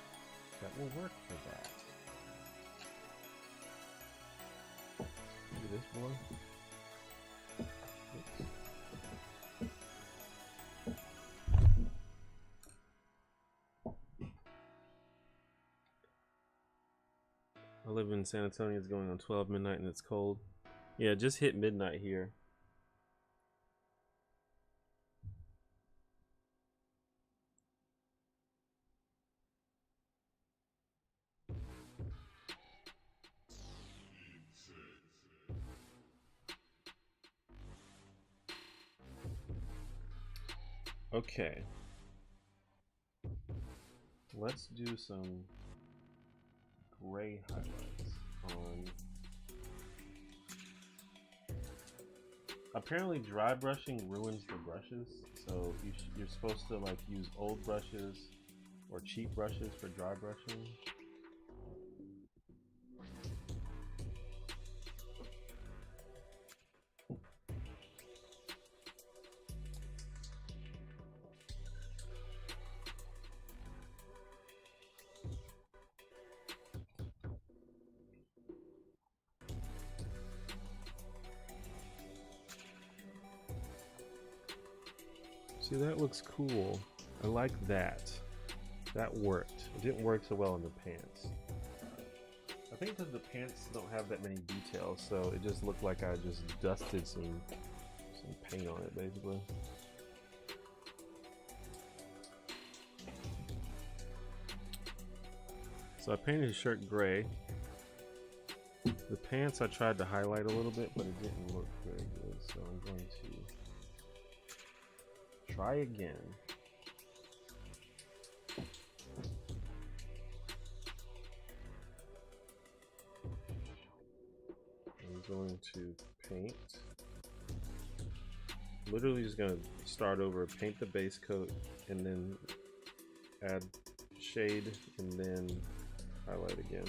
that will work for that. Do this one. I live in San Antonio. It's going on 12 midnight and it's cold. Yeah, just hit midnight here. Okay, let's do some gray highlights on. Apparently dry brushing ruins the brushes, so you're supposed to like use old brushes or cheap brushes for dry brushing. See, that looks cool. I like that. That worked. It didn't work so well in the pants. think that the pants don't have that many details, so it just looked like I just dusted some paint on it, basically. So I painted his shirt gray. The pants I tried to highlight a little bit, but it didn't look very good, so I'm going to try again. I'm going to paint. Literally just going to start over, paint the base coat, and then add shade, and then highlight again.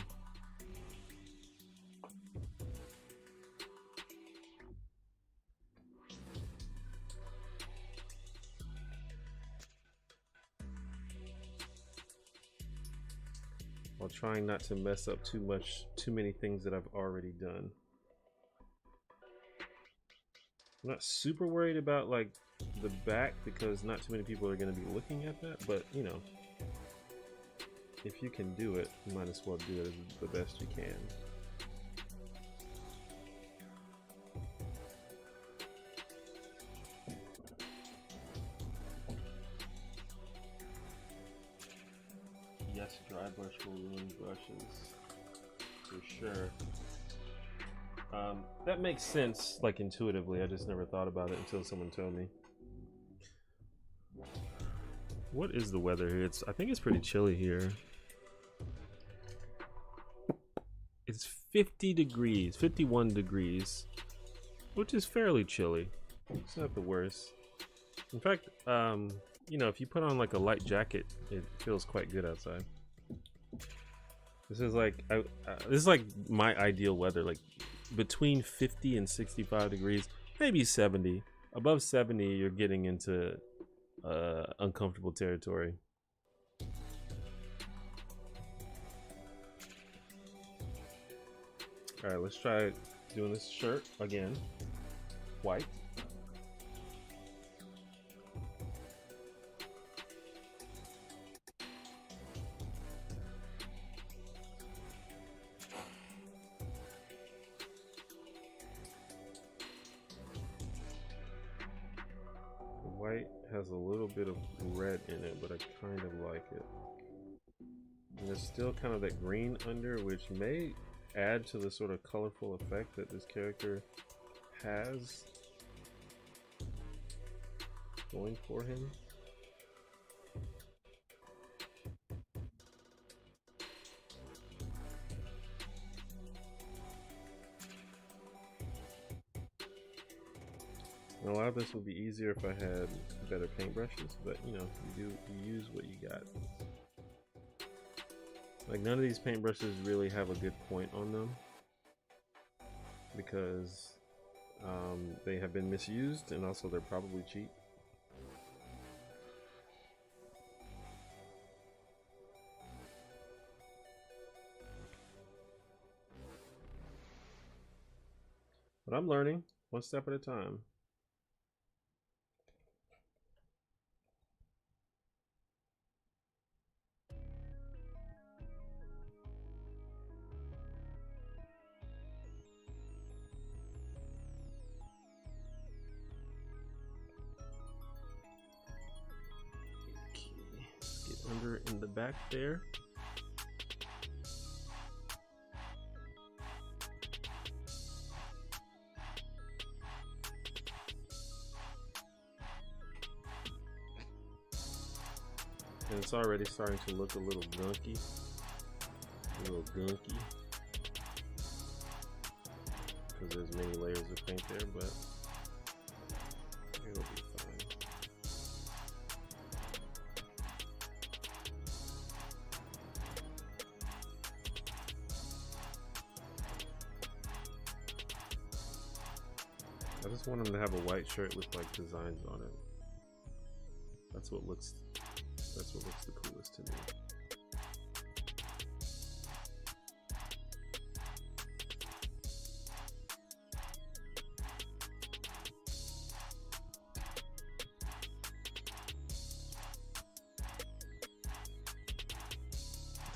While trying not to mess up too many things that I've already done. I'm not super worried about like the back because not too many people are going to be looking at that, but you know, if you can do it, you might as well do it the best you can. Yes, dry brush will ruin brushes, for sure. That makes sense, like intuitively. I just never thought about it until someone told me. What is the weather here? I think it's pretty chilly here. It's 50 degrees, 51 degrees, which is fairly chilly. It's not the worst. In fact, you know, if you put on like a light jacket, it feels quite good outside. This is like this is like my ideal weather, like between 50 and 65 degrees, maybe 70. Above 70, you're getting into uncomfortable territory. All right, let's try doing this shirt again. White. White has a little bit of red in it, but I kind of like it. And there's still kind of that green under, which may add to the sort of colorful effect that this character has going for him. And a lot of this would be easier if I had better paintbrushes, but you know, you use what you got. Like none of these paintbrushes really have a good point on them because they have been misused, and also they're probably cheap. But I'm learning one step at a time. Under in the back there. And it's already starting to look a little gunky. Because there's many layers of paint there, but it'll be fine. I just want him to have a white shirt with like designs on it. That's what looks the coolest to me.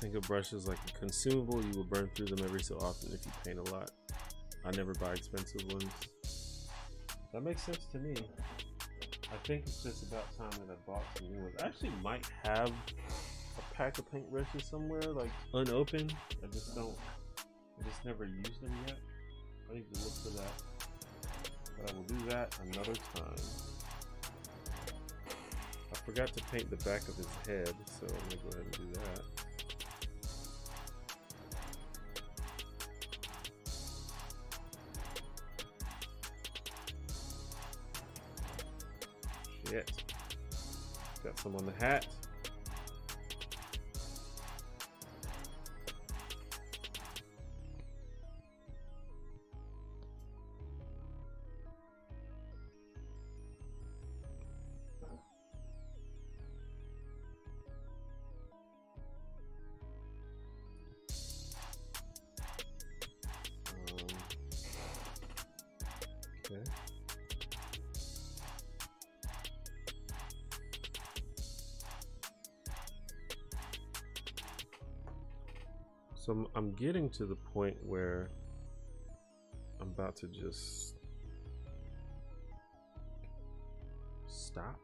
I think of brushes like a consumable. You will burn through them every so often if you paint a lot. I never buy expensive ones. That makes sense to me. I think it's just about time that I bought some new ones. I actually might have a pack of paint brushes somewhere, like unopened. I just never used them yet. I need to look for that. But I will do that another time. I forgot to paint the back of his head, so I'm gonna go ahead and do that. Shit. Got some on the hat. Okay. So I'm getting to the point where I'm about to just stop.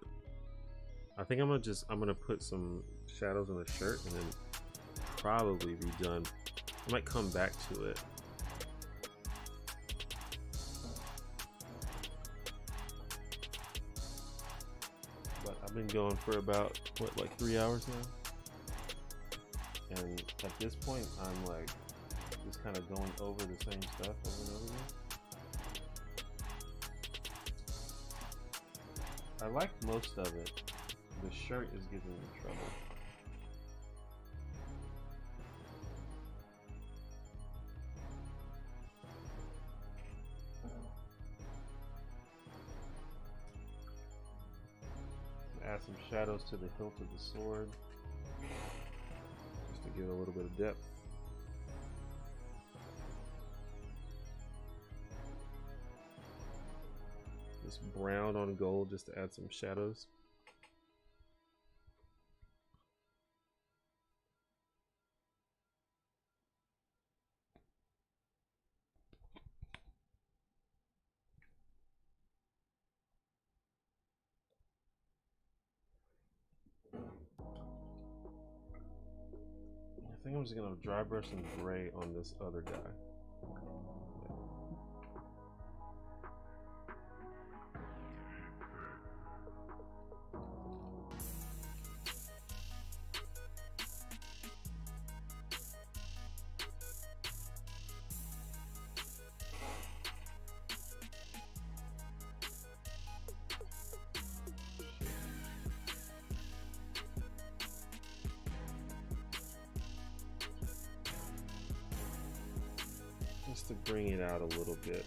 I think I'm gonna put some shadows on the shirt and then probably be done. I might come back to it. But I've been going for about, what, like 3 hours now? And at this point, I'm like just kind of going over the same stuff over and over again. I like most of it. The shirt is giving me trouble. Add some shadows to the hilt of the sword, just to give it a little bit of depth. This brown on gold just to add some shadows. I think I'm just gonna dry brush some gray on this other guy. Just to bring it out a little bit.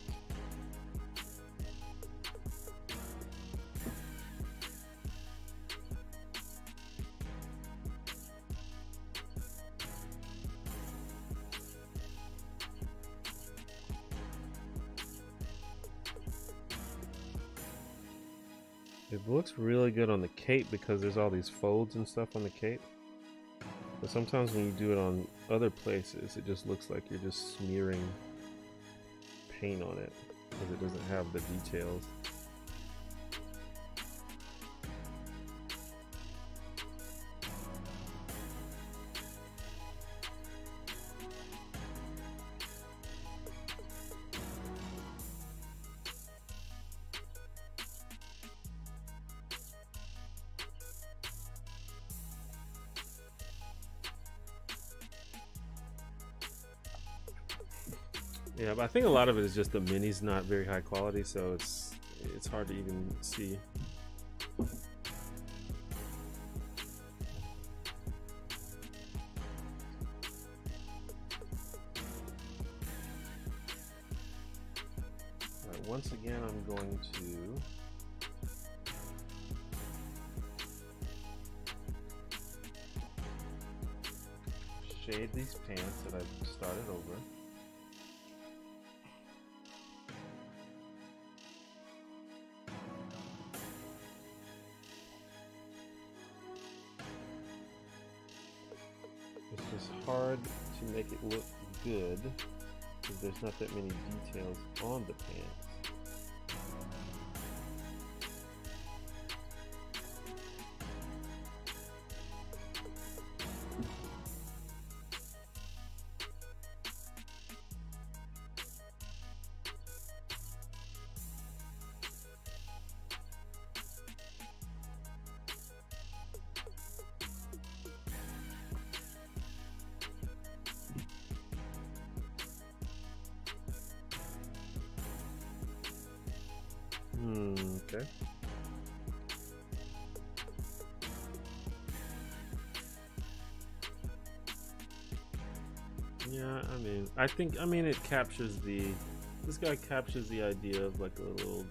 It looks really good on the cape because there's all these folds and stuff on the cape. But sometimes when you do it on other places, it just looks like you're just smearing paint on it because it doesn't have the details. Yeah, but I think a lot of it is just the mini's not very high quality, so it's hard to even see. All right, once again, I'm going to shade these pants that I've started over. It's just hard to make it look good because there's not that many details on the pants. Okay. Yeah, I mean it captures this guy captures the idea of like a little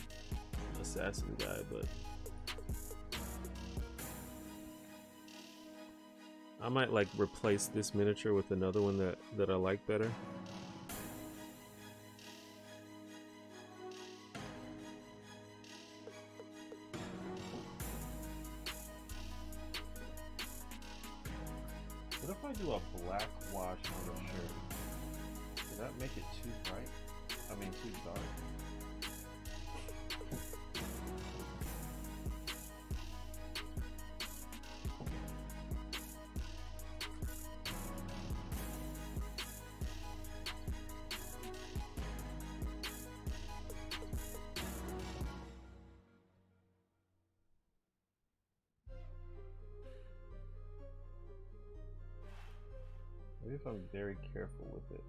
assassin guy, but I might like replace this miniature with another one that I like better. What if I do a black wash on the shirt? Does that make it too bright? I mean, too dark? Maybe if I'm very careful with it.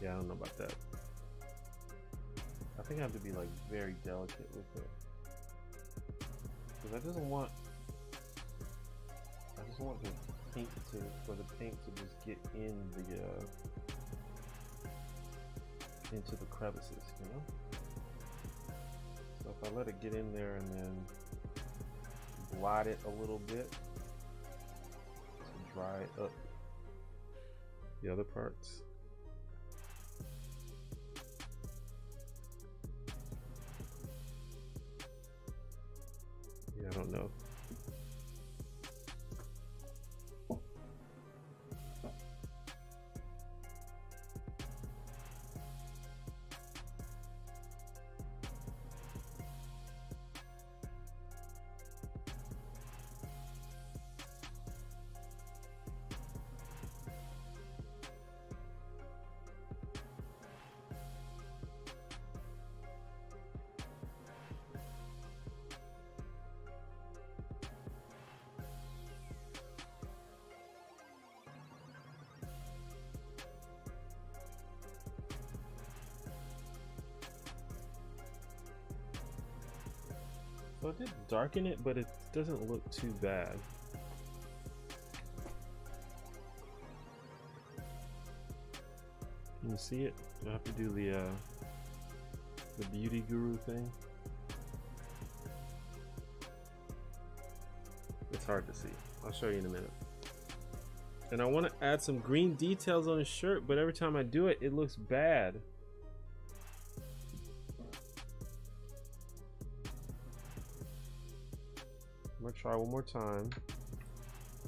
Yeah, I don't know about that. I think I have to be like very delicate with it. Because I just want the paint for the paint to just get in the into the crevices, you know? So if I let it get in there and then blot it a little bit to dry up the other parts. Yeah, I don't know. So I did darken it, but it doesn't look too bad. Can you see it? I have to do the beauty guru thing. It's hard to see. I'll show you in a minute. And I want to add some green details on his shirt, but every time I do it, it looks bad. I'm gonna try one more time.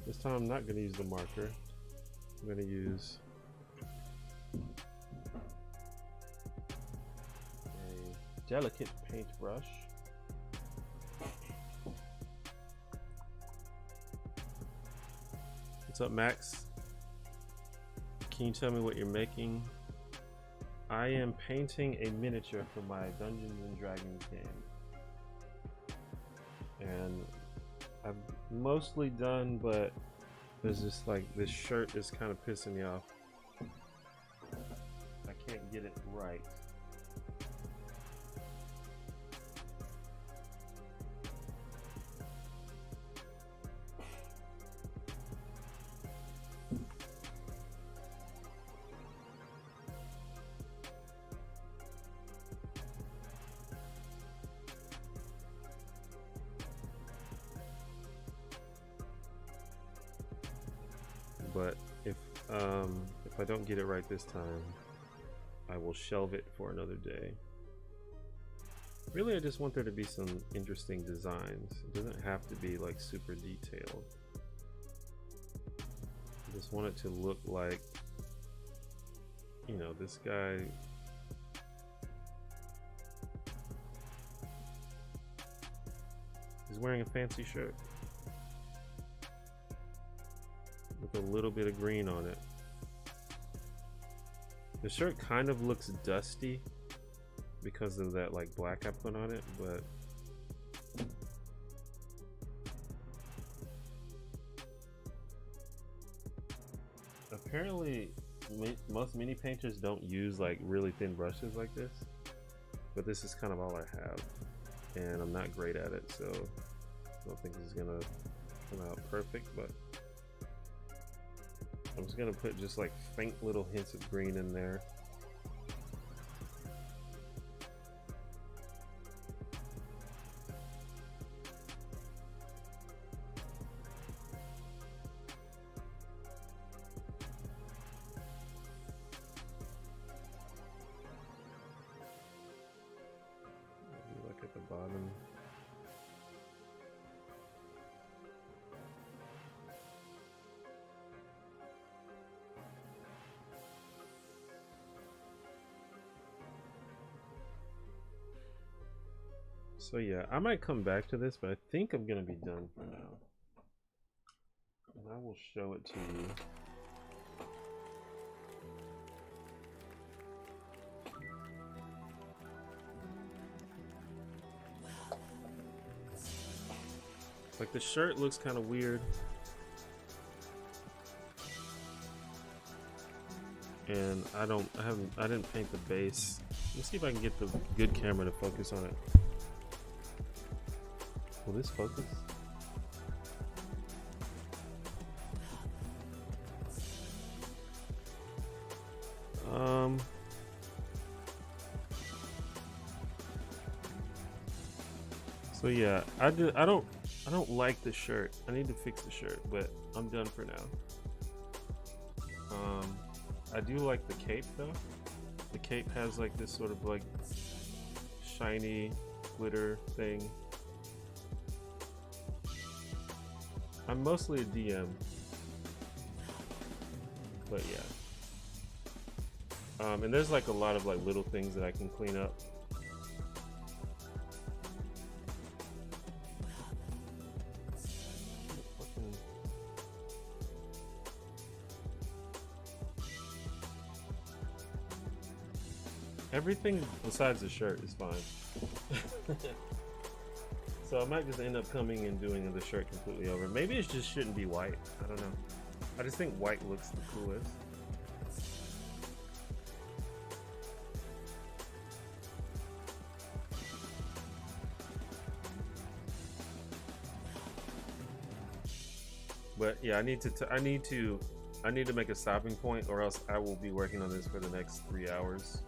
This time I'm not gonna use the marker. I'm gonna use a delicate paintbrush. What's up, Max? Can you tell me what you're making? I am painting a miniature for my Dungeons and Dragons game. And I've mostly done, but there's just like this shirt is kind of pissing me off. I can't get it right. But if I don't get it right this time, I will shelve it for another day. Really, I just want there to be some interesting designs. It doesn't have to be like super detailed. I just want it to look like, you know, this guy. He's wearing a fancy shirt with a little bit of green on it. The shirt kind of looks dusty because of that like black I put on it, but apparently most mini painters don't use like really thin brushes like this, but this is kind of all I have, and I'm not great at it, so I don't think this is gonna come out perfect, but I'm just gonna put just like faint little hints of green in there. Maybe like at the bottom. So yeah, I might come back to this, but I think I'm gonna be done for now. And I will show it to you. Like the shirt looks kind of weird. And I didn't paint the base. Let's see if I can get the good camera to focus on it. Will this focus? So yeah, I don't like the shirt. I need to fix the shirt, but I'm done for now. I do like the cape though. The cape has like this sort of like shiny glitter thing. I'm mostly a DM, but yeah. And there's like a lot of like little things that I can clean up. Everything besides the shirt is fine. So I might just end up coming and doing the shirt completely over. Maybe it just shouldn't be white. I don't know. I just think white looks the coolest. But yeah, I need to make a stopping point, or else I will be working on this for the next 3 hours.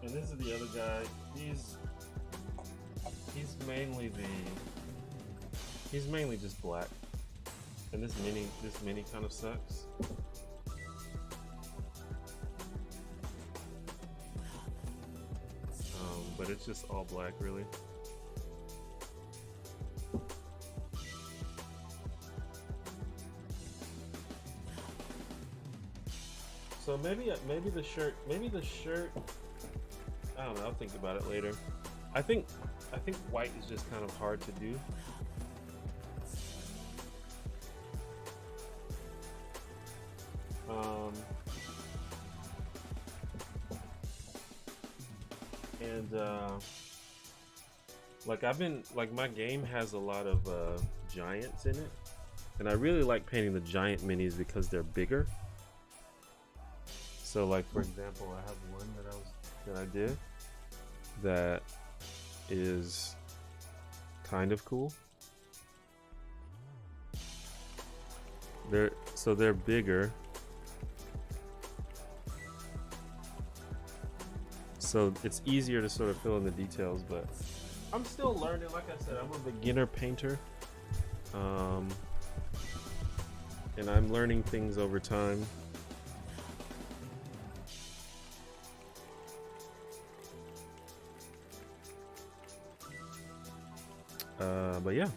And this is the other guy. He's mainly just black. And this mini kind of sucks. But it's just all black, really. So maybe the shirt. I don't know. I'll think about it later. I think white is just kind of hard to do. Like my game has a lot of giants in it, and I really like painting the giant minis because they're bigger. So like for example, I have one that I did that is kind of cool. They're bigger. So it's easier to sort of fill in the details, but I'm still learning. Like I said, I'm a beginner painter. And I'm learning things over time. But yeah.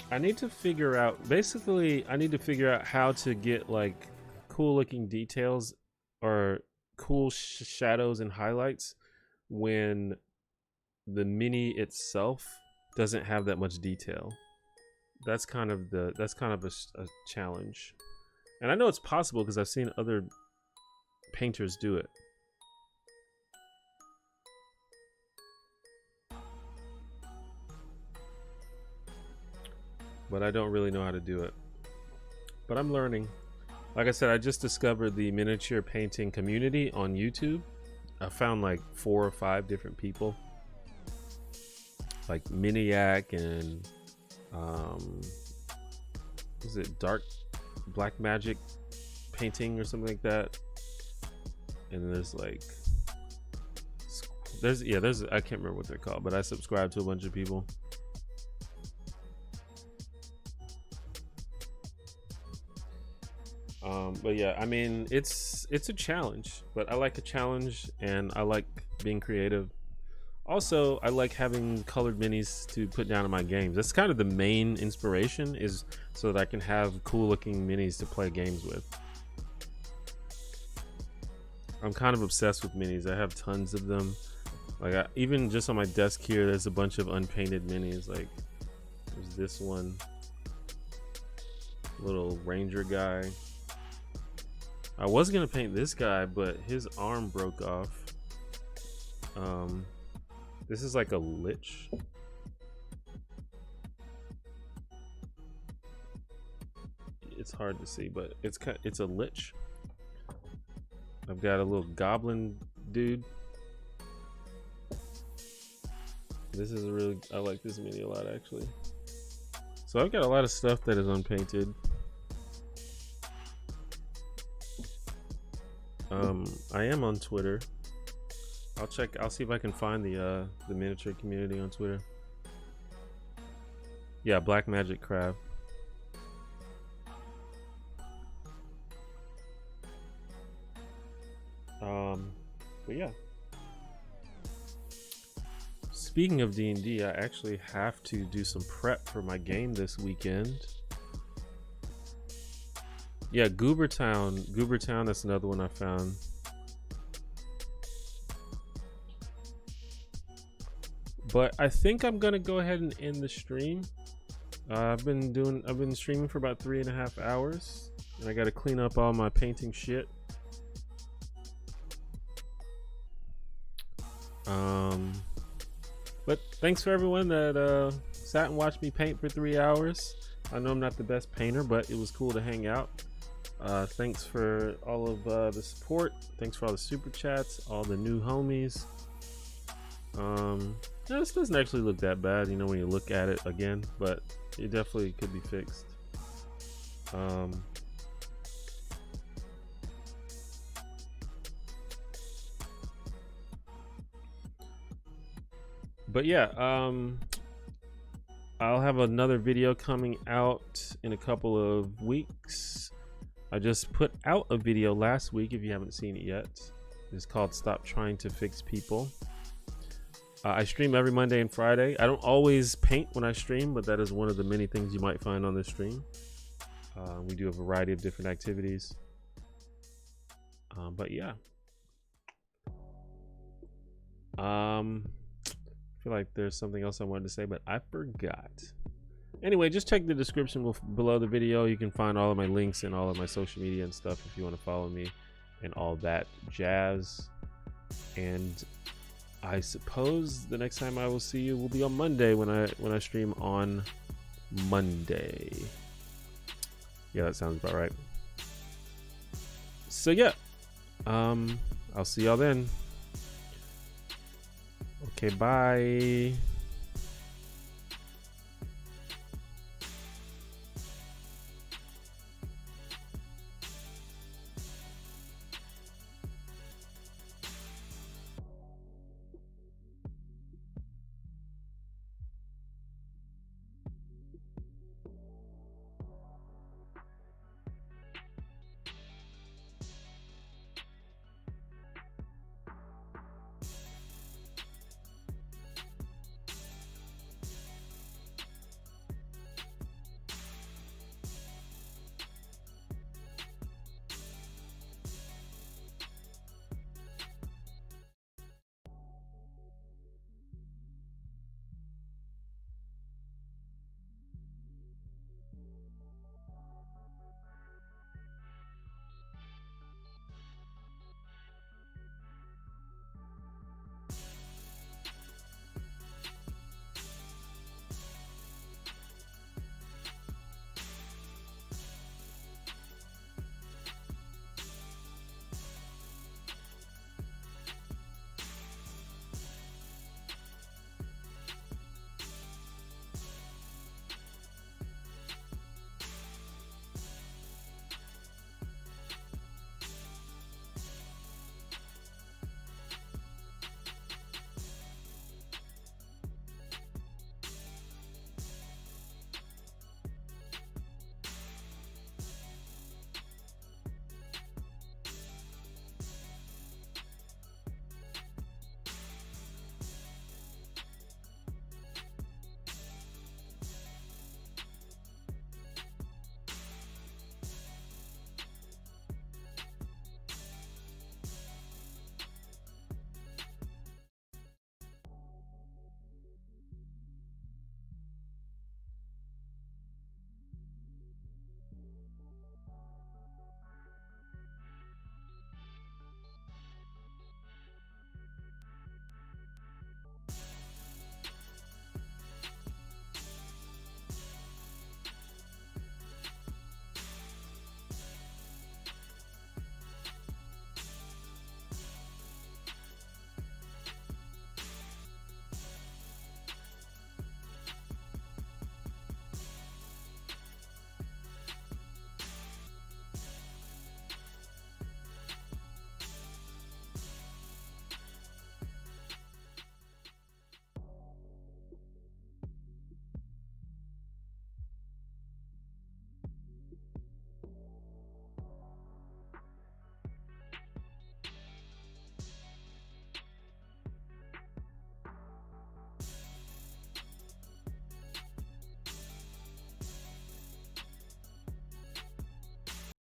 I need to figure out, basically, I need to figure out how to get like cool looking details or cool shadows and highlights when the mini itself doesn't have that much detail. That's kind of a challenge. And I know it's possible because I've seen other painters do it. But I don't really know how to do it. But I'm learning. Like I said, I just discovered the miniature painting community on YouTube. I found like 4 or 5 different people. Like Miniac and is it Black Magic painting or something like that? And there's like there's I can't remember what they're called, but I subscribe to a bunch of people. But yeah, I mean, it's a challenge, but I like a challenge and I like being creative. Also, I like having colored minis to put down in my games. That's kind of the main inspiration, is so that I can have cool looking minis to play games with. I'm kind of obsessed with minis. I have tons of them. Like even just on my desk here, there's a bunch of unpainted minis. Like there's this one, little ranger guy. I was gonna paint this guy, but his arm broke off. This is like a lich. It's hard to see, but it's a lich. I've got a little goblin dude. This is I like this mini a lot actually. So I've got a lot of stuff that is unpainted. I am on Twitter. I'll see if I can find the miniature community on Twitter. Yeah, Black Magic Crab. But yeah. Speaking of D&D, I actually have to do some prep for my game this weekend. Yeah, Goobertown, that's another one I found. But I think I'm gonna go ahead and end the stream. I've been streaming for about 3.5 hours, and I gotta clean up all my painting shit. But thanks for everyone that sat and watched me paint for 3 hours. I know I'm not the best painter, but it was cool to hang out. Thanks for all of the support. Thanks for all the super chats, all the new homies. This doesn't actually look that bad, you know, when you look at it again, but it definitely could be fixed. But yeah, I'll have another video coming out in a couple of weeks. I just put out a video last week, if you haven't seen it yet. It's called Stop Trying to Fix People. I stream every Monday and Friday. I don't always paint when I stream, but that is one of the many things you might find on this stream. We do a variety of different activities. But yeah. I feel like there's something else I wanted to say, but I forgot. Anyway, just check the description below the video. You can find all of my links and all of my social media and stuff if you want to follow me and all that jazz. And I suppose the next time I will see you will be on Monday when I stream on Monday. Yeah, that sounds about right. So yeah, I'll see y'all then. Okay, bye.